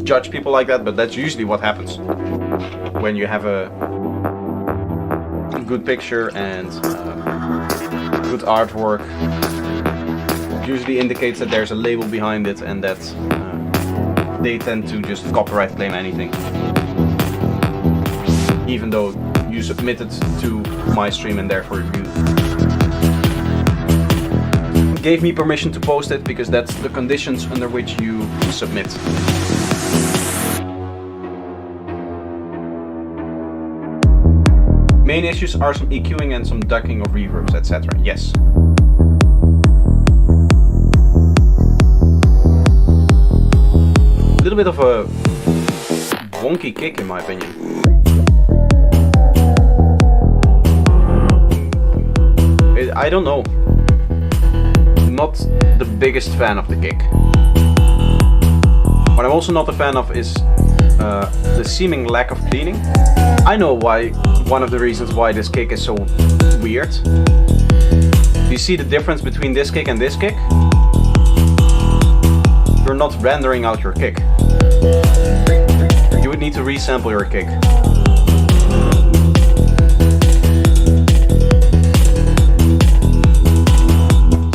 judge people like that, but that's usually what happens when you have a good picture and good artwork. It usually indicates that there's a label behind it and that they tend to just copyright claim anything, even though you submitted to my stream and therefore you gave me permission to post it, because that's the conditions under which you submit. Main issues are some EQing and some ducking of reverbs, etc. Yes. A little bit of a wonky kick in my opinion. I don't know. Not the biggest fan of the kick. What I'm also not a fan of is the seeming lack of cleaning. I know why. One of the reasons why this kick is so weird. Do you see the difference between this kick and this kick? You're not rendering out your kick. You would need to resample your kick.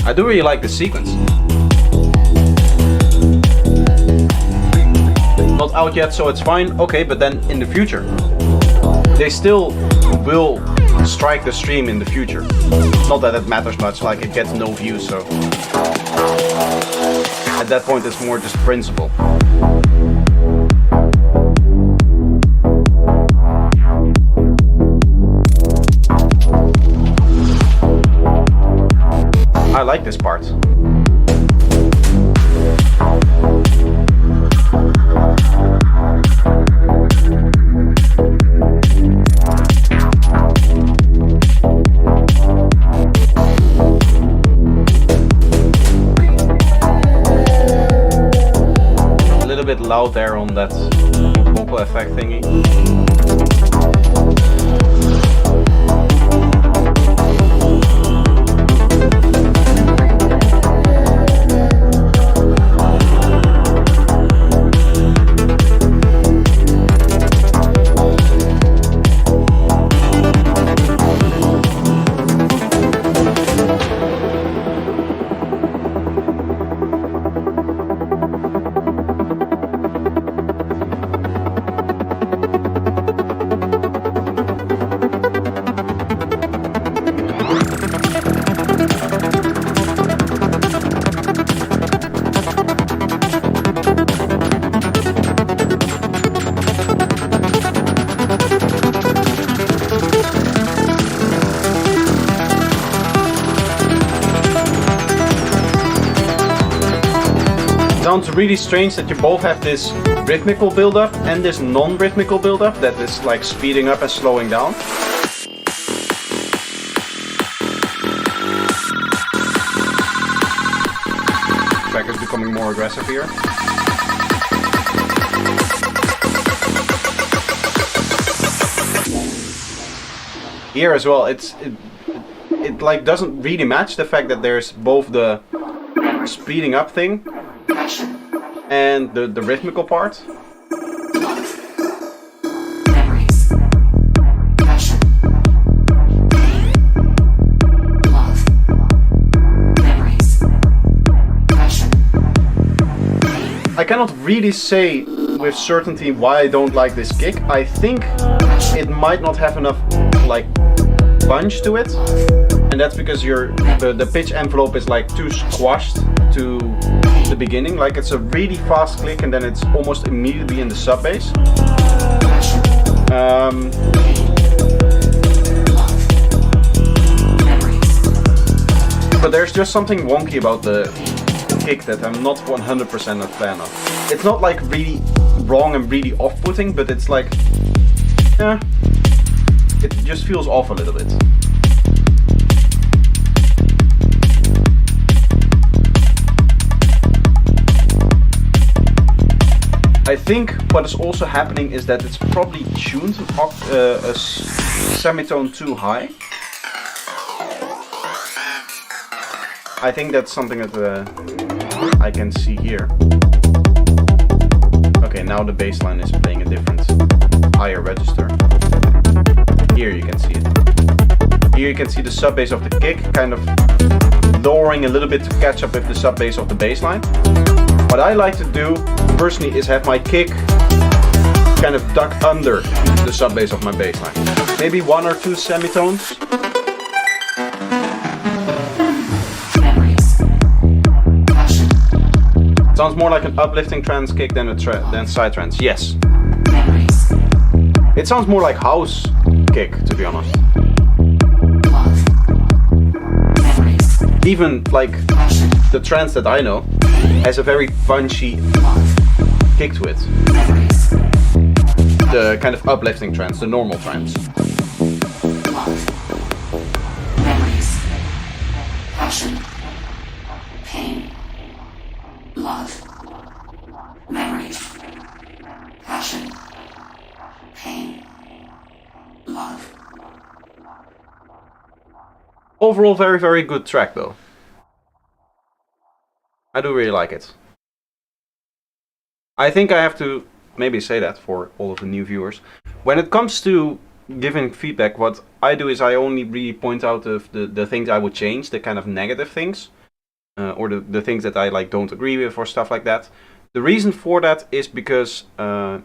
I do really like this sequence. Not out yet, so it's fine. Okay, but then in the future, they still will strike the stream in the future. Not that it matters much, like it gets no views, so at that point it's more just principle. I like this part. A little bit loud there on that vocal effect thingy. Sounds really strange that you both have this rhythmical build-up and this non-rhythmical build-up that is like speeding up and slowing down. Track is becoming more aggressive here. Here as well, it like doesn't really match the fact that there's both the speeding up thing and the rhythmical part. I cannot really say with certainty why I don't like this kick. I think it might not have enough like punch to it, and that's because the pitch envelope is like too squashed to the beginning. Like it's a really fast click and then it's almost immediately in the sub bass. But there's just something wonky about the kick that I'm not 100% a fan of. It's not like really wrong and really off-putting, but it's like, it just feels off a little bit. I think what is also happening is that it's probably tuned a semitone too high. I think that's something that I can see here. Okay, now the bass line is playing a different higher register. Here you can see it. Here you can see the sub bass of the kick kind of lowering a little bit to catch up with the sub bass of the bass line. What I like to do personally is have my kick kind of duck under the sub bass of my bass line. Maybe 1 or 2 semitones. Sounds more like an uplifting trance kick than side trance. Yes. It sounds more like house kick, to be honest. Even like the trance that I know has a very punchy kick to it. The kind of uplifting trance, the normal trance. Passion, pain, love, memories, passion, pain, love. Overall, very, very good track though. I do really like it. I think I have to maybe say that for all of the new viewers. When it comes to giving feedback, what I do is I only really point out the things I would change, the kind of negative things. Or the things that I like don't agree with or stuff like that. The reason for that is because I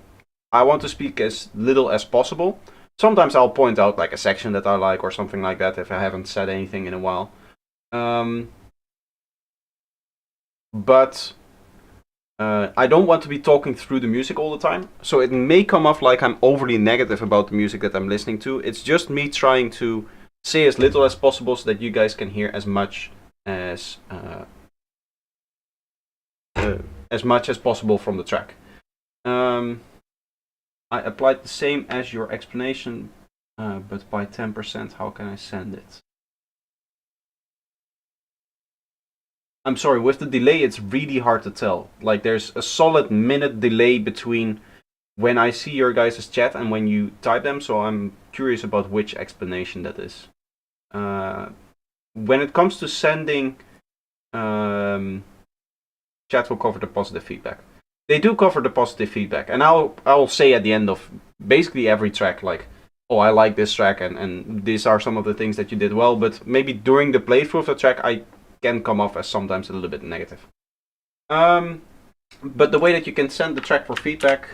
want to speak as little as possible. Sometimes I'll point out like a section that I like or something like that if I haven't said anything in a while. But I don't want to be talking through the music all the time. So it may come off like I'm overly negative about the music that I'm listening to. It's just me trying to say as little as possible so that you guys can hear as much as possible from the track. I applied the same as your explanation, but by 10%. How can I send it? I'm sorry, with the delay it's really hard to tell. Like there's a solid minute delay between when I see your guys' chat and when you type them, so I'm curious about which explanation that is. When it comes to sending, chat will cover the positive feedback. They do cover the positive feedback, and I'll say at the end of basically every track, like, oh, I like this track, and these are some of the things that you did well, but maybe during the playthrough of the track, I can come off as sometimes a little bit negative. But the way that you can send the track for feedback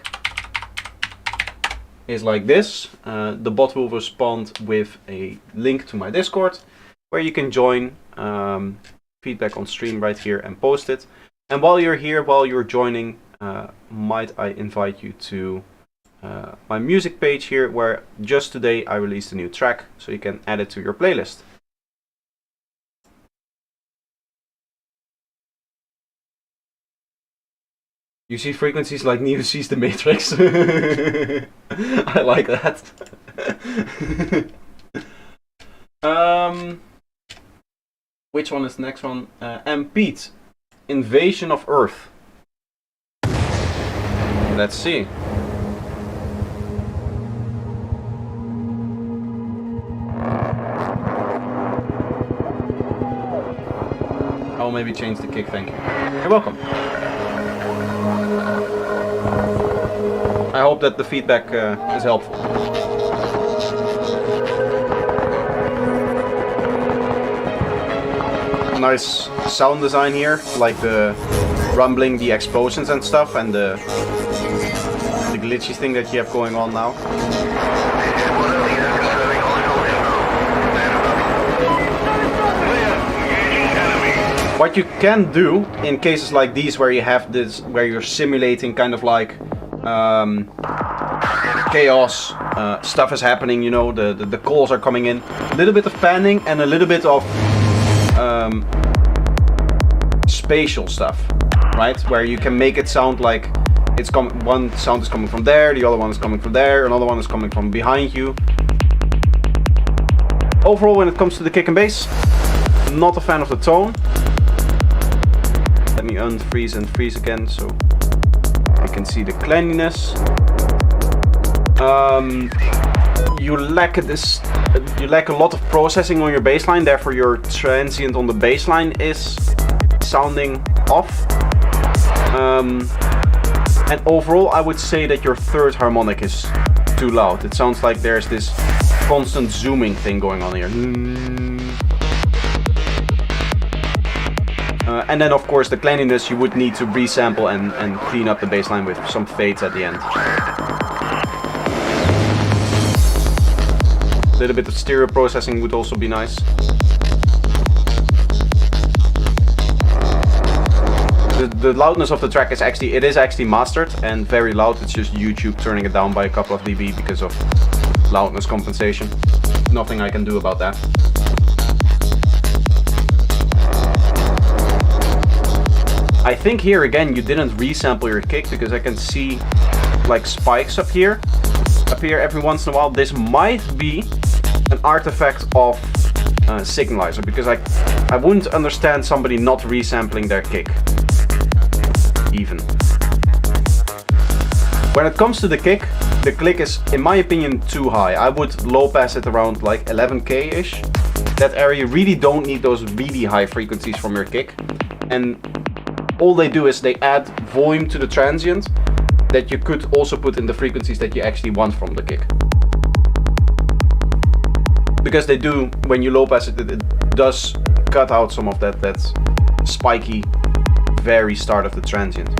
is like this. The bot will respond with a link to my Discord, where you can join feedback on stream right here and post it. And while you're here, while you're joining, might I invite you to my music page here, where just today I released a new track, so you can add it to your playlist. You see frequencies like Neo sees the Matrix. I like that. Which one is the next one? And Pete, Invasion of Earth. Let's see. I'll maybe change the kick, thank you. You're welcome. I hope that the feedback is helpful. Nice sound design here, like the rumbling, the explosions and stuff, and the glitchy thing that you have going on now. What you can do in cases like these where you have this, where you're simulating kind of like chaos, stuff is happening, you know, the calls are coming in, a little bit of panning and a little bit of spatial stuff, right? Where you can make it sound like it's one sound is coming from there, the other one is coming from there, another one is coming from behind you. Overall, when it comes to the kick and bass, not a fan of the tone. Let me unfreeze and freeze again so you can see the cleanliness. You lack a lot of processing on your bassline, therefore your transient on the bassline is sounding off. And overall, I would say that your third harmonic is too loud. It sounds like there's this constant zooming thing going on here. And then of course the cleanliness, you would need to resample and clean up the bassline with some fades at the end. A little bit of stereo processing would also be nice. The loudness of the track is actually mastered and very loud. It's just YouTube turning it down by a couple of dB because of loudness compensation. Nothing I can do about that. I think here again you didn't resample your kick because I can see like spikes appear every once in a while. This might be an artifact of Signalizer, because I wouldn't understand somebody not resampling their kick even. When it comes to the click is, in my opinion, too high. I would low pass it around like 11k-ish. That area, you really don't need those really high frequencies from your kick. And all they do is they add volume to the transient that you could also put in the frequencies that you actually want from the kick. Because they do, when you low pass it, it does cut out some of that spiky, very start of the transient.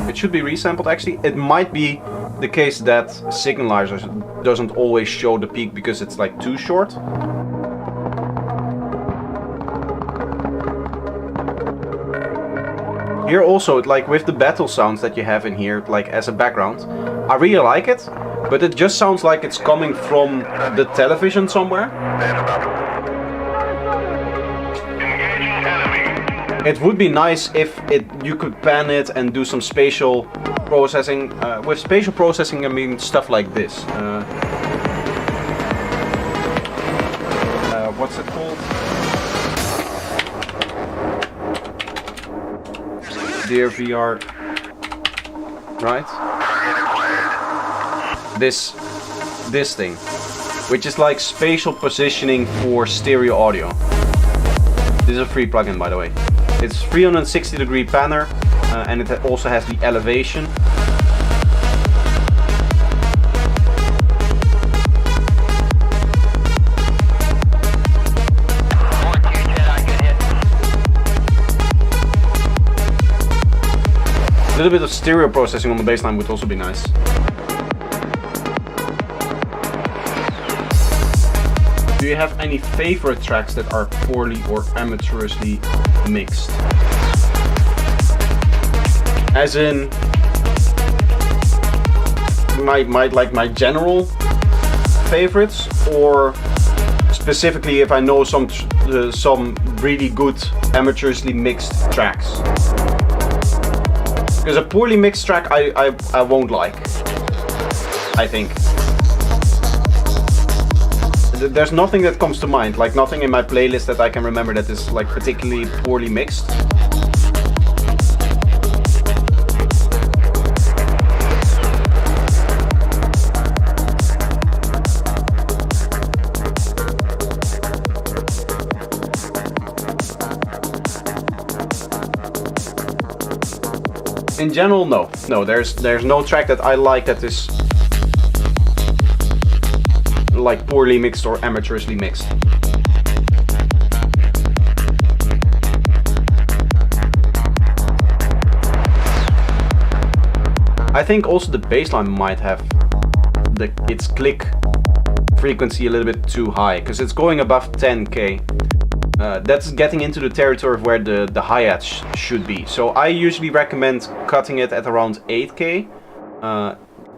It should be resampled actually. It might be the case that Signalizer doesn't always show the peak because it's like too short. Here also, like with the battle sounds that you have in here, like as a background, I really like it, but it just sounds like it's coming from the television somewhere. It would be nice if you could pan it and do some spatial processing. With spatial processing, I mean stuff like this. What's it called? Dear VR, right? This thing, which is like spatial positioning for stereo audio. This is a free plugin, by the way. It's 360-degree panner, and it also has the elevation. A little bit of stereo processing on the bassline would also be nice. Do you have any favorite tracks that are poorly or amateurishly mixed? As in, my general favorites, or specifically if I know some really good amateurishly mixed tracks? Because a poorly mixed track I won't like, I think. There's nothing that comes to mind, like nothing in my playlist that I can remember that is like particularly poorly mixed. In general, no. There's no track that I like that is like poorly mixed or amateurishly mixed. I think also the bassline might have its click frequency a little bit too high, because it's going above 10k. That's getting into the territory of where the hi-hats should be. So I usually recommend cutting it at around 8k.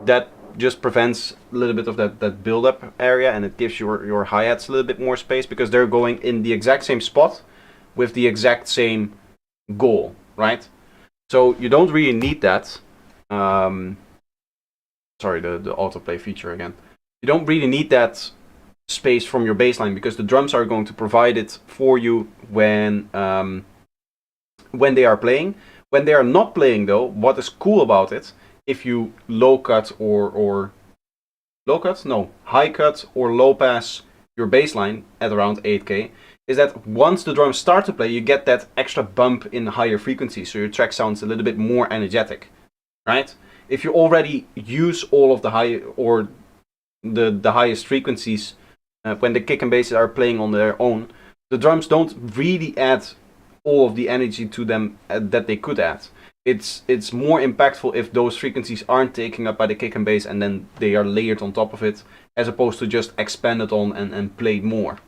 That just prevents a little bit of that build-up area, and it gives your hi-hats a little bit more space, because they're going in the exact same spot with the exact same goal, right? So you don't really need that. Sorry, the autoplay feature again. You don't really need that space from your bassline, because the drums are going to provide it for you when they are playing. When they are not playing though, what is cool about it, if you low cut or high cut or low pass your bassline at around 8k, is that once the drums start to play, you get that extra bump in higher frequencies, so your track sounds a little bit more energetic, right? If you already use all of the high or the highest frequencies when the kick and bass are playing on their own, the drums don't really add all of the energy to them that they could add. It's more impactful if those frequencies aren't taken up by the kick and bass and then they are layered on top of it, as opposed to just expanded on and played more.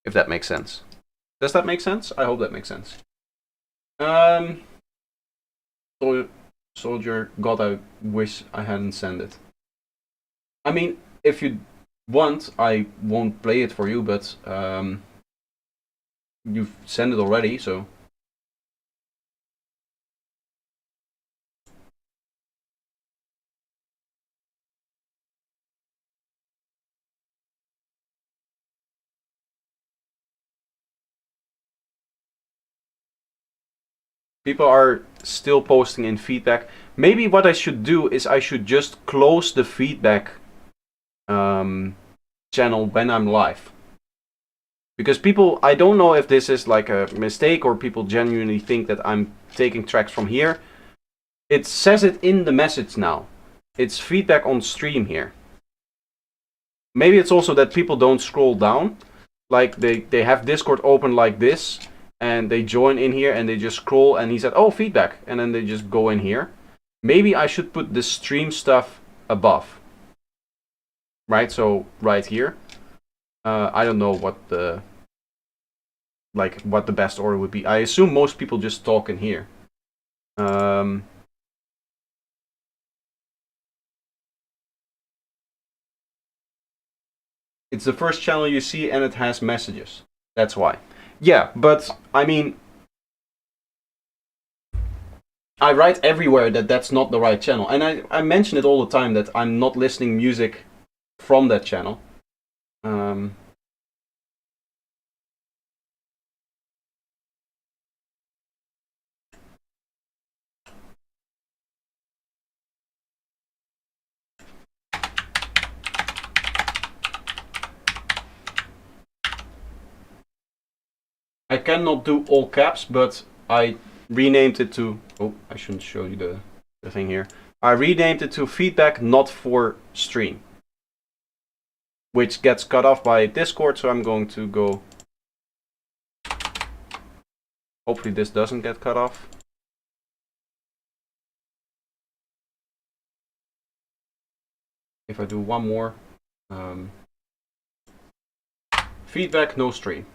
If that makes sense. Does that make sense? I hope that makes sense. Soldier, God, I wish I hadn't sent it. I mean, if you want, I won't play it for you, but you've sent it already, so. People are still posting in feedback. Maybe what I should do is I should just close the feedback channel when I'm live. Because people, I don't know if this is like a mistake or people genuinely think that I'm taking tracks from here. It says it in the message now. It's feedback on stream here. Maybe it's also that people don't scroll down. Like they have Discord open like this, and they join in here and they just scroll and he said, oh, feedback. And then they just go in here. Maybe I should put the stream stuff above. Right, so right here. I don't know what the best order would be. I assume most people just talk in here. It's the first channel you see and it has messages. That's why. Yeah, but I mean, I write everywhere that that's not the right channel. And I mention it all the time that I'm not listening music from that channel. I cannot do all caps, but I renamed it to... Oh, I shouldn't show you the thing here. I renamed it to feedback not for stream. Which gets cut off by Discord, so I'm going to go... Hopefully this doesn't get cut off. If I do one more... feedback, no stream.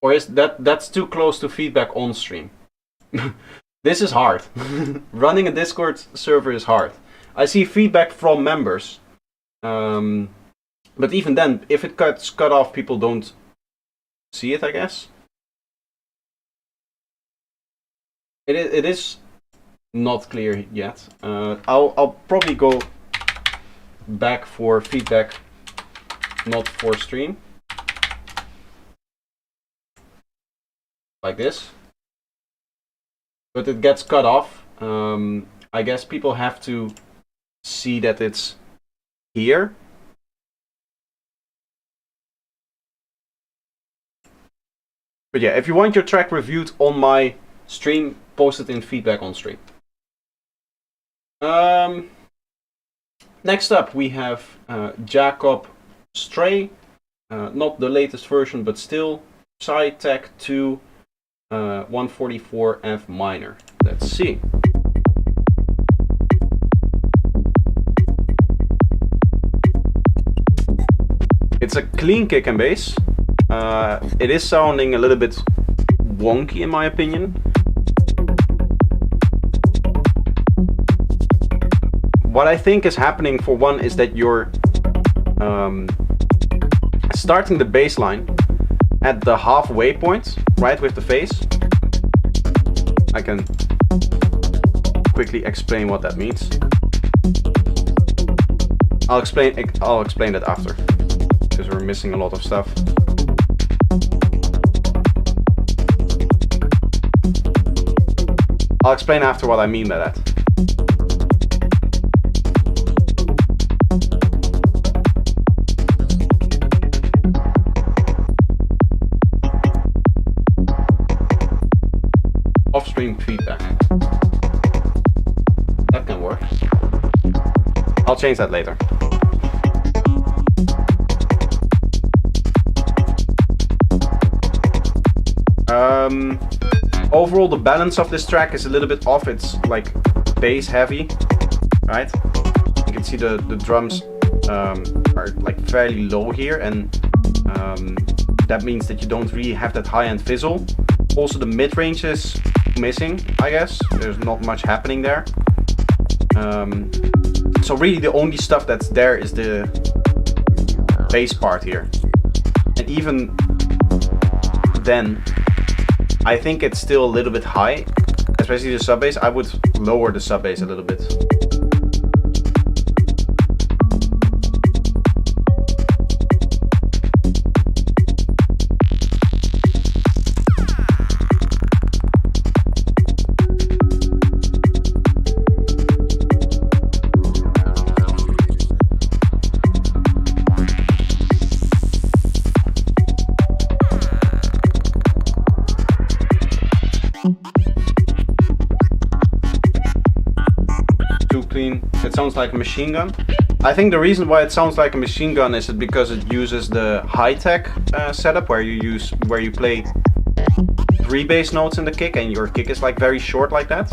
Or is that's too close to feedback on stream? This is hard. Running a Discord server is hard. I see feedback from members. But even then, if it gets cut off, people don't see it, I guess. It is not clear yet. I'll probably go back for feedback, not for stream. Like this. But it gets cut off. I guess people have to see that it's here. But yeah, if you want your track reviewed on my stream, post it in feedback on stream. Next up we have Jacob Stray. Not the latest version, but still side tech to 144 F minor. Let's see. It's a clean kick and bass. It is sounding a little bit wonky in my opinion. What I think is happening for one is that you're starting the bass line at the halfway point, right, with the phase. I can quickly explain what that means. I'll explain that after, because we're missing a lot of stuff. I'll explain after what I mean by that. Off-stream feedback. That can work. I'll change that later. Overall, the balance of this track is a little bit off. It's like bass heavy, right? You can see the drums are like fairly low here, and that means that you don't really have that high-end fizzle. Also, the mid-range is missing, I guess. There's not much happening there. So really the only stuff that's there is the bass part here. And even then, I think it's still a little bit high, especially the sub bass. I would lower the sub bass a little bit. It sounds like a machine gun. I think the reason why it sounds like a machine gun is because it uses the high-tech setup where you play 3 bass notes in the kick and your kick is like very short like that.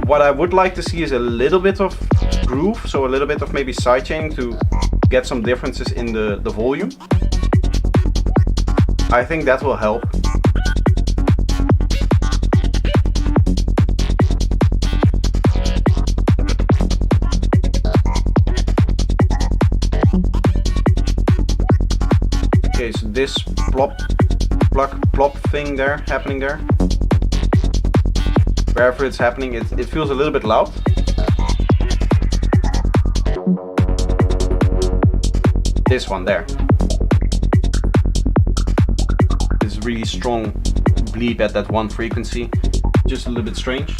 What I would like to see is a little bit of groove, so a little bit of maybe sidechaining to get some differences in the volume. I think that will help. Okay, so this plop thing there, happening there. Wherever it's happening, it feels a little bit loud. This one there. This really strong bleep at that one frequency. Just a little bit strange.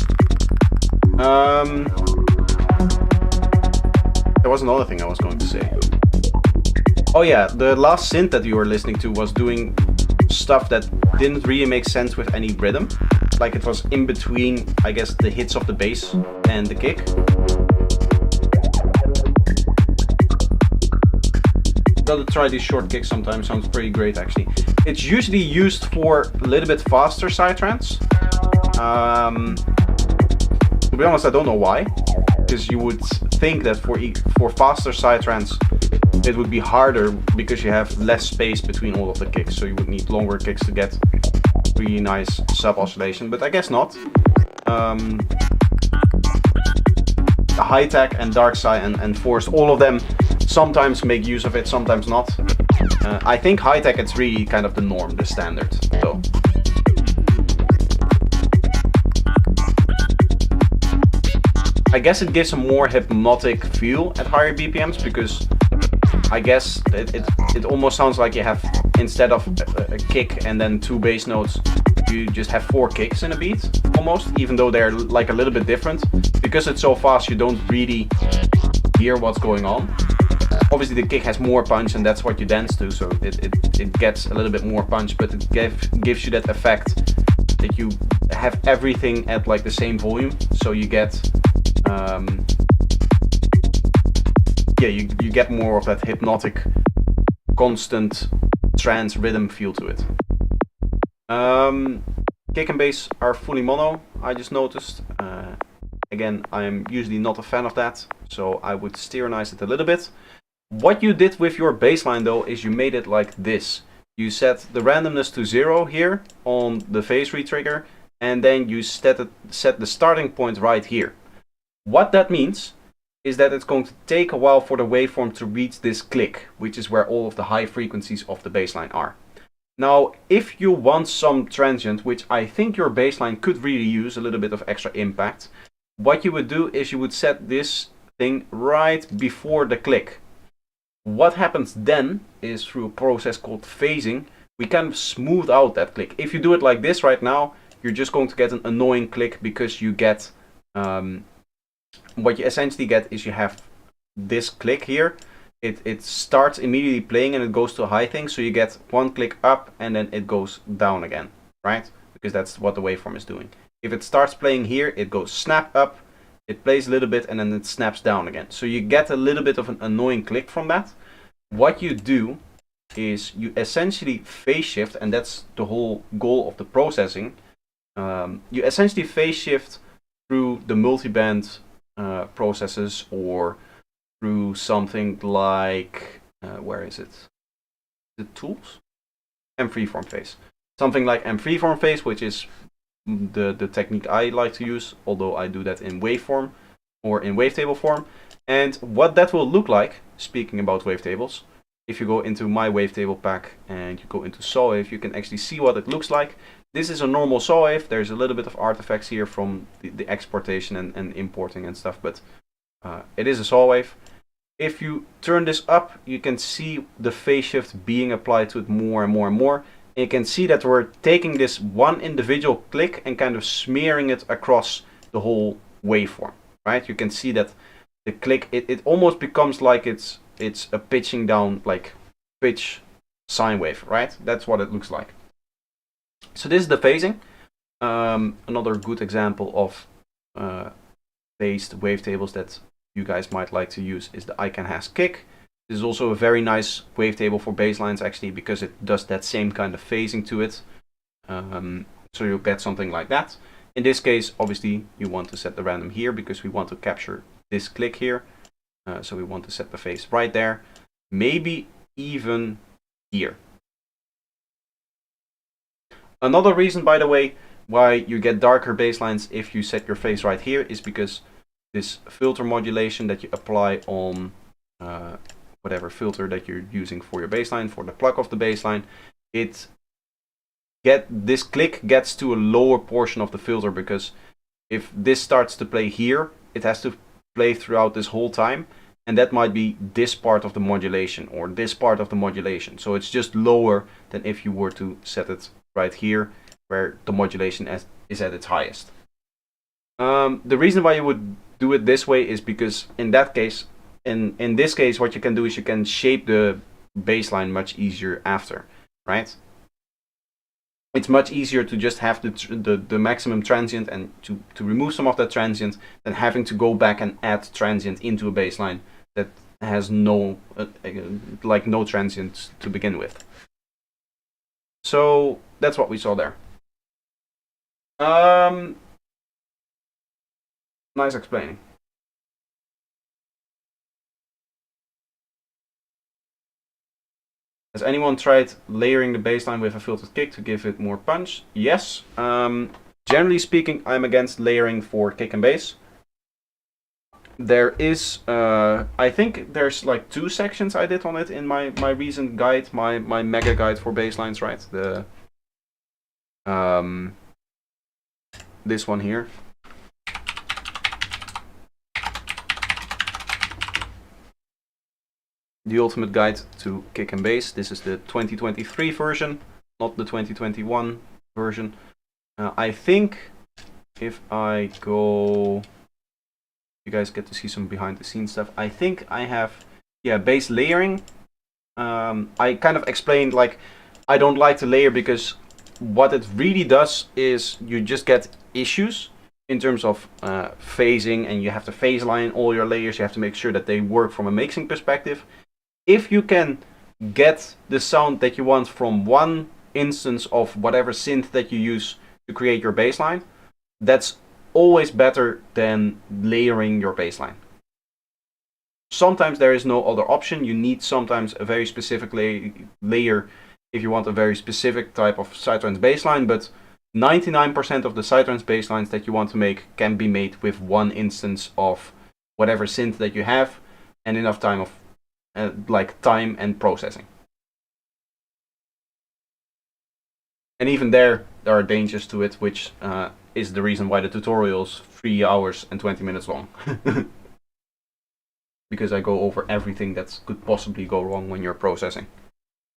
There was another thing I was going to say. Oh yeah, the last synth that you were listening to was doing stuff that didn't really make sense with any rhythm. Like it was in between, I guess, the hits of the bass and the kick. Gotta try these short kicks sometimes, sounds pretty great actually. It's usually used for a little bit faster psytrance. To be honest, I don't know why. Because you would think that for faster psytrance it would be harder because you have less space between all of the kicks, so you would need longer kicks to get really nice sub oscillation, but I guess not. High tech and dark side and forced, all of them sometimes make use of it, sometimes not. I think high tech it's really kind of the norm, the standard though. I guess it gives a more hypnotic feel at higher BPMs because I guess it almost sounds like you have, instead of a kick and then 2 bass notes, you just have 4 kicks in a beat almost, even though they're like a little bit different. Because it's so fast you don't really hear what's going on. Obviously the kick has more punch and that's what you dance to, so it gets a little bit more punch, but it gives you that effect that you have everything at like the same volume, so you get yeah, you get more of that hypnotic constant trance rhythm feel to it. Kick and bass are fully mono, I just noticed. Again, I'm usually not a fan of that, so I would sternize it a little bit. What you did with your bassline though is you made it like this. You set the randomness to 0 here on the phase retrigger, and then you set the starting point right here. What that means is that it's going to take a while for the waveform to reach this click, which is where all of the high frequencies of the bassline are. Now, if you want some transient, which I think your bassline could really use a little bit of extra impact, what you would do is you would set this thing right before the click. What happens then is, through a process called phasing, we kind of smooth out that click. If you do it like this right now, you're just going to get an annoying click, because you get, what you essentially get is you have this click here. It starts immediately playing and it goes to a high thing, so you get one click up and then it goes down again, right? Because that's what the waveform is doing. If it starts playing here, it goes snap up, it plays a little bit, and then it snaps down again. So you get a little bit of an annoying click from that. What you do is you essentially phase shift, and that's the whole goal of the processing. You essentially phase shift through the multiband processes, or through something like, where is it? The tools? M freeform phase. Something like M freeform phase, which is the technique I like to use, although I do that in waveform or in wavetable form. And what that will look like, speaking about wavetables, if you go into my wavetable pack and you go into saw wave, you can actually see what it looks like. This is a normal saw wave. There's a little bit of artifacts here from the exportation and importing and stuff, but it is a saw wave. If you turn this up, you can see the phase shift being applied to it more and more and more. And you can see that we're taking this one individual click and kind of smearing it across the whole waveform, right? You can see that the click, it almost becomes like it's a pitching down, like pitch sine wave, right? That's what it looks like. So this is the phasing. Another good example of phased wavetables that you guys might like to use is the ICANN-Has kick. This is also a very nice wavetable for basslines, actually, because it does that same kind of phasing to it. So you'll get something like that. In this case, obviously, you want to set the random here because we want to capture this click here. So we want to set the phase right there, maybe even here. Another reason, by the way, why you get darker basslines if you set your phase right here is because this filter modulation that you apply on whatever filter that you're using for your bassline, for the plug of the bassline, this click gets to a lower portion of the filter, because if this starts to play here, it has to play throughout this whole time, and that might be this part of the modulation or this part of the modulation. So it's just lower than if you were to set it right here, where the modulation is at its highest. The reason why you would do it this way is because in that case, in this case, what you can do is you can shape the bassline much easier after, right? It's much easier to just have the maximum transient and to remove some of that transient than having to go back and add transient into a bassline that has no no transient to begin with. So that's what we saw there. Nice explaining. Has anyone tried layering the bassline with a filtered kick to give it more punch? Yes. Generally speaking, I'm against layering for kick and bass. There is, I think there's like 2 sections I did on it in my recent guide, my mega guide for basslines, right? This one here. The ultimate guide to kick and bass. This is the 2023 version, not the 2021 version. I think if I go, you guys get to see some behind the scenes stuff. I think I have, bass layering. I kind of explained, like, I don't like to layer because what it really does is you just get issues in terms of phasing, and you have to phase line all your layers. You have to make sure that they work from a mixing perspective. If you can get the sound that you want from one instance of whatever synth that you use to create your bassline, that's always better than layering your bassline. Sometimes there is no other option. You need sometimes a very specific layer if you want a very specific type of psytrance bassline, but 99% of the psytrance basslines that you want to make can be made with one instance of whatever synth that you have and enough time of time and processing. And even there are dangers to it, which is the reason why the tutorial is 3 hours and 20 minutes long. Because I go over everything that could possibly go wrong when you're processing.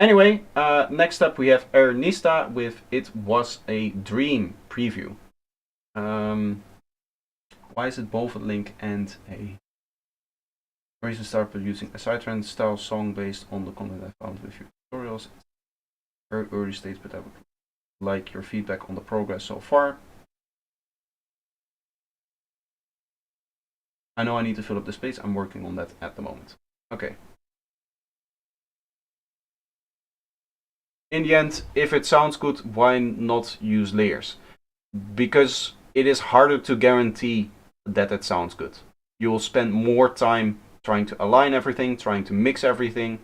Anyway, next up we have Ernesta with It Was a Dream preview. Why is it both a link and a reason to start producing a psytrance style song based on the content I found with your tutorials? Very early stage, but I would like your feedback on the progress so far. I know I need to fill up the space. I'm working on that at the moment. Okay. In the end, if it sounds good, why not use layers? Because it is harder to guarantee that it sounds good. You will spend more time trying to align everything, trying to mix everything.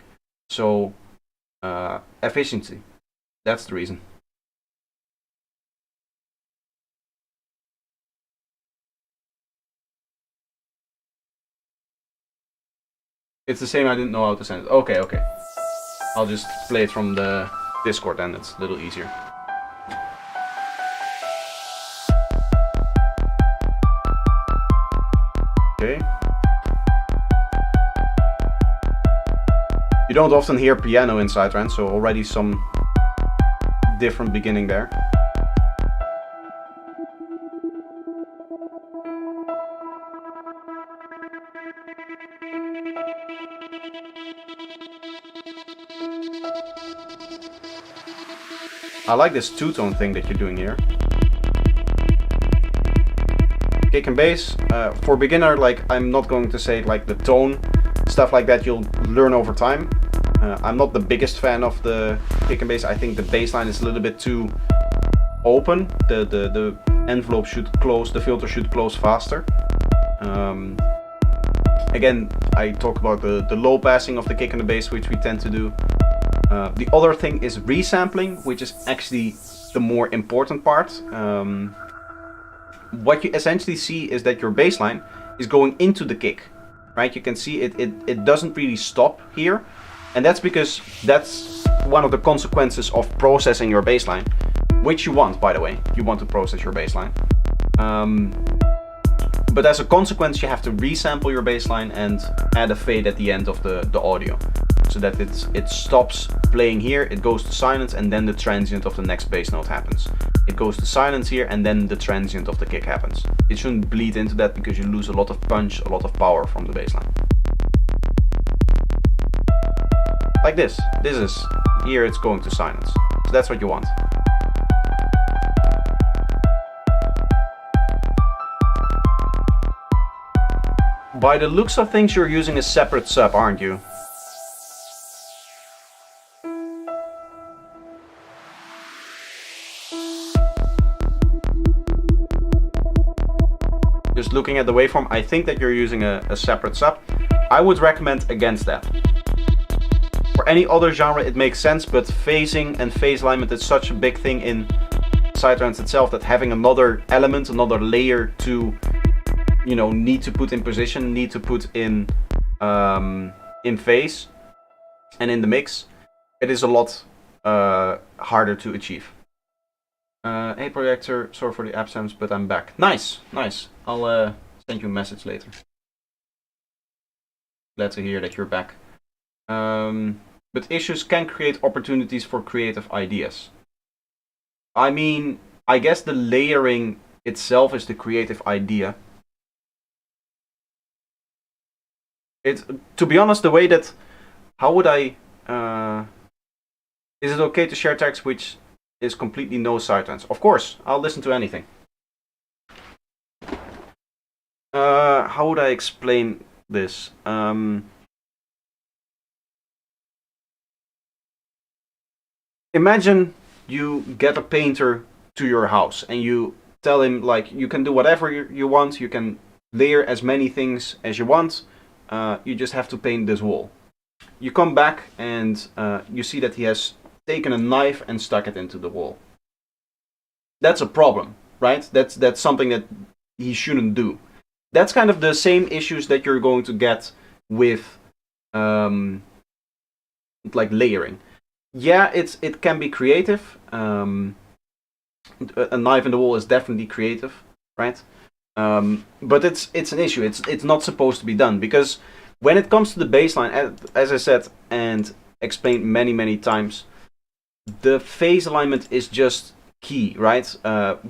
So, efficiency. That's the reason. It's the same, I didn't know how to send it. Okay. I'll just play it from the Discord then, it's a little easier. Okay. You don't often hear piano in psytrance, so already some different beginning there. I like this two-tone thing that you're doing here. Kick and bass, for beginner, like, I'm not going to say like the tone, stuff like that you'll learn over time. I'm not the biggest fan of the kick and bass. I think the bass line is a little bit too open. The envelope should close, the filter should close faster. Again, I talk about the low passing of the kick and the bass, which we tend to do. The other thing is resampling, which is actually the more important part. What you essentially see is that your bass line is going into the kick, right? You can see it doesn't really stop here, and that's because that's one of the consequences of processing your bass line, which you want, by the way. You want to process your bass line. But as a consequence, you have to resample your bass line and add a fade at the end of the audio, so that it stops playing here, it goes to silence, and then the transient of the next bass note happens. It goes to silence here, and then the transient of the kick happens. It shouldn't bleed into that because you lose a lot of punch, a lot of power from the bass line. Like this. This is, here it's going to silence. So that's what you want. By the looks of things, you're using a separate sub, aren't you? Just looking at the waveform, I think that you're using a separate sub. I would recommend against that. For any other genre it makes sense, but phasing and phase alignment is such a big thing in psytrance itself that having another element, another layer to, you know, need to put in position, need to put in phase and in the mix, it is a lot harder to achieve. Hey projector, sorry for the absence, but I'm back. Nice. I'll send you a message later. Glad to hear that you're back. But issues can create opportunities for creative ideas. I mean, I guess the layering itself is the creative idea. To be honest, the way that, how would I, is it okay to share text which is completely no psytrance? Of course, I'll listen to anything. How would I explain this? imagine you get a painter to your house and you tell him like you can do whatever you want, you can layer as many things as you want, you just have to paint this wall. You come back and you see that he has taken a knife and stuck it into the wall. That's a problem, right? That's something that he shouldn't do. That's kind of the same issues that you're going to get with like layering. Yeah, it can be creative. A knife in the wall is definitely creative, right? But it's an issue. It's not supposed to be done, because when it comes to the baseline, as I said and explained many times, the phase alignment is just key, right?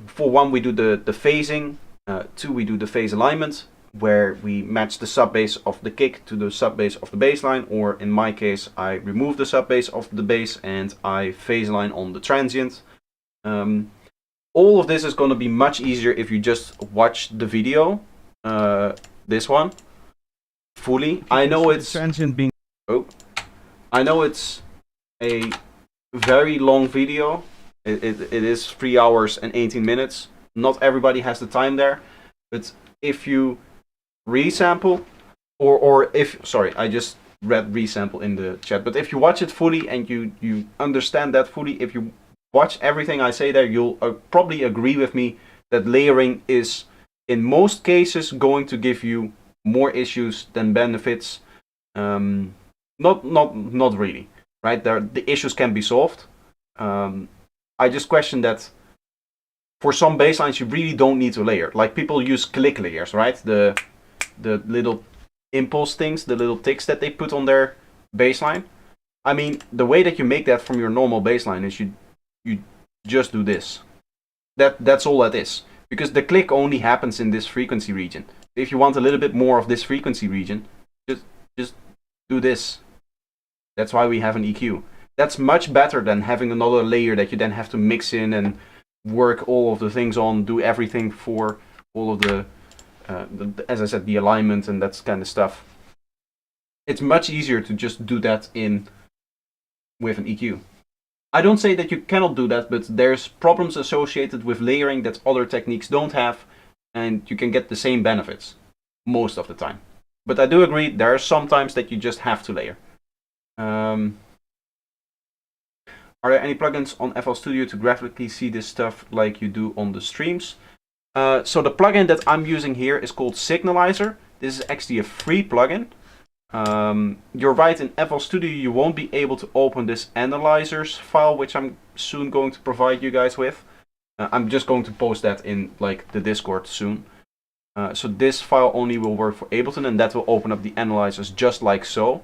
For one, we do the phasing. Two, we do the phase alignment, where we match the sub bass of the kick to the sub bass of the bass line, or in my case, I remove the sub bass of the bass and I phase align on the transient. All of this is going to be much easier if you just watch the video, this one, fully. I know it's transient being. Oh, I know it's a very long video. It is 3 hours and 18 minutes. Not everybody has the time there, but if you resample, or if, sorry, I just read resample in the chat, but if you watch it fully and you understand that fully, if you watch everything I say there, you'll probably agree with me that layering is in most cases going to give you more issues than benefits. Not really, right? The issues can be solved. I just question that for some basslines you really don't need to layer. Like people use click layers, right? The little impulse things, the little ticks that they put on their bassline. I mean, the way that you make that from your normal bassline is you just do this. That's all that is. Because the click only happens in this frequency region. If you want a little bit more of this frequency region, just do this. That's why we have an EQ. That's much better than having another layer that you then have to mix in and work all of the things on, do everything for all of the as I said, the alignment and that kind of stuff. It's much easier to just do that with an EQ. I don't say that you cannot do that, but there's problems associated with layering that other techniques don't have, and you can get the same benefits most of the time. But I do agree, there are some times that you just have to layer. Are there any plugins on FL Studio to graphically see this stuff like you do on the streams? So the plugin that I'm using here is called Signalizer. This is actually a free plugin. You're right, in FL Studio you won't be able to open this analyzers file, which I'm soon going to provide you guys with. I'm just going to post that in like the Discord soon. So this file only will work for Ableton, and that will open up the analyzers just like so.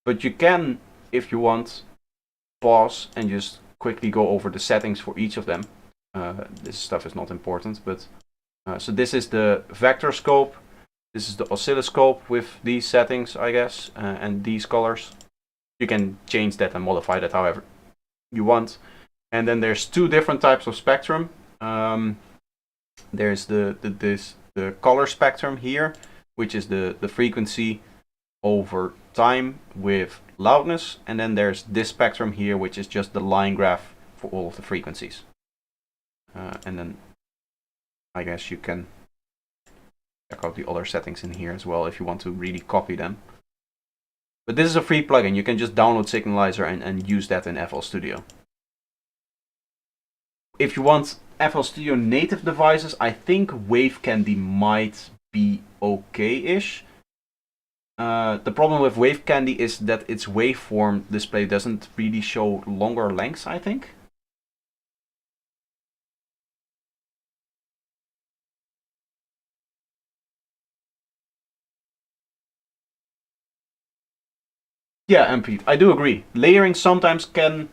But you can, if you want, pause and just quickly go over the settings for each of them. This stuff is not important, but so this is the vector scope. This is the oscilloscope with these settings, I guess, and these colors. You can change that and modify that however you want. And then there's two different types of spectrum. There's the color spectrum here, which is the frequency over time with loudness, and then there's this spectrum here, which is just the line graph for all of the frequencies. And then I guess you can check out the other settings in here as well if you want to really copy them. But this is a free plugin. You can just download Signalizer and use that in FL Studio. If you want FL Studio native devices, I think Wave Candy might be okay-ish. The problem with Wave Candy is that its waveform display doesn't really show longer lengths, I think. Yeah, and Pete, I do agree. Layering sometimes can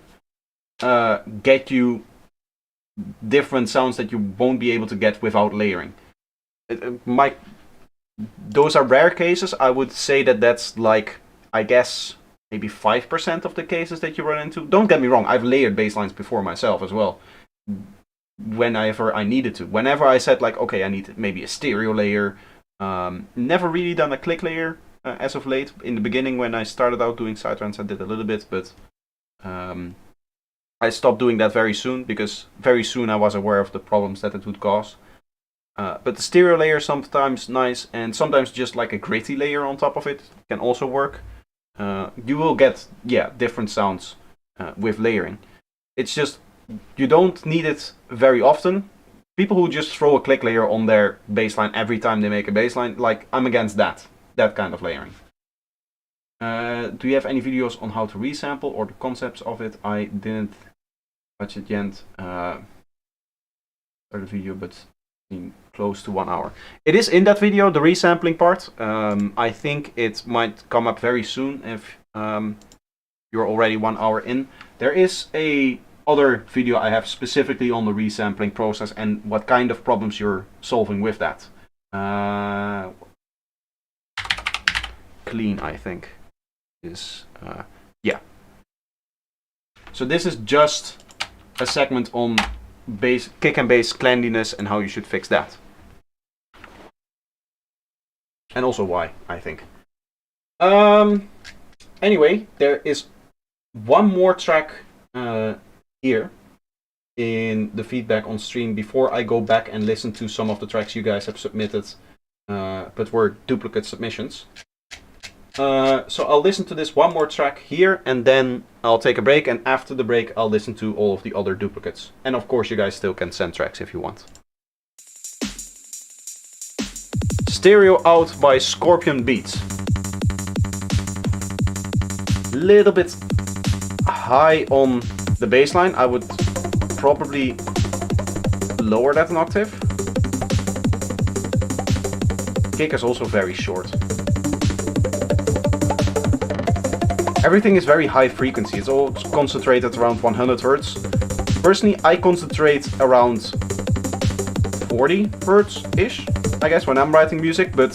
get you different sounds that you won't be able to get without layering. Those are rare cases. I would say that that's like, I guess, maybe 5% of the cases that you run into. Don't get me wrong, I've layered bass lines before myself as well. Whenever I needed to. Whenever I said like, okay, I need maybe a stereo layer. Never really done a click layer as of late. In the beginning when I started out doing sidetrans I did a little bit, but I stopped doing that very soon, because very soon I was aware of the problems that it would cause. But the stereo layer sometimes nice, and sometimes just like a gritty layer on top of it can also work. You will get, yeah, different sounds with layering. It's just, you don't need it very often. People who just throw a click layer on their bassline every time they make a bassline, like, I'm against that kind of layering. Do you have any videos on how to resample or the concepts of it? I didn't watch it yet. Start the video, but close to 1 hour. It is in that video, the resampling part. I think it might come up very soon if you're already 1 hour in. There is a other video I have specifically on the resampling process and what kind of problems you're solving with that. Clean, I think, is yeah. So this is just a segment on bass, kick and bass cleanliness and how you should fix that. And also why, I think. Anyway, there is one more track here in the feedback on stream before I go back and listen to some of the tracks you guys have submitted, but were duplicate submissions. So I'll listen to this one more track here, and then I'll take a break, and after the break I'll listen to all of the other duplicates. And of course you guys still can send tracks if you want. Stereo Out by Scorpion Beats. Little bit high on the bass line. I would probably lower that an octave. Kick is also very short. Everything is very high frequency. It's all concentrated around 100 Hz. Personally, I concentrate around 40 Hz-ish, I guess, when I'm writing music, but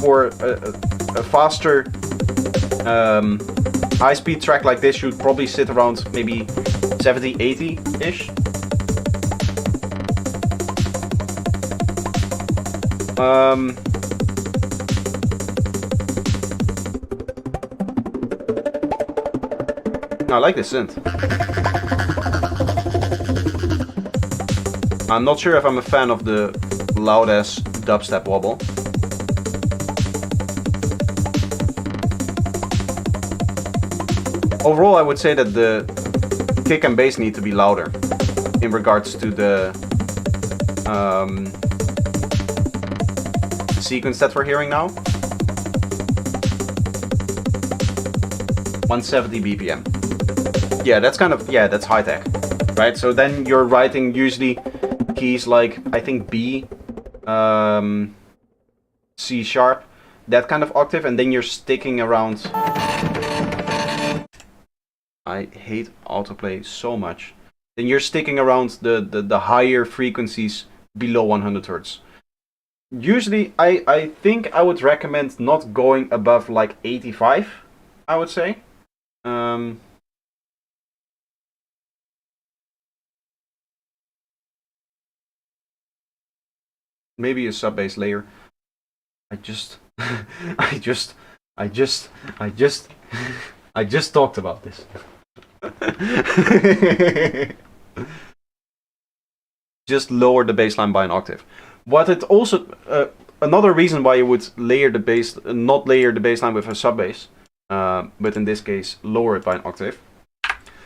for a faster high-speed track like this, you'd probably sit around maybe 70, 80-ish. I like this synth. I'm not sure if I'm a fan of the loud-ass dubstep wobble. Overall, I would say that the kick and bass need to be louder in regards to the sequence that we're hearing now. 170 BPM. Yeah, that's kind of, yeah, that's high tech, right? So then you're writing usually keys like, I think B, C sharp, that kind of octave, and then you're sticking around. I hate autoplay so much. Then you're sticking around the higher frequencies below 100 Hz. Usually, I think I would recommend not going above like 85, I would say. Maybe a sub-bass layer. I just talked about this. Just lower the bass line by an octave. What it also another reason why you would layer the bass, not layer the bass line with a sub-bass, but in this case lower it by an octave.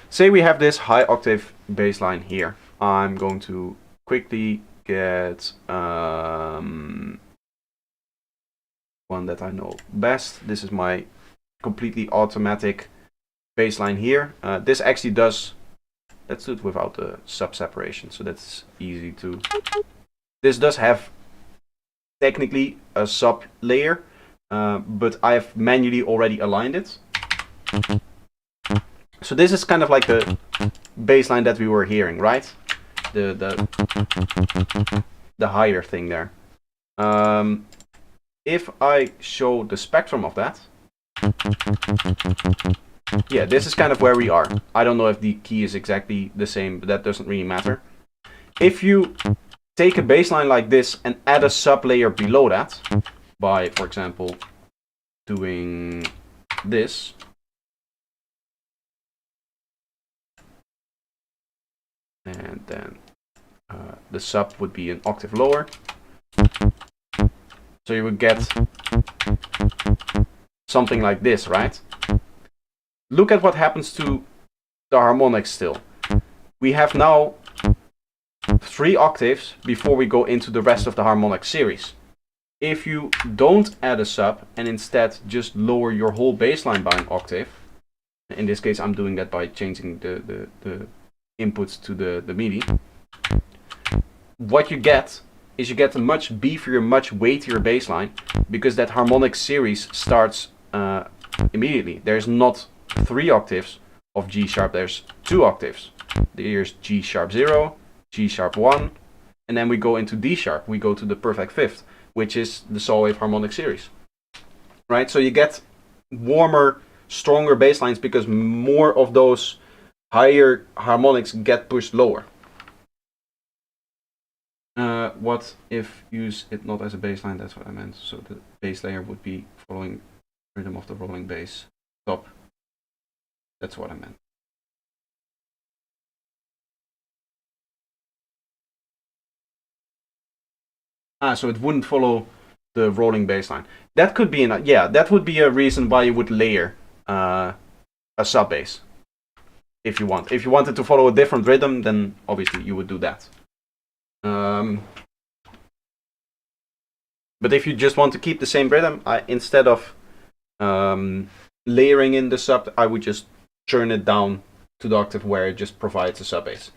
Say we have this high octave bass line here. I'm going to quickly get one that I know best. This is my completely automatic bass line here. This actually does, let's do it without the sub separation, so that's easy to. This does have technically a sub layer, but I've manually already aligned it. So this is kind of like the bass line that we were hearing, right? The higher thing there. If I show the spectrum of that, yeah, this is kind of where we are. I don't know if the key is exactly the same, but that doesn't really matter. If you take a bass line like this and add a sub layer below that, by, for example, doing this, and then the sub would be an octave lower. So you would get something like this, right? Look at what happens to the harmonics still. We have now 3 octaves before we go into the rest of the harmonic series. If you don't add a sub and instead just lower your whole baseline by an octave, in this case I'm doing that by changing the inputs to the MIDI, what you get is you get a much beefier, much weightier baseline, because that harmonic series starts immediately. There's not 3 octaves of G sharp, there's 2 octaves. Here's G sharp 0, G sharp 1, and then we go into D sharp. We go to the perfect fifth, which is the saw wave harmonic series. Right? So you get warmer, stronger basslines because more of those higher harmonics get pushed lower. What if use it not as a bassline? That's what I meant. So the bass layer would be following rhythm of the rolling bass top. That's what I meant. So it wouldn't follow the rolling bass line. That could be that would be a reason why you would layer a sub bass. If you want. If you wanted to follow a different rhythm, then obviously you would do that. But if you just want to keep the same rhythm, instead of layering in the sub, I would just turn it down to the octave where it just provides a sub bass.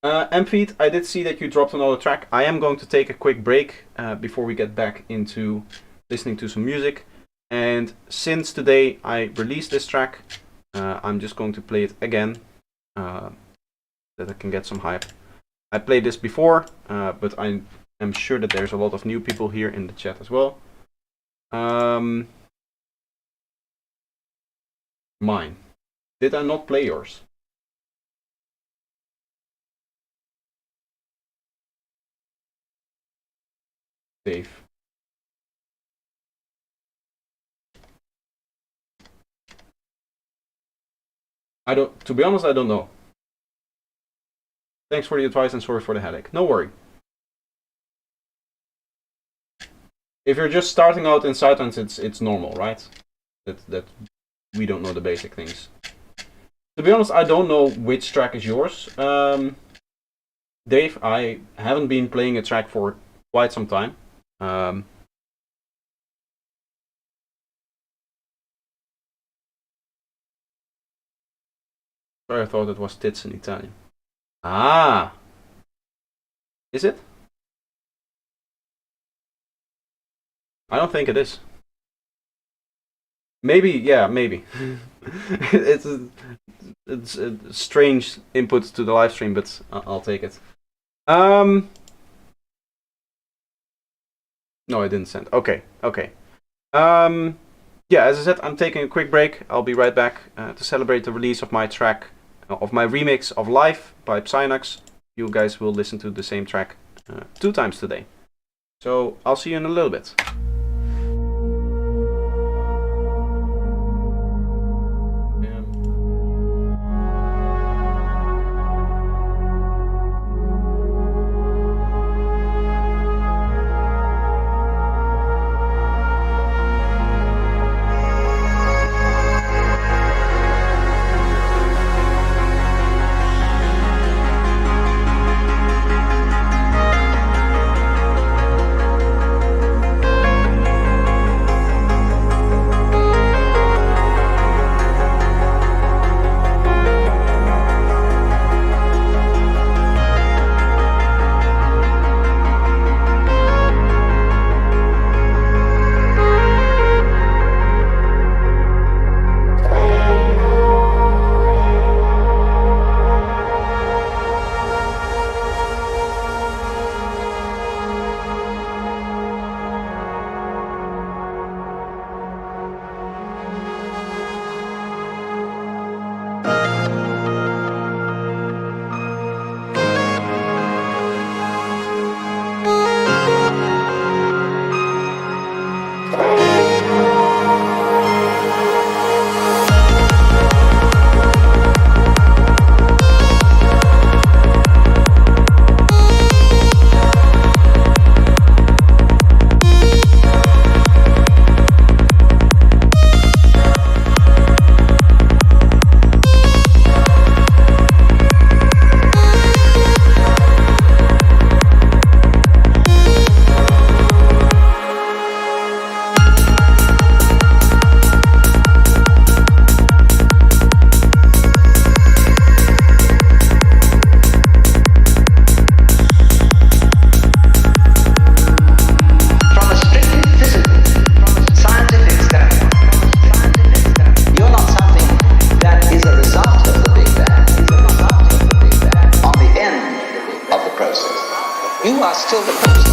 Amfeed, I did see that you dropped another track. I am going to take a quick break before we get back into listening to some music. And since today I released this track, I'm just going to play it again, that I can get some hype. I played this before, but I'm sure that there's a lot of new people here in the chat as well. Mine. Did I not play yours? Save. To be honest, I don't know. Thanks for the advice and sorry for the headache. No worry. If you're just starting out in Sightlines, it's normal, right? That we don't know the basic things. To be honest, I don't know which track is yours. Dave, I haven't been playing a track for quite some time. Sorry, I thought it was tits in Italian. Ah! Is it? I don't think it is. Maybe, yeah, maybe. it's a strange input to the live stream, but I'll take it. No, I didn't send. Okay. Yeah, as I said, I'm taking a quick break. I'll be right back to celebrate the release of my track, of my remix of Life by Psynox. You guys will listen to the same track 2 times today. So I'll see you in a little bit. You are still the process.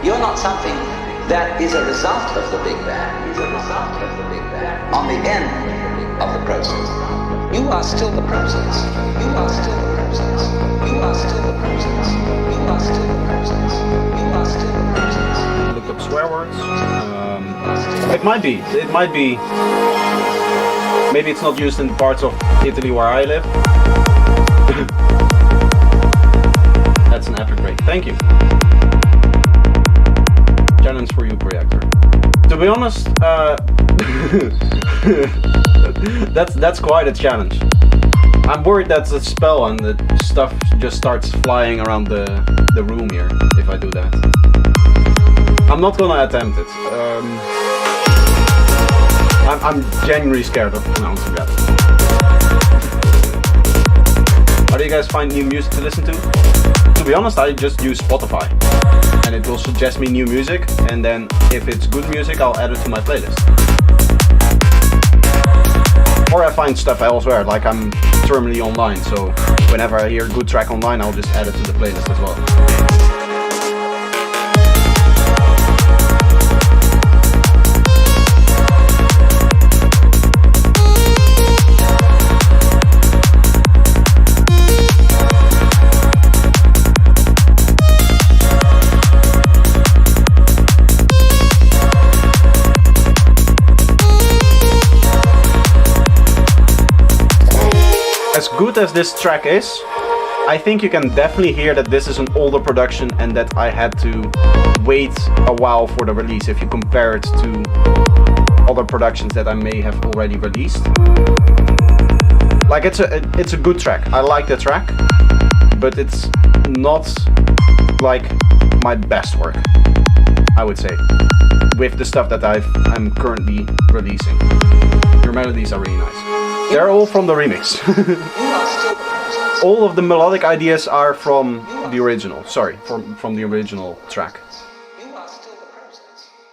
You're not something that is a result of the Big Bang. On the end of the process. You are still the process. You are still the process. You are still the process. You are still the process. You are still the process. Look up swear words. It might be. It might be. Maybe it's not used in parts of Italy where I live. That's an epic break. Thank you. Challenge for you, Projector. To be honest, that's quite a challenge. I'm worried that's a spell and the stuff just starts flying around the room here if I do that. I'm not gonna attempt it. I'm genuinely scared of pronouncing that. How do you guys find new music to listen to? To be honest, I just use Spotify. And it will suggest me new music, and then if it's good music, I'll add it to my playlist. Or I find stuff elsewhere, like I'm terminally online, so whenever I hear a good track online, I'll just add it to the playlist as well. As good as this track is, I think you can definitely hear that this is an older production and that I had to wait a while for the release if you compare it to other productions that I may have already released. Like it's a good track. I like the track, but it's not like my best work, I would say. with the stuff that I'm currently releasing. Your melodies are really nice. They're all from the remix. All of the melodic ideas are from the original. Sorry, from the original track.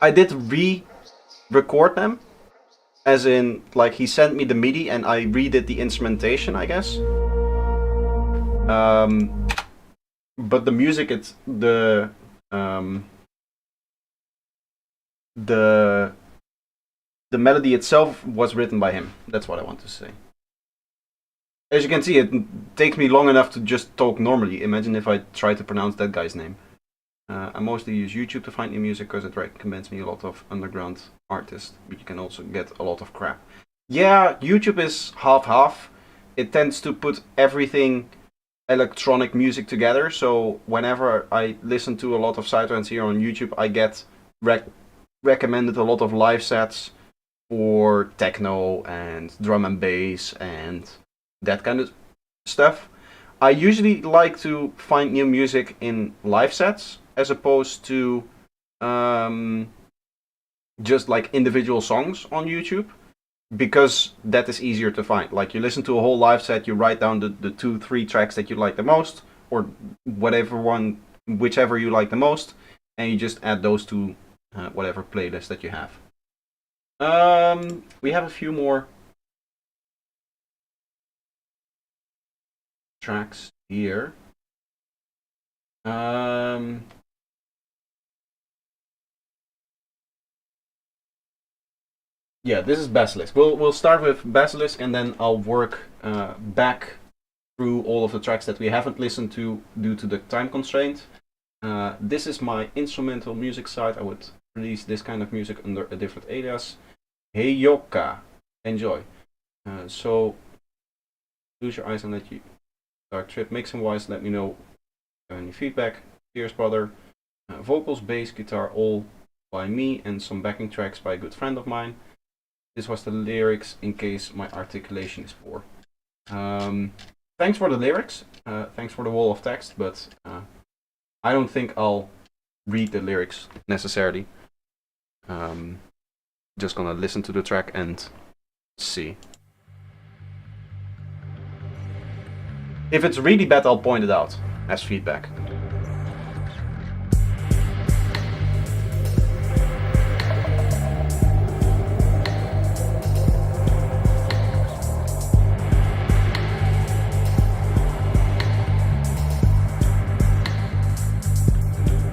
I did re-record them, as in, like, he sent me the MIDI and I redid the instrumentation, I guess. But the music, it's the melody itself was written by him. That's what I want to say. As you can see, it takes me long enough to just talk normally. Imagine if I try to pronounce that guy's name. I mostly use YouTube to find new music because it recommends me a lot of underground artists, but you can also get a lot of crap. Yeah, YouTube is half-half. It tends to put everything electronic music together, so whenever I listen to a lot of sidetracks here on YouTube, I get recommended a lot of live sets for techno and drum and bass and that kind of stuff. I usually like to find new music in live sets as opposed to just like individual songs on YouTube, because that is easier to find. Like, you listen to a whole live set, you write down the 2-3 tracks that you like the most, or whichever you like the most, and you just add those to whatever playlist that you have. We have a few more tracks here. Yeah, this is Basisk. We'll start with Basisk, and then I'll work back through all of the tracks that we haven't listened to due to the time constraint. This is my instrumental music site. I would release this kind of music under a different alias. Heyoka. Enjoy. So, lose your eyes and let you start trip. Mixing wise, let me know any feedback. Cheers, brother. Vocals, bass, guitar, all by me, and some backing tracks by a good friend of mine. This was the lyrics in case my articulation is poor. Thanks for the lyrics. Thanks for the wall of text, but I don't think I'll read the lyrics necessarily. Just gonna listen to the track and see. If it's really bad, I'll point it out as feedback.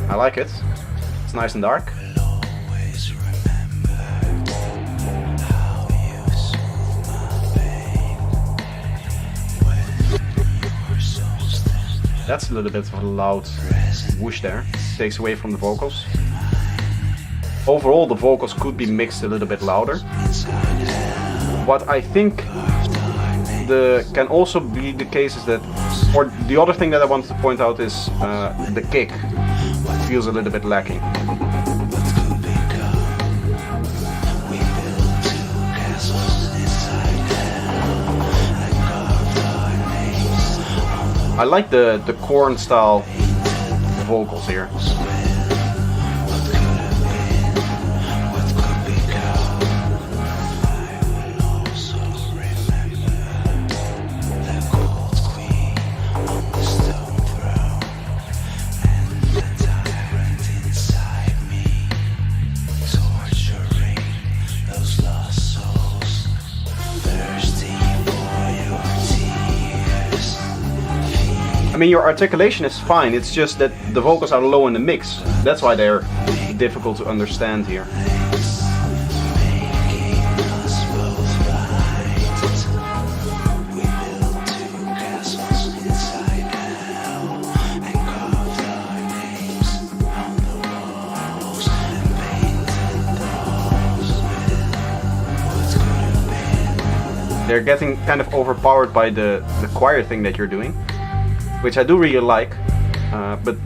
I like it. It's nice and dark. That's a little bit of a loud whoosh there. Takes away from the vocals. Overall, the vocals could be mixed a little bit louder. What I think can also be the case is that, or the other thing that I wanted to point out is the kick feels a little bit lacking. I like the corn style vocals here. I mean, your articulation is fine, it's just that the vocals are low in the mix. That's why they're difficult to understand here. They're getting kind of overpowered by the choir thing that you're doing, which I do really like, but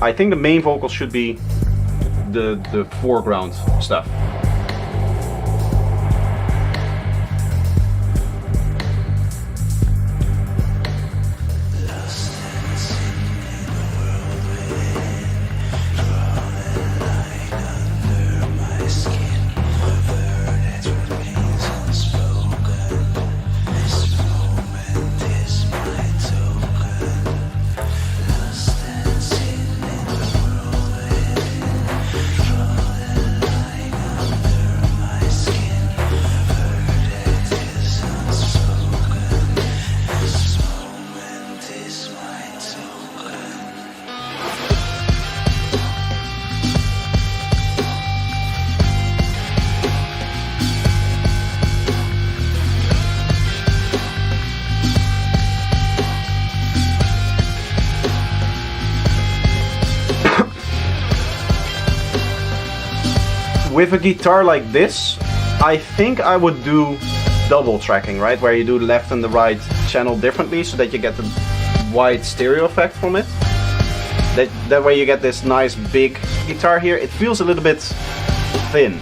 I think the main vocals should be the foreground stuff. with a guitar like this, I think I would do double tracking, right? Where you do the left and the right channel differently so that you get the wide stereo effect from it. That way you get this nice big guitar here. It feels a little bit thin.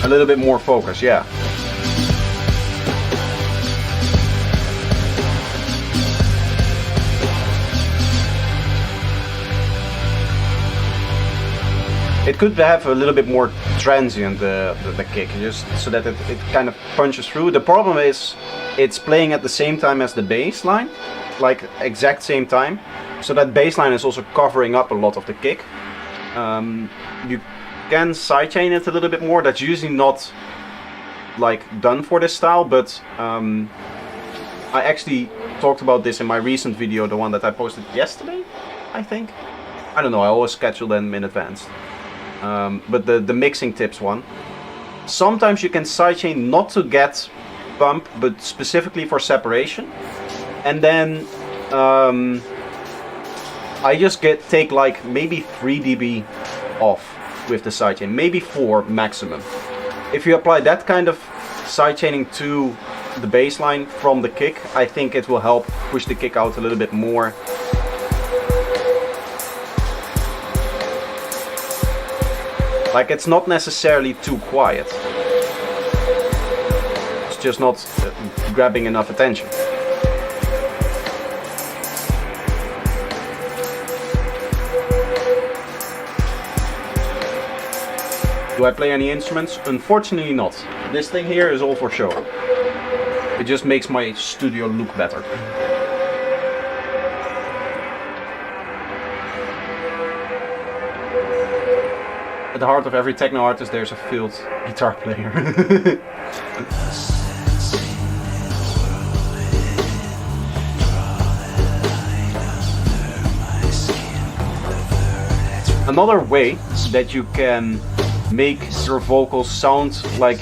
A little bit more focus, yeah. It could have a little bit more transient, the kick, just so that it kind of punches through. The problem is it's playing at the same time as the bass line, like exact same time. So that bass line is also covering up a lot of the kick. You can sidechain it a little bit more. That's usually not like done for this style, but I actually talked about this in my recent video, the one that I posted yesterday, I think. I don't know, I always schedule them in advance. But the mixing tips one. Sometimes you can sidechain not to get bump, but specifically for separation. And then I just take like maybe 3 dB off with the sidechain, maybe 4 maximum. If you apply that kind of sidechaining to the bass line from the kick, I think it will help push the kick out a little bit more. Like, it's not necessarily too quiet. It's just not grabbing enough attention. Do I play any instruments? Unfortunately not. This thing here is all for show. It just makes my studio look better. At the heart of every techno artist there's a field guitar player. Another way that you can make your vocals sound like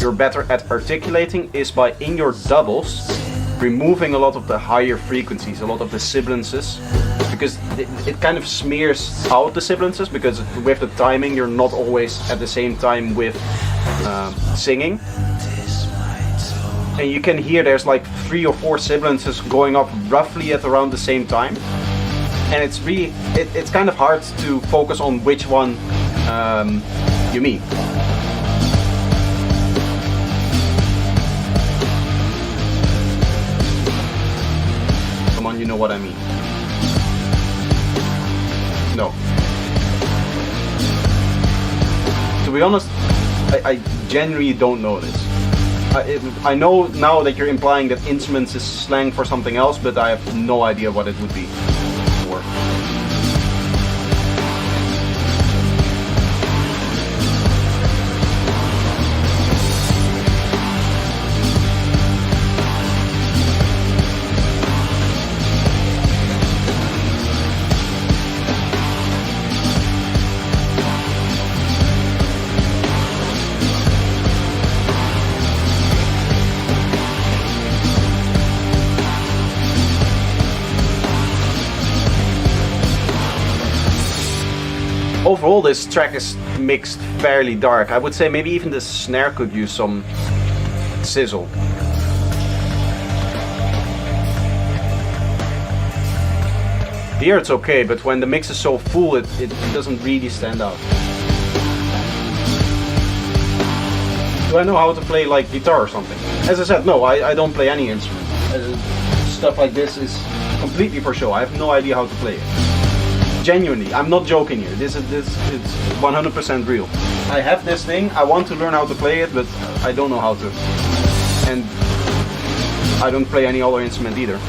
you're better at articulating is by, in your doubles, removing a lot of the higher frequencies, a lot of the sibilances, because it kind of smears out the sibilances, because with the timing you're not always at the same time with singing. And you can hear there's like 3 or 4 sibilances going up roughly at around the same time. And it's really, it's kind of hard to focus on which one you mean. Come on, you know what I mean. No. To be honest, I genuinely don't know this. I know now that you're implying that instruments is slang for something else, but I have no idea what it would be for. Overall, this track is mixed fairly dark. I would say maybe even the snare could use some sizzle. Here it's okay, but when the mix is so full, it doesn't really stand out. Do I know how to play like guitar or something? As I said, no, I don't play any instrument. Stuff like this is completely for show. I have no idea how to play it. Genuinely, I'm not joking here. This is 100% real. I have this thing. I want to learn how to play it, but I don't know how to. And I don't play any other instrument either.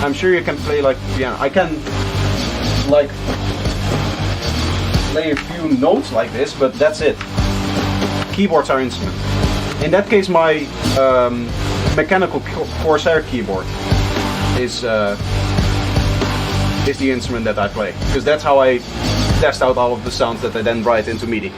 I'm sure you can play like piano. I can like play a few notes like this, but that's it. Keyboards are instruments. In that case, my mechanical Corsair keyboard is the instrument that I play, because that's how I test out all of the sounds that I then write into MIDI.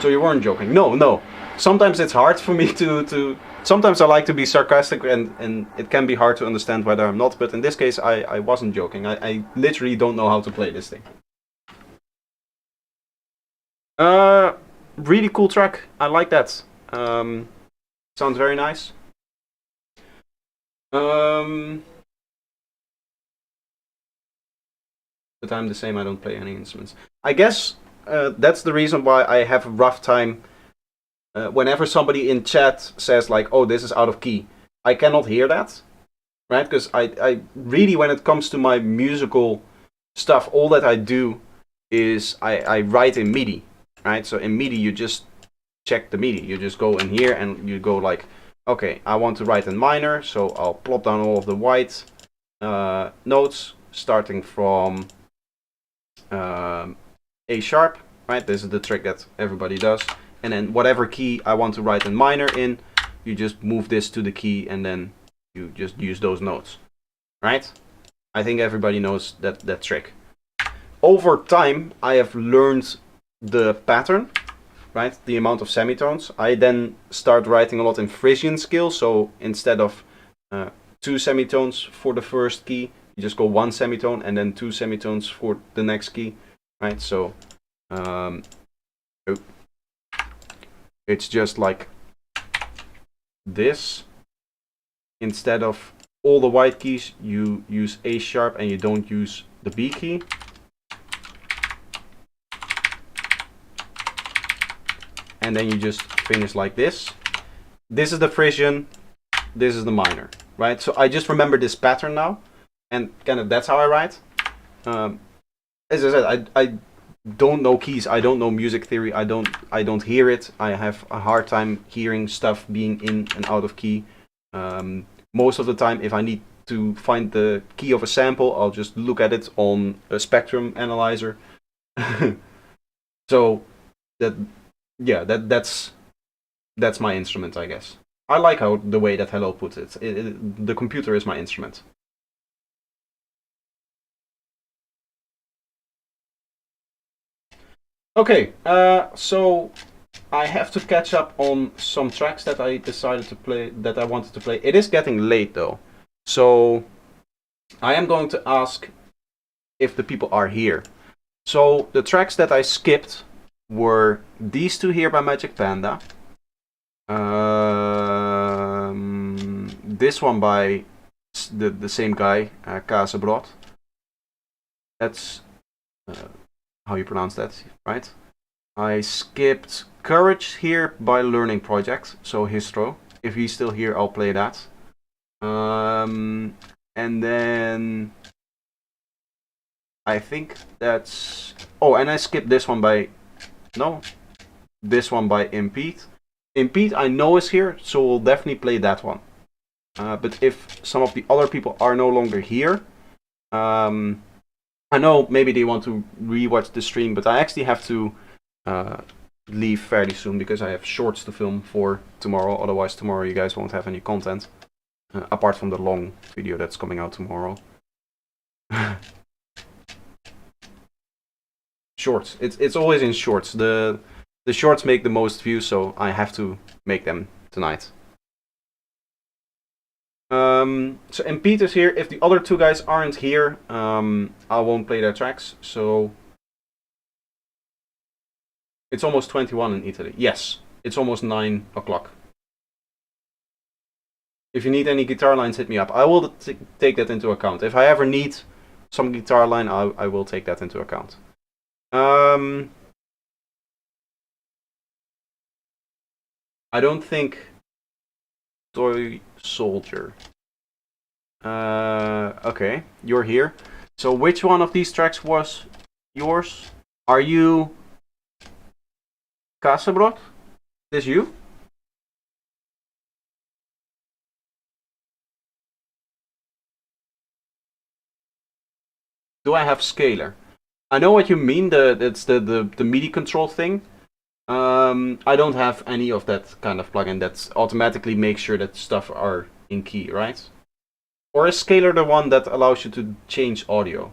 So you weren't joking? No. Sometimes it's hard for me to sometimes I like to be sarcastic and it can be hard to understand whether I'm not, but in this case I wasn't joking. I literally don't know how to play this thing. Really cool track. I like that. Sounds very nice. But I'm the same, I don't play any instruments. I guess that's the reason why I have a rough time whenever somebody in chat says like, oh, this is out of key. I cannot hear that, right? Because I really, when it comes to my musical stuff, all that I do is I write in MIDI, right? So in MIDI you just check the MIDI. You just go in here and you go like, okay, I want to write in minor, so I'll plop down all of the white notes, starting from A sharp, right? This is the trick that everybody does. And then whatever key I want to write in minor in, you just move this to the key and then you just use those notes, right? I think everybody knows that trick. Over time, I have learned the pattern, right? The amount of semitones. I then start writing a lot in Frisian scale, so instead of 2 semitones for the first key, you just go 1 semitone and then 2 semitones for the next key, right? So it's just like this. Instead of all the white keys, you use A sharp and you don't use the B key. And then you just finish like this. This is the Frisian, this is the minor, right? So I just remember this pattern now, and kind of that's how I write. As I said, I don't know keys, I don't know music theory, I don't hear it. I have a hard time hearing stuff being in and out of key. Most of the time, if I need to find the key of a sample, I'll just look at it on a spectrum analyzer. So that's my instrument, I guess. I like the way that Hello puts it. The computer is my instrument. Okay, so I have to catch up on some tracks that I decided to play, that I wanted to play. It is getting late though, so I am going to ask if the people are here. So the tracks that I skipped were these two here by Magic Panda, this one by the same guy, Kazebrot. That's how you pronounce that, right? I skipped Courage here by Learning Project, so Histro. If he's still here, I'll play that. And then I think that's... Oh, and I skipped this one by... No, this one by Impede. Impede I know is here, so we'll definitely play that one. But if some of the other people are no longer here, I know maybe they want to rewatch the stream, but I actually have to leave fairly soon because I have shorts to film for tomorrow. Otherwise tomorrow you guys won't have any content, apart from the long video that's coming out tomorrow. Shorts. It's always in shorts. The shorts make the most views, so I have to make them tonight. So Impede is here. If the other two guys aren't here, I won't play their tracks. So it's almost 21 in Italy. Yes, it's almost 9 o'clock. If you need any guitar lines, hit me up. I will take that into account. If I ever need some guitar line, I will take that into account. I don't think Toy Soldier. Okay, you're here. So which one of these tracks was yours? Are you Kazebrot? Is this you? Do I have scalar? I know what you mean. It's the MIDI control thing. I don't have any of that kind of plugin that automatically makes sure that stuff are in key, right? Or is Scalar the one that allows you to change audio?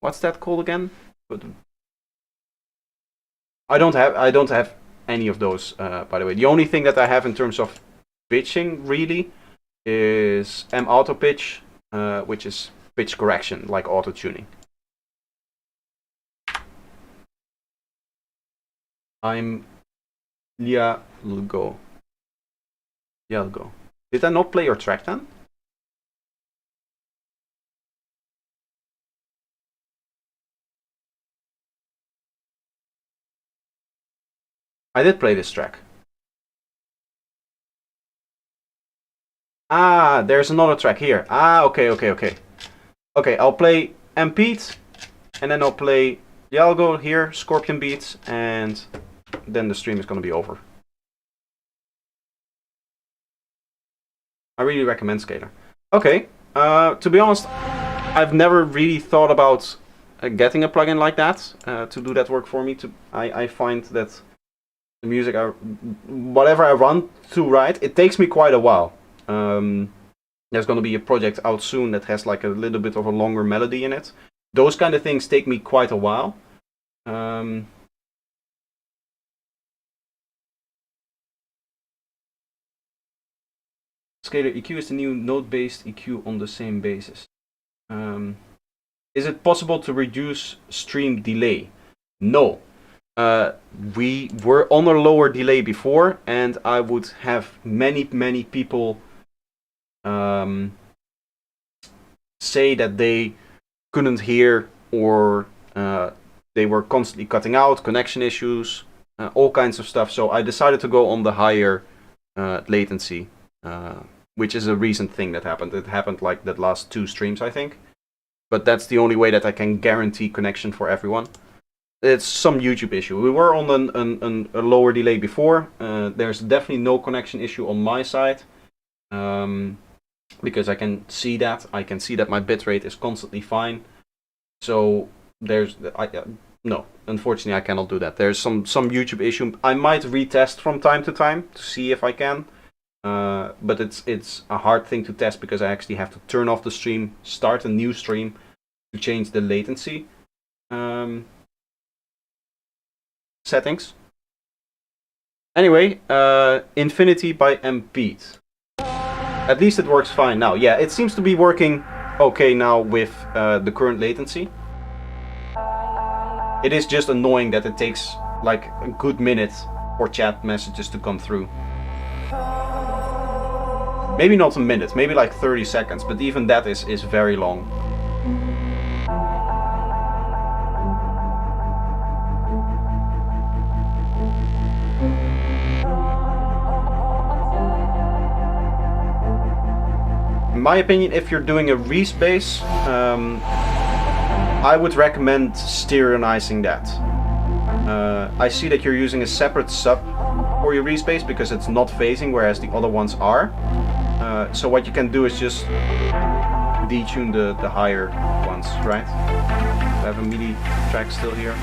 What's that called again? I don't have any of those, by the way. The only thing that I have in terms of pitching really is M-Auto Pitch, which is pitch correction, like auto tuning. I'm Lialgo. Did I not play your track then? I did play this track. Ah, there's another track here. Ah, okay. Okay, I'll play M-Pete, and then I'll play Lialgo here, Scorpion Beats, and then the stream is gonna be over. I really recommend Scalar. Okay, to be honest, I've never really thought about getting a plugin like that to do that work for me. I find that the music, whatever I run to write, it takes me quite a while. There's gonna be a project out soon that has like a little bit of a longer melody in it. Those kind of things take me quite a while. Scalar EQ is the new node-based EQ on the same basis. Is it possible to reduce stream delay? No. We were on a lower delay before, and I would have many people say that they couldn't hear, or they were constantly cutting out, connection issues, all kinds of stuff. So I decided to go on the higher latency, which is a recent thing that happened. It happened like the last 2 streams, I think. But that's the only way that I can guarantee connection for everyone. It's some YouTube issue. We were on a lower delay before. There's definitely no connection issue on my side. Because I can see that. I can see that my bitrate is constantly fine. So there's... no, unfortunately I cannot do that. There's some YouTube issue. I might retest from time to time to see if I can. But it's a hard thing to test because I actually have to turn off the stream, start a new stream to change the latency settings. Anyway, Infinity by M-Pete. At least it works fine now. Yeah, it seems to be working okay now with the current latency. It is just annoying that it takes like a good minute for chat messages to come through. Maybe not a minute, maybe like 30 seconds, but even that is very long. In my opinion, if you're doing a respace, I would recommend stereonizing that. I see that you're using a separate sub for your respace because it's not phasing, whereas the other ones are. So what you can do is just detune the higher ones, right? I have a MIDI track still here.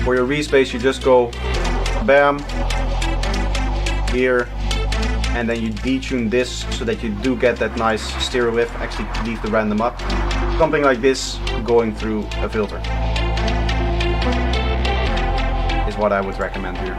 For your respace, you just go bam, here, and then you detune this so that you do get that nice stereo wave. Actually leave the random up. Something like this going through a filter is what I would recommend here.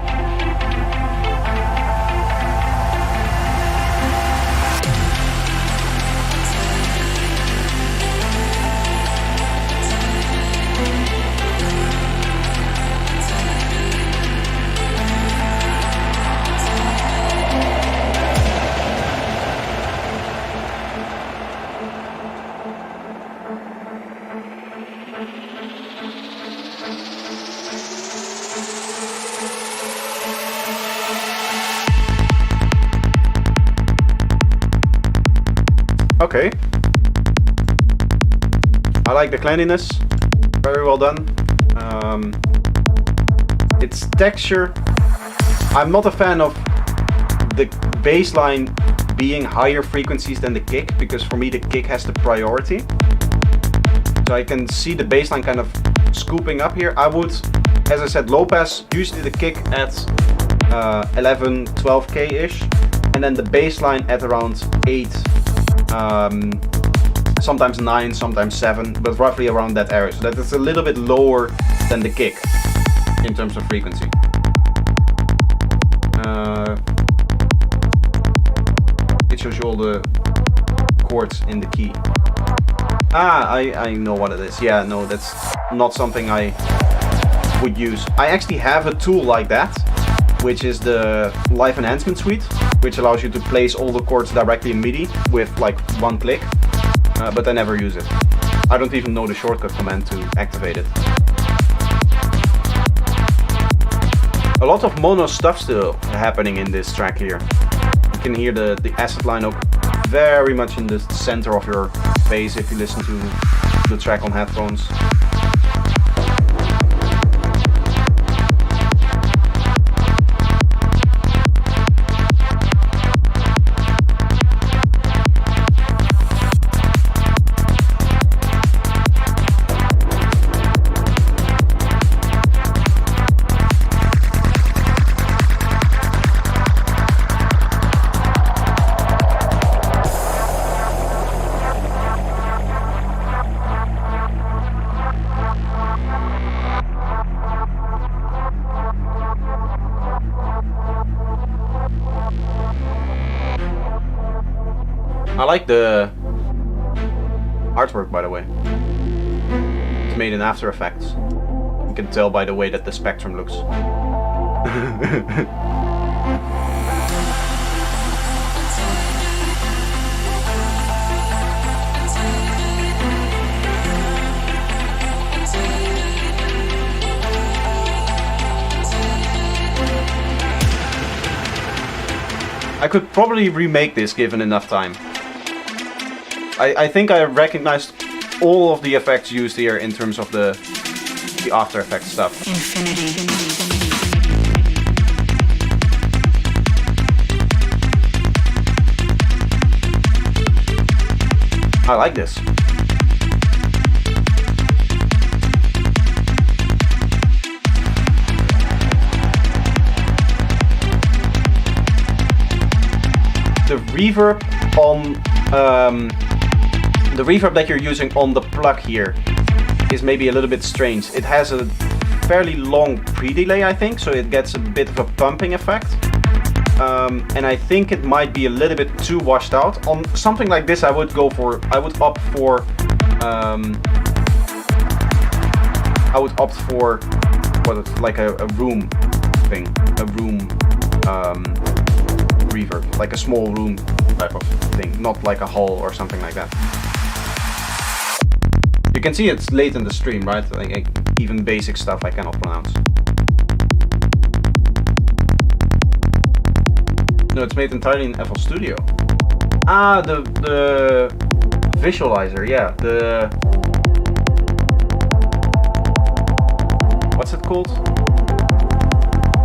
Okay. I like the cleanliness. Very well done. Its texture. I'm not a fan of the bassline being higher frequencies than the kick, because for me the kick has the priority. So I can see the bassline kind of scooping up here. I would, as I said, low pass, usually the kick at 11, 12k-ish, and then the bassline at around 8, sometimes 9, sometimes 7, but roughly around that area. So that is a little bit lower than the kick in terms of frequency. It shows you all the chords in the key. Ah, I know what it is. Yeah, no, that's not something I would use. I actually have a tool like that, which is the Live Enhancement Suite, which allows you to place all the chords directly in MIDI with like one click, but I never use it. I don't even know the shortcut command to activate it. A lot of mono stuff still happening in this track here. You can hear the acid line very much in the center of your face if you listen to the track on headphones. I like the artwork, by the way. It's made in After Effects. You can tell by the way that the spectrum looks. I could probably remake this given enough time. I think I recognized all of the effects used here in terms of the After Effects stuff. Infinity. I like this. The reverb on the reverb that you're using on the plug here is maybe a little bit strange. It has a fairly long pre-delay, I think, so it gets a bit of a pumping effect. And I think it might be a little bit too washed out. On something like this, I would opt for like a room thing, a room reverb, like a small room type of thing, not like a hall or something like that. You can see it's late in the stream, right? Like even basic stuff I cannot pronounce. No, it's made entirely in FL Studio. Ah, the visualizer, yeah. The what's it called?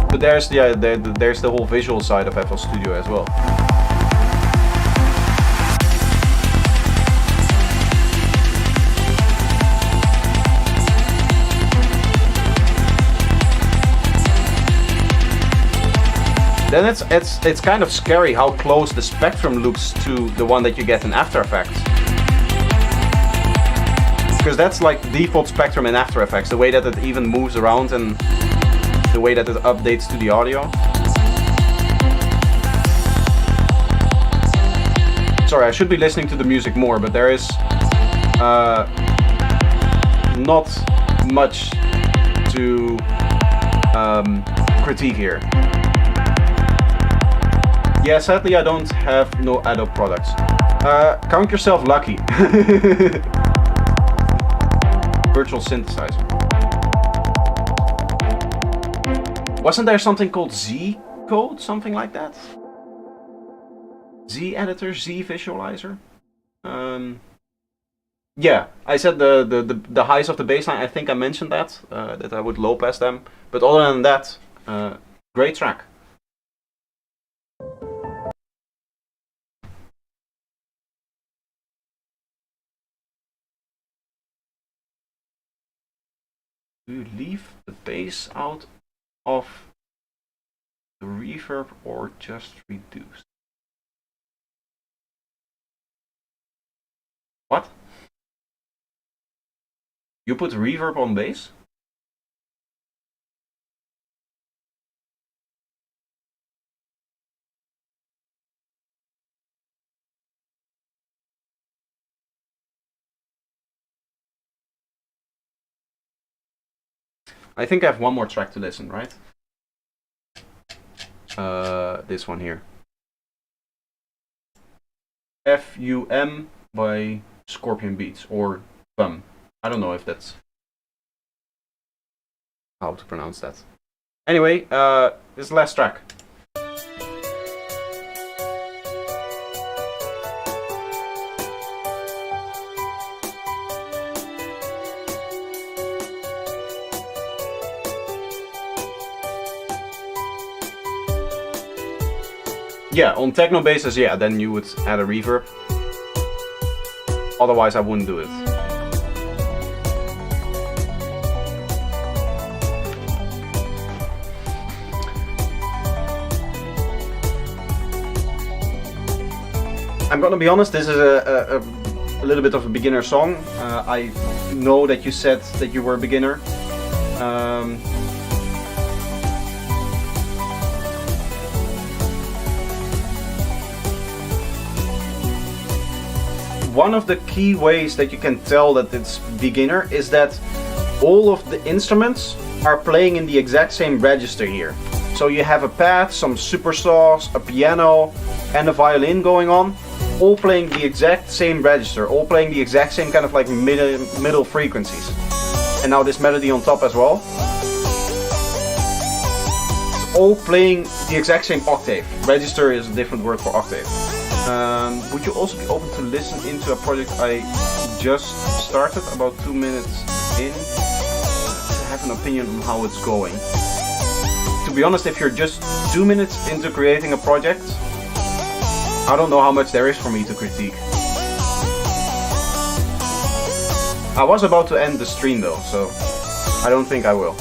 But there's the whole visual side of FL Studio as well. Then it's kind of scary how close the spectrum looks to the one that you get in After Effects. Because that's like default spectrum in After Effects, the way that it even moves around and the way that it updates to the audio. Sorry, I should be listening to the music more, but there is not much to critique here. Yeah, sadly I don't have no Adobe products. Count yourself lucky. Virtual synthesizer. Wasn't there something called Z code? Something like that? Z editor, Z visualizer? Yeah, I said the highs of the bassline, I think I mentioned that I would low pass them. But other than that, great track. Do you leave the bass out of the reverb or just reduce? What? You put reverb on bass? I think I have one more track to listen, right? This one here. FUM by Scorpion Beats, or FUM. I don't know if that's how to pronounce that. Anyway, this is the last track. Yeah, on techno bases, yeah, then you would add a reverb. Otherwise, I wouldn't do it. I'm gonna be honest, this is a little bit of a beginner song. I know that you said that you were a beginner. One of the key ways that you can tell that it's beginner is that all of the instruments are playing in the exact same register here. So you have a pad, some super saws, a piano, and a violin going on, all playing the exact same register, all playing the exact same kind of like middle frequencies. And now this melody on top as well. It's all playing the exact same octave. Register is a different word for octave. Would you also be open to listen into a project I just started about 2 minutes in to have an opinion on how it's going? To be honest, if you're just 2 minutes into creating a project, I don't know how much there is for me to critique. I was about to end the stream though, so I don't think I will.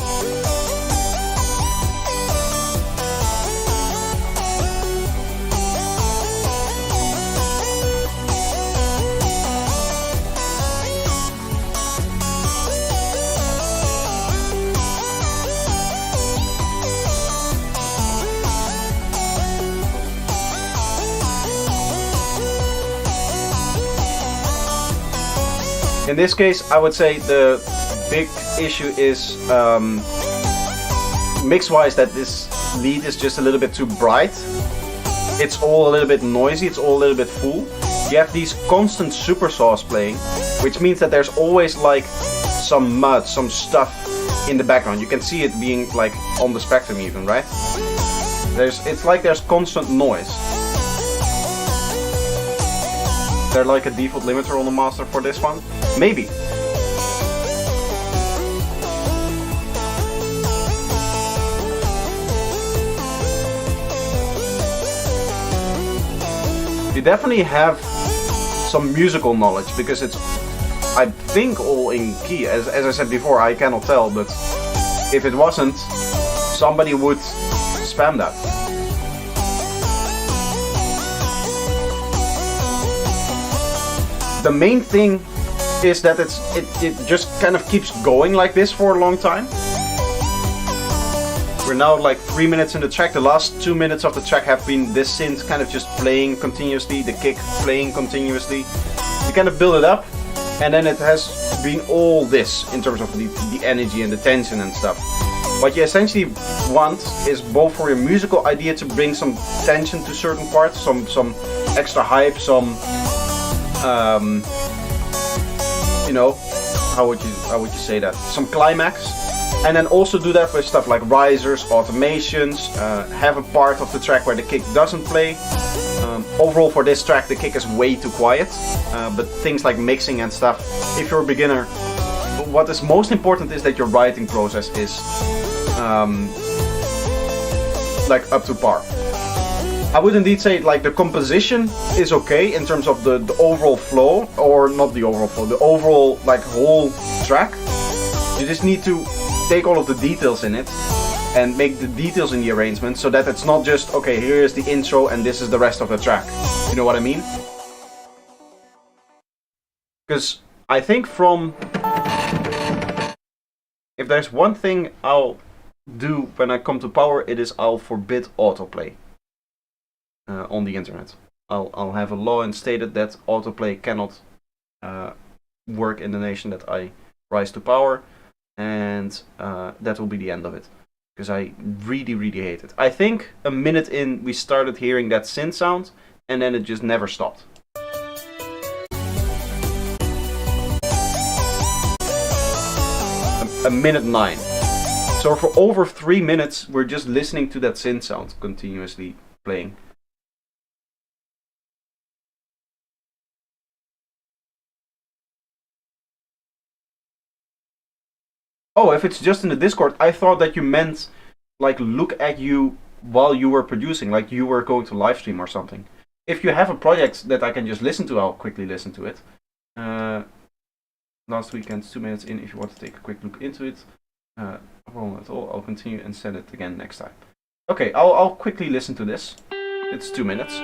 In this case, I would say the big issue is mix-wise that this lead is just a little bit too bright. It's all a little bit noisy, it's all a little bit full. You have these constant super saws playing, which means that there's always like some mud, some stuff in the background. You can see it being like on the spectrum even, right? It's like there's constant noise. Is there like a default limiter on the master for this one? Maybe. You definitely have some musical knowledge because it's, I think, all in key. As I said before, I cannot tell, but if it wasn't, somebody would spam that. The main thing is that it just kind of keeps going like this for a long time. We're now like 3 minutes in the track. The last 2 minutes of the track have been this synth kind of just playing continuously, the kick playing continuously. You kind of build it up, and then it has been all this in terms of the energy and the tension and stuff. What you essentially want is both for your musical idea to bring some tension to certain parts, some extra hype, some you know, how would you say that? Some climax, and then also do that with stuff like risers, automations. Have a part of the track where the kick doesn't play. Overall, for this track, the kick is way too quiet. But things like mixing and stuff, if you're a beginner, what is most important is that your writing process is like up to par. I would indeed say like the composition is okay in terms of the overall flow, or not the overall flow, the overall like whole track. You just need to take all of the details in it and make the details in the arrangement so that it's not just, okay, here is the intro and this is the rest of the track. You know what I mean? Because I think if there's one thing I'll do when I come to power, it is I'll forbid autoplay on the internet. I'll have a law instated that autoplay cannot work in the nation that I rise to power, and that will be the end of it. Because I really, really hate it. I think a minute in we started hearing that synth sound, and then it just never stopped. A minute 9. So for over 3 minutes, we're just listening to that synth sound continuously playing. Oh, if it's just in the Discord, I thought that you meant like look at you while you were producing, like you were going to live stream or something. If you have a project that I can just listen to, I'll quickly listen to it. Last weekend's 2 minutes in if you want to take a quick look into it. No problem at all. I'll continue and send it again next time. Okay, I'll quickly listen to this. It's 2 minutes.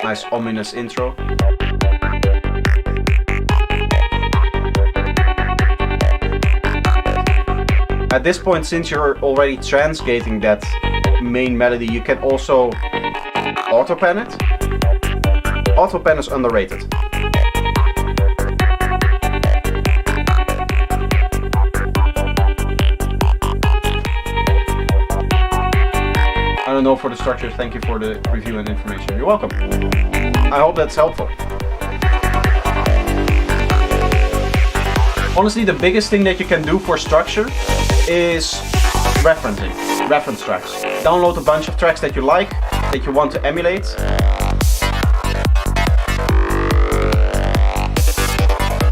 Nice ominous intro. At this point, since you're already transgating that main melody, you can also auto-pan it. Auto-pan is underrated. I don't know for the structure, thank you for the review and information. You're welcome. I hope that's helpful. Honestly, the biggest thing that you can do for structure is reference tracks. Download a bunch of tracks that you like, that you want to emulate.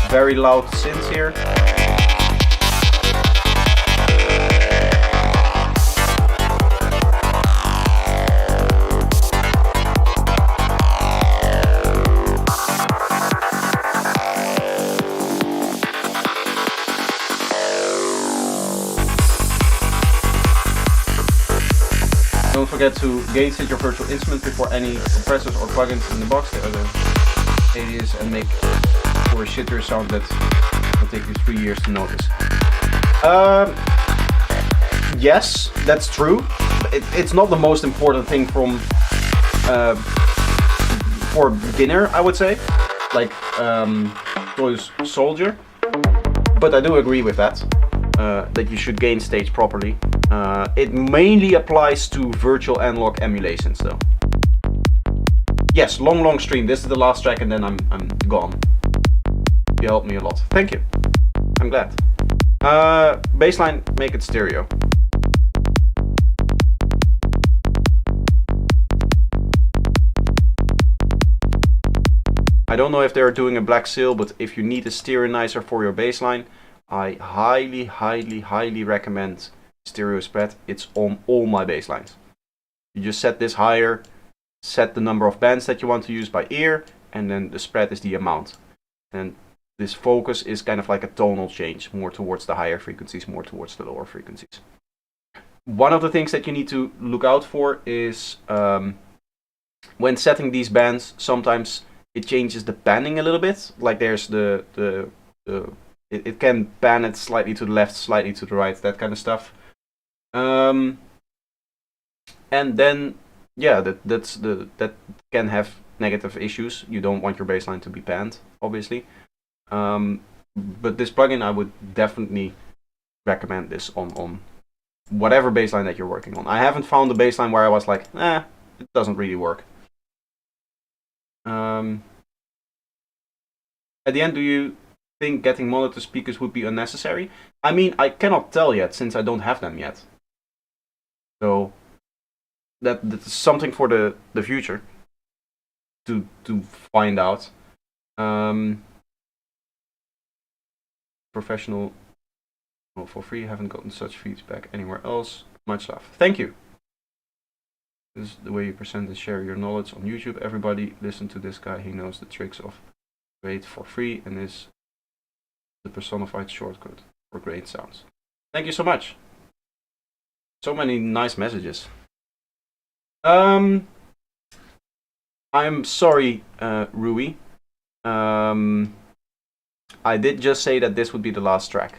Very loud synths here. Don't forget to gain set your virtual instrument before any compressors or plugins in the box. There are the alias and make for a shitter sound that will take you 3 years to notice. Yes, that's true. It's not the most important thing for a beginner, I would say, like Toy's Soldier. But I do agree with that. That you should gain stage properly. It mainly applies to virtual analog emulations though. Yes, long stream. This is the last track and then I'm gone. You helped me a lot. Thank you. I'm glad. Baseline, make it stereo. I don't know if they're doing a black seal, but if you need a stereoizer for your baseline, I highly recommend stereo spread. It's on all my basslines. You just set this higher, set the number of bands that you want to use by ear, and then the spread is the amount. And this focus is kind of like a tonal change, more towards the higher frequencies, more towards the lower frequencies. One of the things that you need to look out for is when setting these bands, sometimes it changes the panning a little bit. Like there's it can pan it slightly to the left, slightly to the right, that kind of stuff. And then, yeah, that can have negative issues. You don't want your bassline to be panned, obviously. But this plugin, I would definitely recommend this on whatever bassline that you're working on. I haven't found a bassline where I was like, it doesn't really work. At the end, do you think getting monitor speakers would be unnecessary? I mean, I cannot tell yet since I don't have them yet. So that's something for the future to find out. Professional, well, for free. Haven't gotten such feedback anywhere else. Much love. Thank you. This is the way you present and share your knowledge on YouTube. Everybody listen to this guy. He knows the tricks of great for free and is the personified shortcut for great sounds. Thank you so much. So many nice messages. I'm sorry, Rui. I did just say that this would be the last track.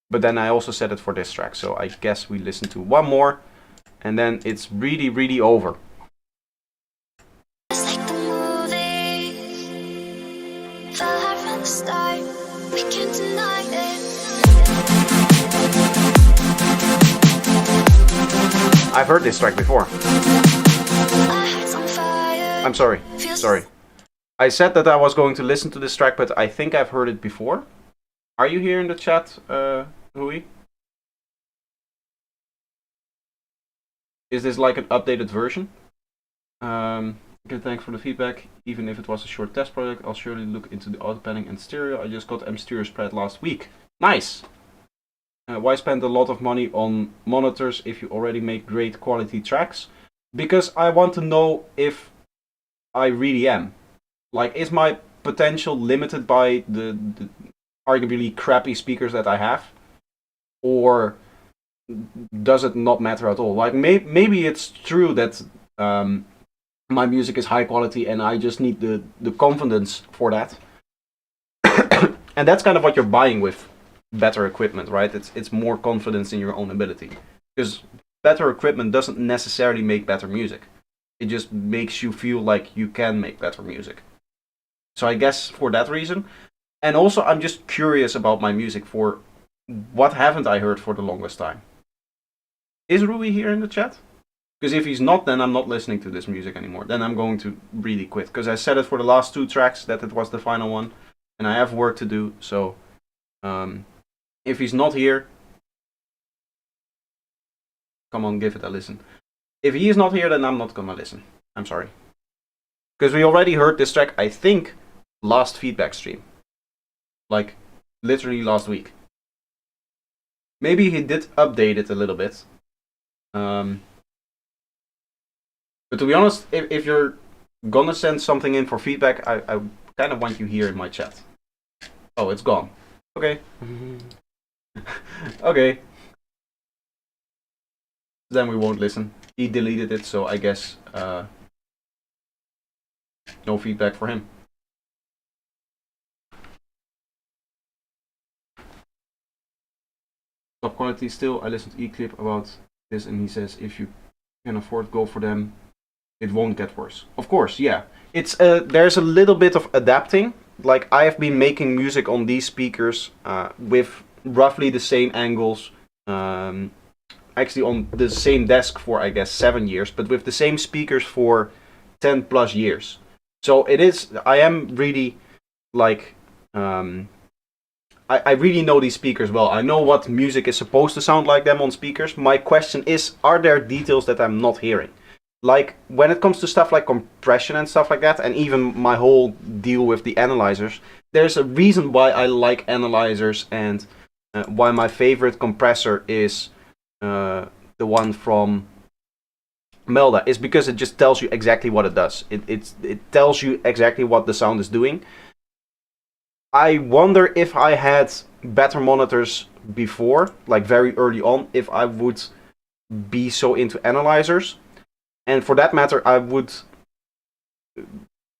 But then I also said it for this track. So I guess we listen to one more. And then it's really, really over. It's like the movie. Felt right from the start. We can't deny it. I've heard this track before. My heart's on fire. I'm sorry. Sorry. I said that I was going to listen to this track, but I think I've heard it before. Are you here in the chat, Rui? Is this like an updated version? Okay, thanks for the feedback. Even if it was a short test project, I'll surely look into the auto panning and stereo. I just got M stereo spread last week. Nice! Why spend a lot of money on monitors if you already make great quality tracks? Because I want to know if I really am. Like, is my potential limited by the arguably crappy speakers that I have? Or does it not matter at all? Like, maybe it's true that my music is high quality and I just need the confidence for that. And that's kind of what you're buying with better equipment, right? It's more confidence in your own ability. Because better equipment doesn't necessarily make better music. It just makes you feel like you can make better music. So I guess for that reason. And also I'm just curious about my music for what haven't I heard for the longest time. Is Rui here in the chat? Because if he's not, then I'm not listening to this music anymore. Then I'm going to really quit. Because I said it for the last 2 tracks that it was the final one. And I have work to do. So if he's not here, come on, give it a listen. If he is not here, then I'm not gonna listen. I'm sorry. Because we already heard this track, I think, last feedback stream. Like, literally last week. Maybe he did update it a little bit. But to be honest, if you're gonna send something in for feedback, I kind of want you here in my chat. Oh, it's gone. Okay. Okay. Then we won't listen. He deleted it, so I guess no feedback for him. Top quality still. I listened to E-Clip about this and he says if you can afford, go for them. It won't get worse. Of course, yeah. It's there's a little bit of adapting. Like, I have been making music on these speakers with roughly the same angles. Actually on the same desk for, I guess, 7 years. But with the same speakers for 10 plus years. So it is, I am really, like, I really know these speakers well. I know what music is supposed to sound like them on speakers. My question is, are there details that I'm not hearing? Like, when it comes to stuff like compression and stuff like that, and even my whole deal with the analyzers, there's a reason why I like analyzers and why my favorite compressor is the one from Melda, is because it just tells you exactly what it does. It tells you exactly what the sound is doing. I wonder if I had better monitors before, like very early on, if I would be so into analyzers. And for that matter, I would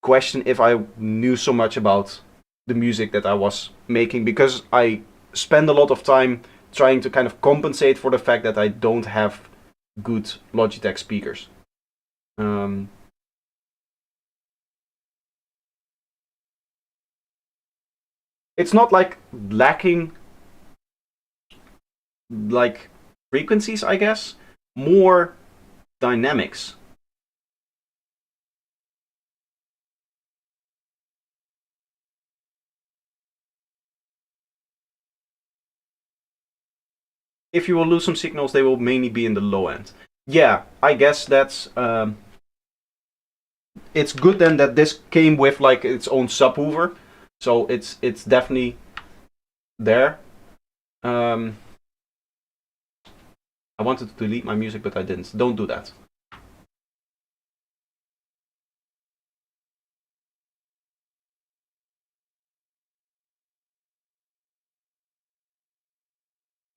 question if I knew so much about the music that I was making, because I spend a lot of time trying to kind of compensate for the fact that I don't have good Logitech speakers. It's not like lacking like frequencies, I guess, more dynamics. If you will lose some signals, they will mainly be in the low end. Yeah, I guess that's it's good then that this came with like its own subwoofer, so it's definitely there. I wanted to delete my music, but I didn't. Don't do that.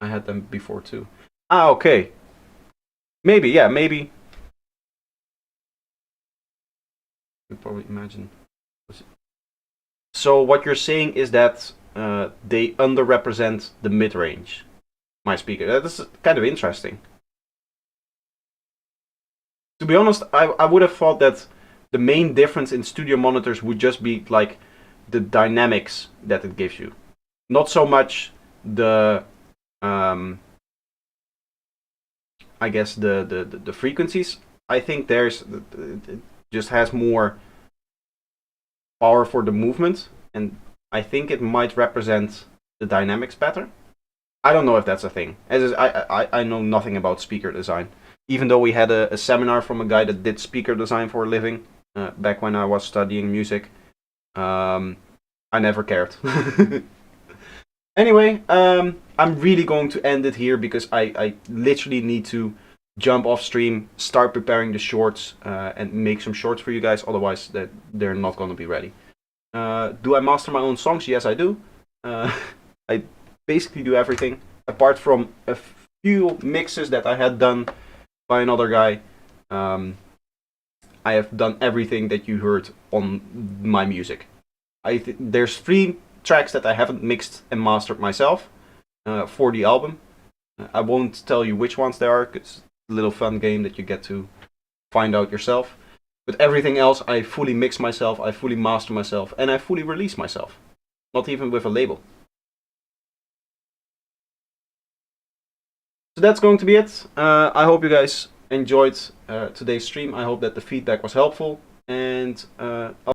I had them before too. Ah, okay. Maybe, yeah, maybe. You probably imagine. So what you're saying is that they underrepresent the mid-range, my speaker. That is kind of interesting. To be honest, I would have thought that the main difference in studio monitors would just be like the dynamics that it gives you. Not so much the I guess the frequencies. I think it just has more power for the movement, and I think it might represent the dynamics better. I don't know if that's a thing. I know nothing about speaker design, even though we had a seminar from a guy that did speaker design for a living back when I was studying music. I never cared. Anyway, I'm really going to end it here because I literally need to jump off stream, start preparing the shorts, and make some shorts for you guys. Otherwise, they're not going to be ready. Do I master my own songs? Yes, I do. I basically do everything apart from a few mixes that I had done by another guy. I have done everything that you heard on my music. There's 3 tracks that I haven't mixed and mastered myself for the album. I won't tell you which ones they are, because it's a little fun game that you get to find out yourself. But everything else I fully mix myself, I fully master myself, and I fully release myself. Not even with a label. So that's going to be it. I hope you guys enjoyed today's stream. I hope that the feedback was helpful. And